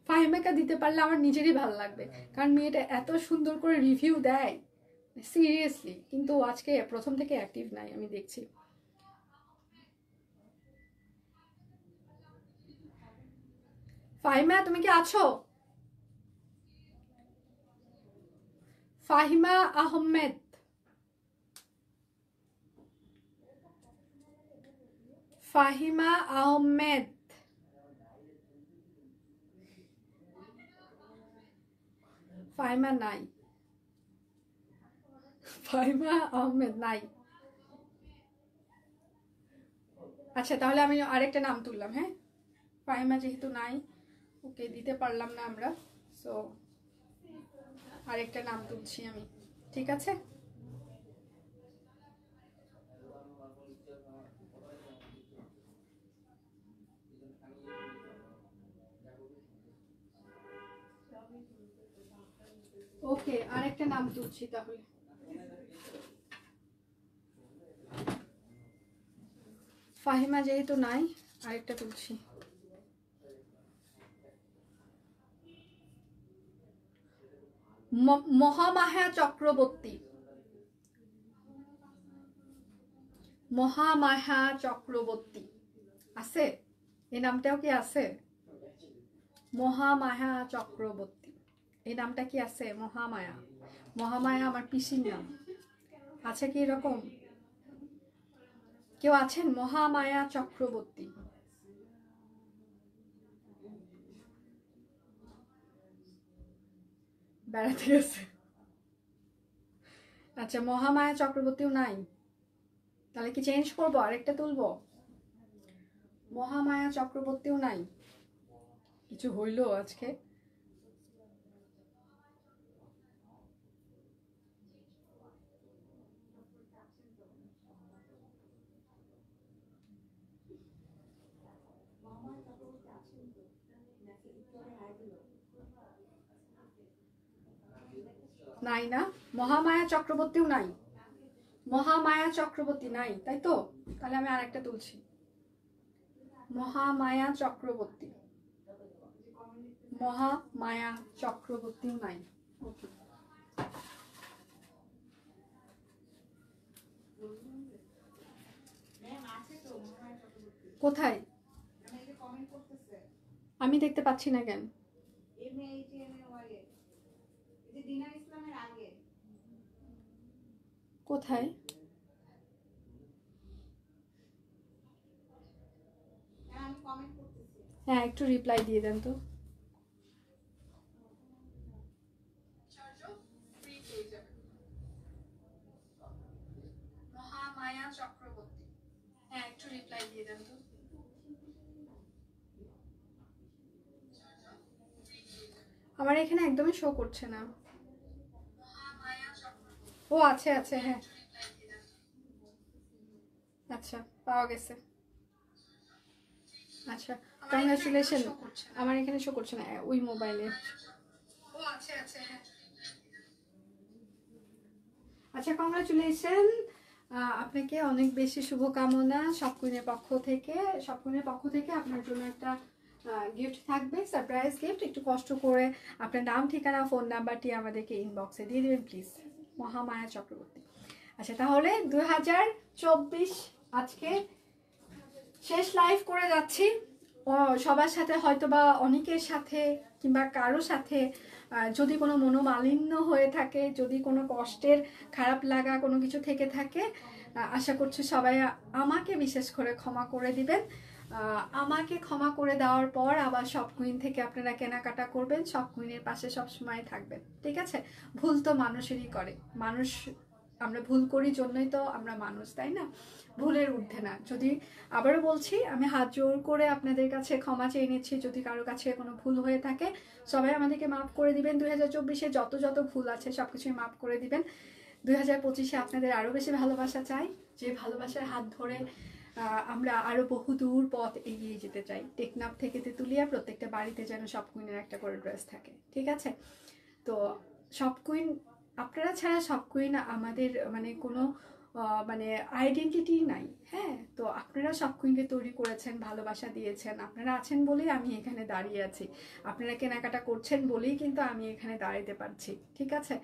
ফাহিমাকে দিতে পারলে আমার নিজেরই ভালো লাগবে, কারণ মেয়েটা এত সুন্দর করে রিভিউ দেয় সিরিয়াসলি, কিন্তু আজকে প্রথম থেকে অ্যাক্টিভ নাই আমি দেখছি। ফাহিমা তুমি কি আছো? ফাহিমা আহমেদ, ফাহিমা আহমেদ, ফাহিমা নাই, ফাহিমা আহমেদ নাই। আচ্ছা তাহলে আমি আরেকটা নাম তুললাম। হ্যাঁ, ফাহিমা যেহেতু নাই, ওকে দিতে পারলাম না আমরা, সো আরেকটা নাম তুলছি আমি। ঠিক আছে, ওকে আরেকটা নাম তুলছি তাহলে। ফাহিমা যেহেতু নাই, আরেকটা তুলছি। মহামায়া চক্রবর্তী, মহামায়া চক্রবর্তী আছে? এই নামটাও কি আছে? মহামায়া চক্রবর্তী, এই নামটা কি আছে? মহামায়া, মহামায়া আমার পিসির নাম। আছে কি এরকম কেউ আছেন? মহামায়া চক্রবর্তী। বেড়াতে গেছে। আচ্ছা, মহামায়া চক্রবর্তীও নাই, তাহলে কি চেঞ্জ করবো, আরেকটা তুলবো? মহামায়া চক্রবর্তীও নাই, কিছু হইলো আজকে? নাই না, মহামায়া চক্রবর্তীও নাই, মহামায়া চক্রবর্তী নাই, তাই তো? তাহলে আমি আরেকটা তুলছি, মহামায়া চক্রবর্তী, মহামায়া চক্রবর্তীও নাই। ওকে, কোথায়? আমি দেখতে পাচ্ছি না কেন? কোথায়? হ্যাঁ একটু রিপ্লাই দিয়ে দেন তো। মহামায়া চক্রবর্তী, হ্যাঁ একটু রিপ্লাই দিয়ে দেন তো। আমার এখানে একদমই শো করছে না। ও আছে আছে, হ্যাঁ আচ্ছা পাওয়া গেছে। আচ্ছা কংগ্রাচুলেশন। আমার এখানে শো করছে না ওই মোবাইলে। ও আছে আছে, হ্যাঁ আচ্ছা কংগ্রাচুলেশন, আপনাকে অনেক বেশি শুভকামনা সব কুইনের পক্ষ থেকে। সব কুইনের পক্ষ থেকে আপনার জন্য একটা গিফট থাকবে, সারপ্রাইজ গিফট। একটু কষ্ট করে আপনার নাম, ঠিকানা, ফোন নাম্বারটি আমাদেরকে ইনবক্সে দিয়ে দেবেন প্লিজ। মহামায়া চক্রবর্তী। আচ্ছা তাহলে 2024 আজকে শেষ লাইভ করে যাচ্ছি। সবার সাথে হয়তো বা অনেকের সাথে কিংবা কারো সাথে যদি কোনো মনোমালিন্য হয়ে থাকে, যদি কোনো কষ্টের খারাপ লাগা কোনো কিছু থেকে থাকে, আশা করছি সবাই আমাকে বিশেষ করে ক্ষমা করে দিবেন। আমাকে ক্ষমা করে দেওয়ার পর আবার সব কুইন থেকে আপনারা কেনাকাটা করবেন, সব কুইনের পাশে সবসময় থাকবেন, ঠিক আছে? ভুল তো মানুষেরই করে, মানুষ আমরা ভুল করি জন্যই তো আমরা মানুষ, তাই না? ভুলের ঊর্ধ্বে না। যদি আবারও বলছি, আমি হাত জোর করে আপনাদের কাছে ক্ষমা চেয়ে নিচ্ছি যদি কারো কাছে কোনো ভুল হয়ে থাকে। সবাই আমাদেরকে মাফ করে দিবেন। 2024-এ যত যত ভুল আছে সবকিছুই মাফ করে দিবেন। 2025-এ আপনাদের আরো বেশি ভালোবাসা চাই, যে ভালোবাসার হাত ধরে আমরা আরো বহু দূর পথ এগিয়ে যেতে চাই। টেকনাফ থেকে তেতুলিয়া প্রত্যেকটা বাড়িতে যেন সব কুইনের একটা করে ড্রেস থাকে, ঠিক আছে? তো সব কুইন আপনারা ছাড়া সব কুইন আমাদের মানে কোনো মানে আইডেন্টিটি নাই, হ্যাঁ? তো আপনারা সব কুইনকে তৈরি করেছেন, ভালোবাসা দিয়েছেন, আপনারা আছেন বলেই আমি এখানে দাঁড়িয়ে আছি। আপনারা কেনাকাটা করছেন বলেই কিন্তু আমি এখানে দাঁড়াতে পারছি, ঠিক আছে?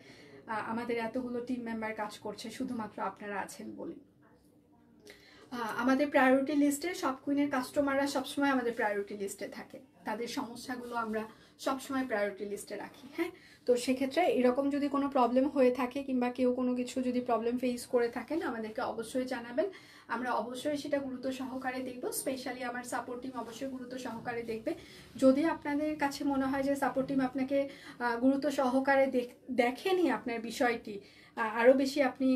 আমাদের এতগুলো টিম মেম্বার কাজ করছে শুধুমাত্র আপনারা আছেন বলেই। আমাদের প্রায়োরিটি লিস্টে সব কুইনের কাস্টমাররা সবসময় আমাদের প্রায়োরিটি লিস্টে থাকে, তাদের সমস্যাগুলো আমরা সবসময় প্রায়োরিটি লিস্টে রাখি, হ্যাঁ? তো সেক্ষেত্রে এরকম যদি কোনো প্রবলেম হয়ে থাকে কিংবা কেউ কোনো কিছু যদি প্রবলেম ফেস করে থাকেন আমাদেরকে অবশ্যই জানাবেন, আমরা অবশ্যই সেটা গুরুত্ব সহকারে দেখব। স্পেশালি আমার সাপোর্ট টিম অবশ্যই গুরুত্ব সহকারে দেখবে। যদি আপনাদের কাছে মনে হয় যে সাপোর্ট টিম আপনাকে গুরুত্ব সহকারে দেখেনি আপনার বিষয়টি, আরও বেশি আপনি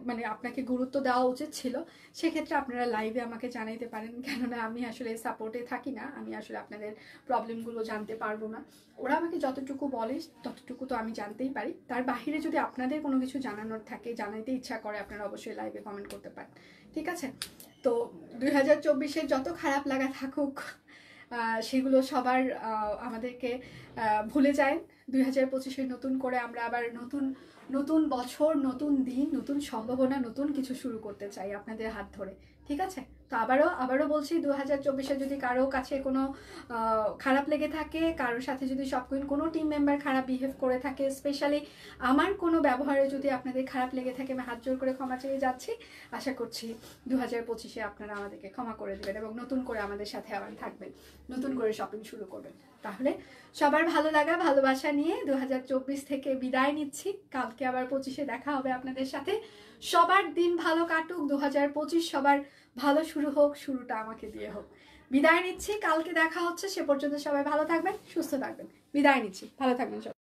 মানে আপনাকে গুরুত্ব দেওয়া উচিত ছিল, সেক্ষেত্রে আপনারা লাইভে আমাকে জানাইতে পারেন। কেননা আমি আসলে সাপোর্টে থাকি না, আমি আসলে আপনাদের প্রবলেমগুলো জানতে পারবো না। ওরা আমাকে যতটুকু বলে ততটুকু তো আমি জানতেই পারি, তার বাহিরে যদি আপনাদের কোনো কিছু জানানোর থাকে, জানাইতে ইচ্ছা করে, আপনারা অবশ্যই লাইভে কমেন্ট করতে পারেন, ঠিক আছে? তো 2024-এর যত খারাপ লাগা থাকুক সেগুলো সবার আমাদেরকে ভুলে যায়। 2025-এ নতুন করে আমরা আবার নতুন বছর, নতুন দিন, নতুন সম্ভাবনা, নতুন কিছু শুরু করতে চাই আপনাদের হাত ধরে, ঠিক আছে? তো আবারও বলছি, 2024-এ যদি কারো কাছে কোনো খারাপ লেগে থাকে, কারোর সাথে যদি সব কোনো টিম মেম্বার খারাপ বিহেভ করে থাকে, স্পেশালি আমার কোনো ব্যবহারে যদি আপনাদের খারাপ লেগে থাকে, আমি হাত জোর করে ক্ষমা চেয়ে যাচ্ছি। আশা করছি 2025-এ আপনারা আমাদেরকে ক্ষমা করে দেবেন এবং নতুন করে আমাদের সাথে আবার থাকবেন, নতুন করে শপিং শুরু করবেন। তাহলে সবার ভালো লাগা ভালোবাসা নিয়ে 2024 থেকে বিদায় নিচ্ছি। কালকে আবার 25-এ দেখা হবে আপনাদের সাথে। সবার দিন ভালো কাটুক, 2025 সবার ভালো শুরু হোক, শুরুটা আমাকে দিয়ে হোক। বিদায় নিচ্ছি, কালকে দেখা হচ্ছে। সে পর্যন্ত সবাই ভালো থাকবেন, সুস্থ থাকবেন। বিদায় নিচ্ছি, ভালো থাকবেন সবাই।